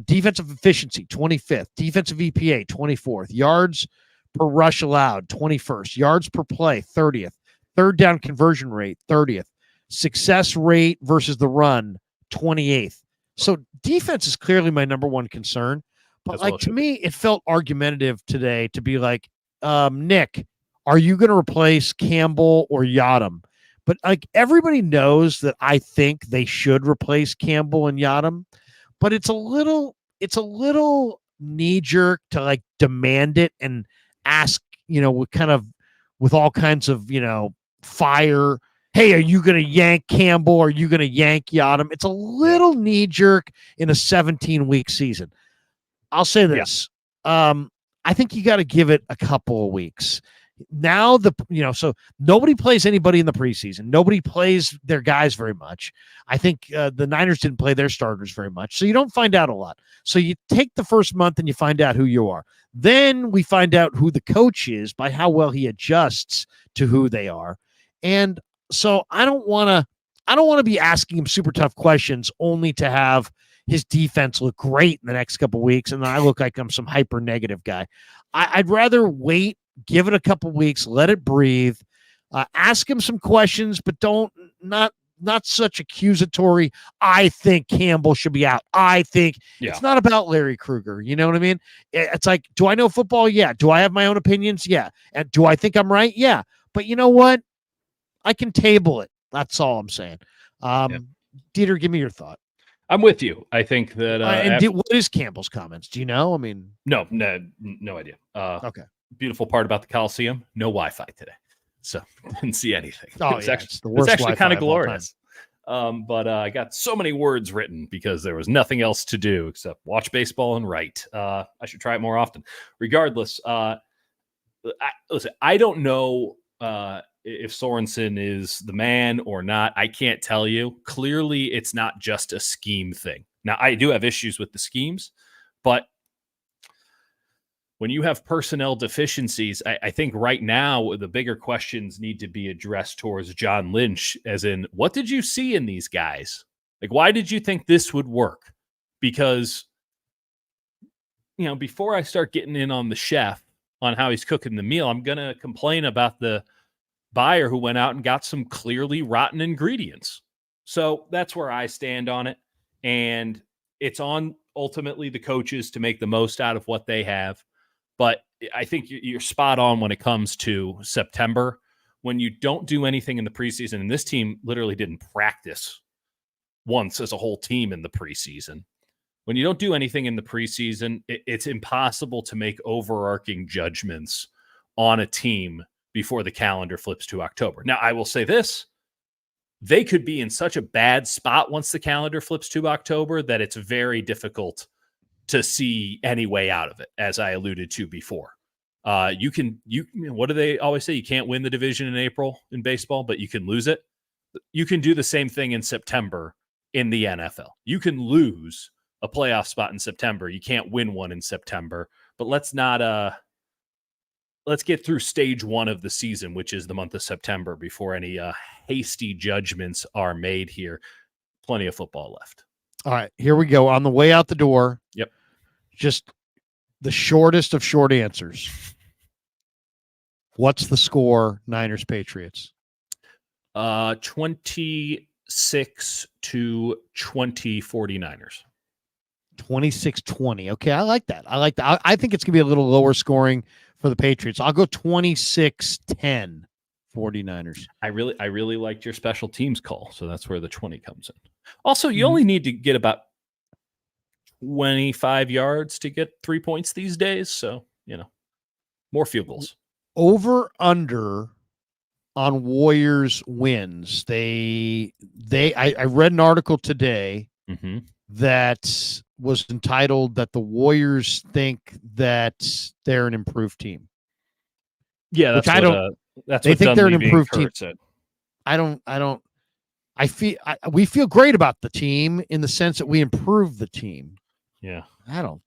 Defensive efficiency, 25th. Defensive EPA, 24th. Yards per rush allowed, 21st. Yards per play, 30th. Third down conversion rate, 30th. Success rate versus the run, 28th. So defense is clearly my number one concern. But to me, it felt argumentative today to be like, Nick, are you going to replace Campbell or Yadam? But everybody knows that I think they should replace Campbell and Yadam. But it's a little knee jerk to demand it and ask, with all kinds of, fire. Hey, are you going to yank Campbell? Are you going to yank Yadam? It's a little knee jerk in a 17-week season. I'll say this. Yeah. I think you got to give it a couple of weeks. Now so nobody plays anybody in the preseason. Nobody plays their guys very much. I think the Niners didn't play their starters very much. So you don't find out a lot. So you take the first month and you find out who you are. Then we find out who the coach is by how well he adjusts to who they are. And so I don't want to be asking him super tough questions only to have his defense look great in the next couple of weeks. And then I look like I'm some hyper negative guy. I'd rather wait, give it a couple weeks, let it breathe, ask him some questions, but not such accusatory. I think Campbell should be out. I think it's not about Larry Krueger. You know what I mean? It's like, do I know football? Yeah. Do I have my own opinions? Yeah. And do I think I'm right? Yeah. But you know what? I can table it. That's all I'm saying. Dieter, give me your thought. I'm with you. I think that. What is Campbell's comments? Do you know? I mean, no idea. Okay. Beautiful part about the Coliseum, no Wi-Fi today, so didn't see anything. It's actually kind of glorious. But I got so many words written because there was nothing else to do except watch baseball and write. I should try it more often. Regardless, listen, I don't know if Sorensen is the man or not. I can't tell you. Clearly, it's not just a scheme thing. Now, I do have issues with the schemes, but when you have personnel deficiencies, I think right now the bigger questions need to be addressed towards John Lynch, as in, what did you see in these guys? Why did you think this would work? Because, before I start getting in on the chef on how he's cooking the meal, I'm going to complain about the buyer who went out and got some clearly rotten ingredients. So that's where I stand on it. And it's on ultimately the coaches to make the most out of what they have. But I think you're spot on when it comes to September, when you don't do anything in the preseason. And this team literally didn't practice once as a whole team in the preseason. When you don't do anything in the preseason, it's impossible to make overarching judgments on a team before the calendar flips to October. Now, I will say this. They could be in such a bad spot once the calendar flips to October that it's very difficult to see any way out of it, as I alluded to before. What do they always say? You can't win the division in April in baseball, but you can lose it. You can do the same thing in September in the NFL. You can lose a playoff spot in September. You can't win one in September, but let's get through stage 1 of the season, which is the month of September, before any hasty judgments are made here. Plenty of football left. All right, here we go. On the way out the door. Yep. Just the shortest of short answers. What's the score, Niners Patriots? 26-20 49ers. 26-20. Okay, I like that. I think it's going to be a little lower scoring for the Patriots. I'll go 26-10 49ers. I really liked your special teams call, so that's where the 20 comes in. Also, you only need to get about 25 yards to get 3 points these days, so, more field goals. Over under on Warriors wins. I read an article today that was entitled that the Warriors think that they're an improved team. Yeah, they think they're an improved team. Said. I we feel great about the team in the sense that we improved the team. Yeah. I don't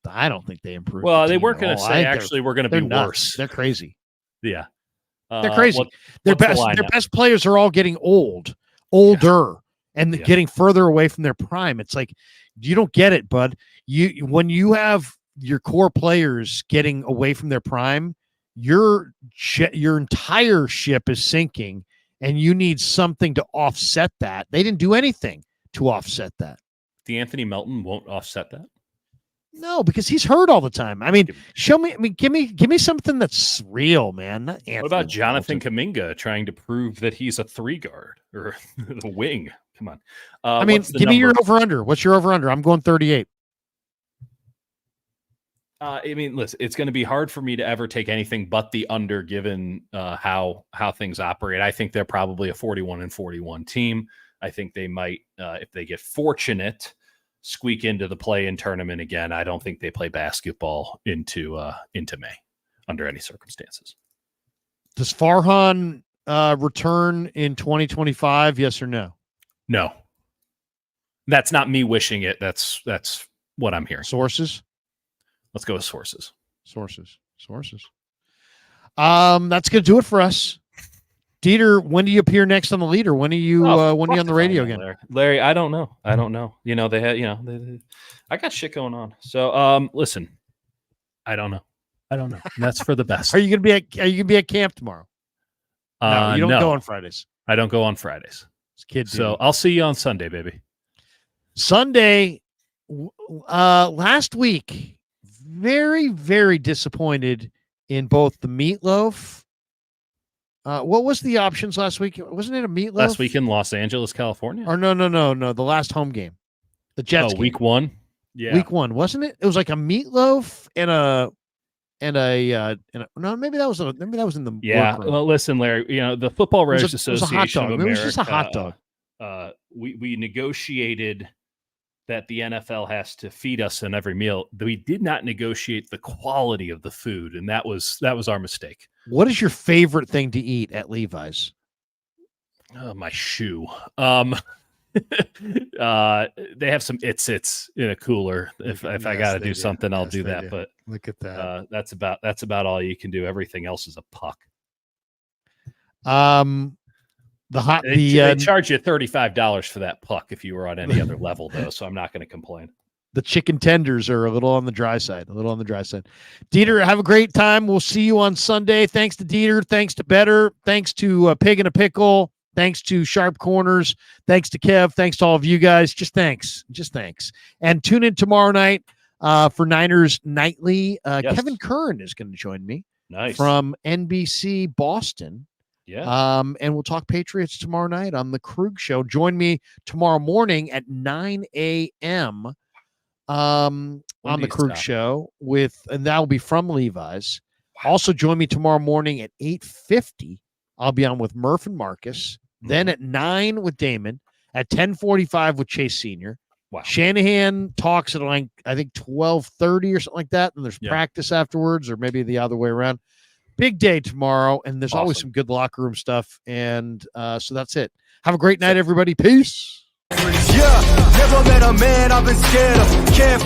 think they improved. Well, the they team weren't going to say actually we're going to be nuts. worse. They're crazy. Yeah. They're crazy. Their the best players are all getting older, and getting further away from their prime. It's like, you don't get it, bud. When you have your core players getting away from their prime, your entire ship is sinking, and you need something to offset that. They didn't do anything to offset that. D'Anthony Melton won't offset that. No, because he's hurt all the time. I mean, give me something that's real, man. Not Anthony what about Jonathan Melton. Kuminga trying to prove that he's a 3 guard or the wing? Come on. I mean, give me your over-under. What's your over-under? I'm going 38. I mean, listen, it's going to be hard for me to ever take anything but the under given how things operate. I think they're probably a 41-41 team. I think they might, if they get fortunate, squeak into the play-in tournament again. I don't think they play basketball into May under any circumstances. Does Farhan return in 2025? Yes or no? No. That's not me wishing it. That's what I'm hearing. Sources? Let's go with sources. Sources. That's going to do it for us. Dieter, when do you appear next on the leader? When are you on the radio again? Larry, I don't know. You know, they had, I got shit going on. So, listen, I don't know. And that's for the best. Are you going to be at camp tomorrow? No, you don't go on Fridays. I don't go on Fridays. It's kid duty. So I'll see you on Sunday, baby. Sunday, last week, very, very disappointed in both the meatloaf. What was the options last week? Wasn't it a meatloaf? Last week in Los Angeles, California? Or no. The last home game. The Jets game. Week 1? Yeah. Week 1, wasn't it? It was like a meatloaf and no, maybe that was in the workroom. Well, listen, Larry, the Football Writers Association of America. It was just a hot dog. We negotiated that the NFL has to feed us in every meal. We did not negotiate the quality of the food, and that was our mistake. What is your favorite thing to eat at Levi's? Oh, my shoe. They have some it's in a cooler. If I got to do something, I'll do that. But look at that. That's about all you can do. Everything else is a puck. They charge you $35 for that puck if you were on any other level, though. So I'm not going to complain. The chicken tenders are a little on the dry side. Dieter, have a great time. We'll see you on Sunday. Thanks to Dieter. Thanks to Better. Thanks to Pig and a Pickle. Thanks to Sharp Corners. Thanks to Kev. Thanks to all of you guys. Just thanks. And tune in tomorrow night for Niners Nightly. Yes. Kevin Kern is going to join me. Nice. From NBC Boston. Yeah. And we'll talk Patriots tomorrow night on the Krug Show. Join me tomorrow morning at 9 a.m. On the Krug Show and that will be from Levi's. Wow. Also join me tomorrow morning at 8:50. I'll be on with Murph and Marcus. Mm-hmm. Then at 9 with Damon. At 10:45 with Chase Sr. Wow. Shanahan talks at I think 12:30 or something like that. And there's practice afterwards, or maybe the other way around. Big day tomorrow, and there's always some good locker room stuff. And so that's it. Have a great night, everybody. Peace. Yeah, never met a man I've been scared of. Can't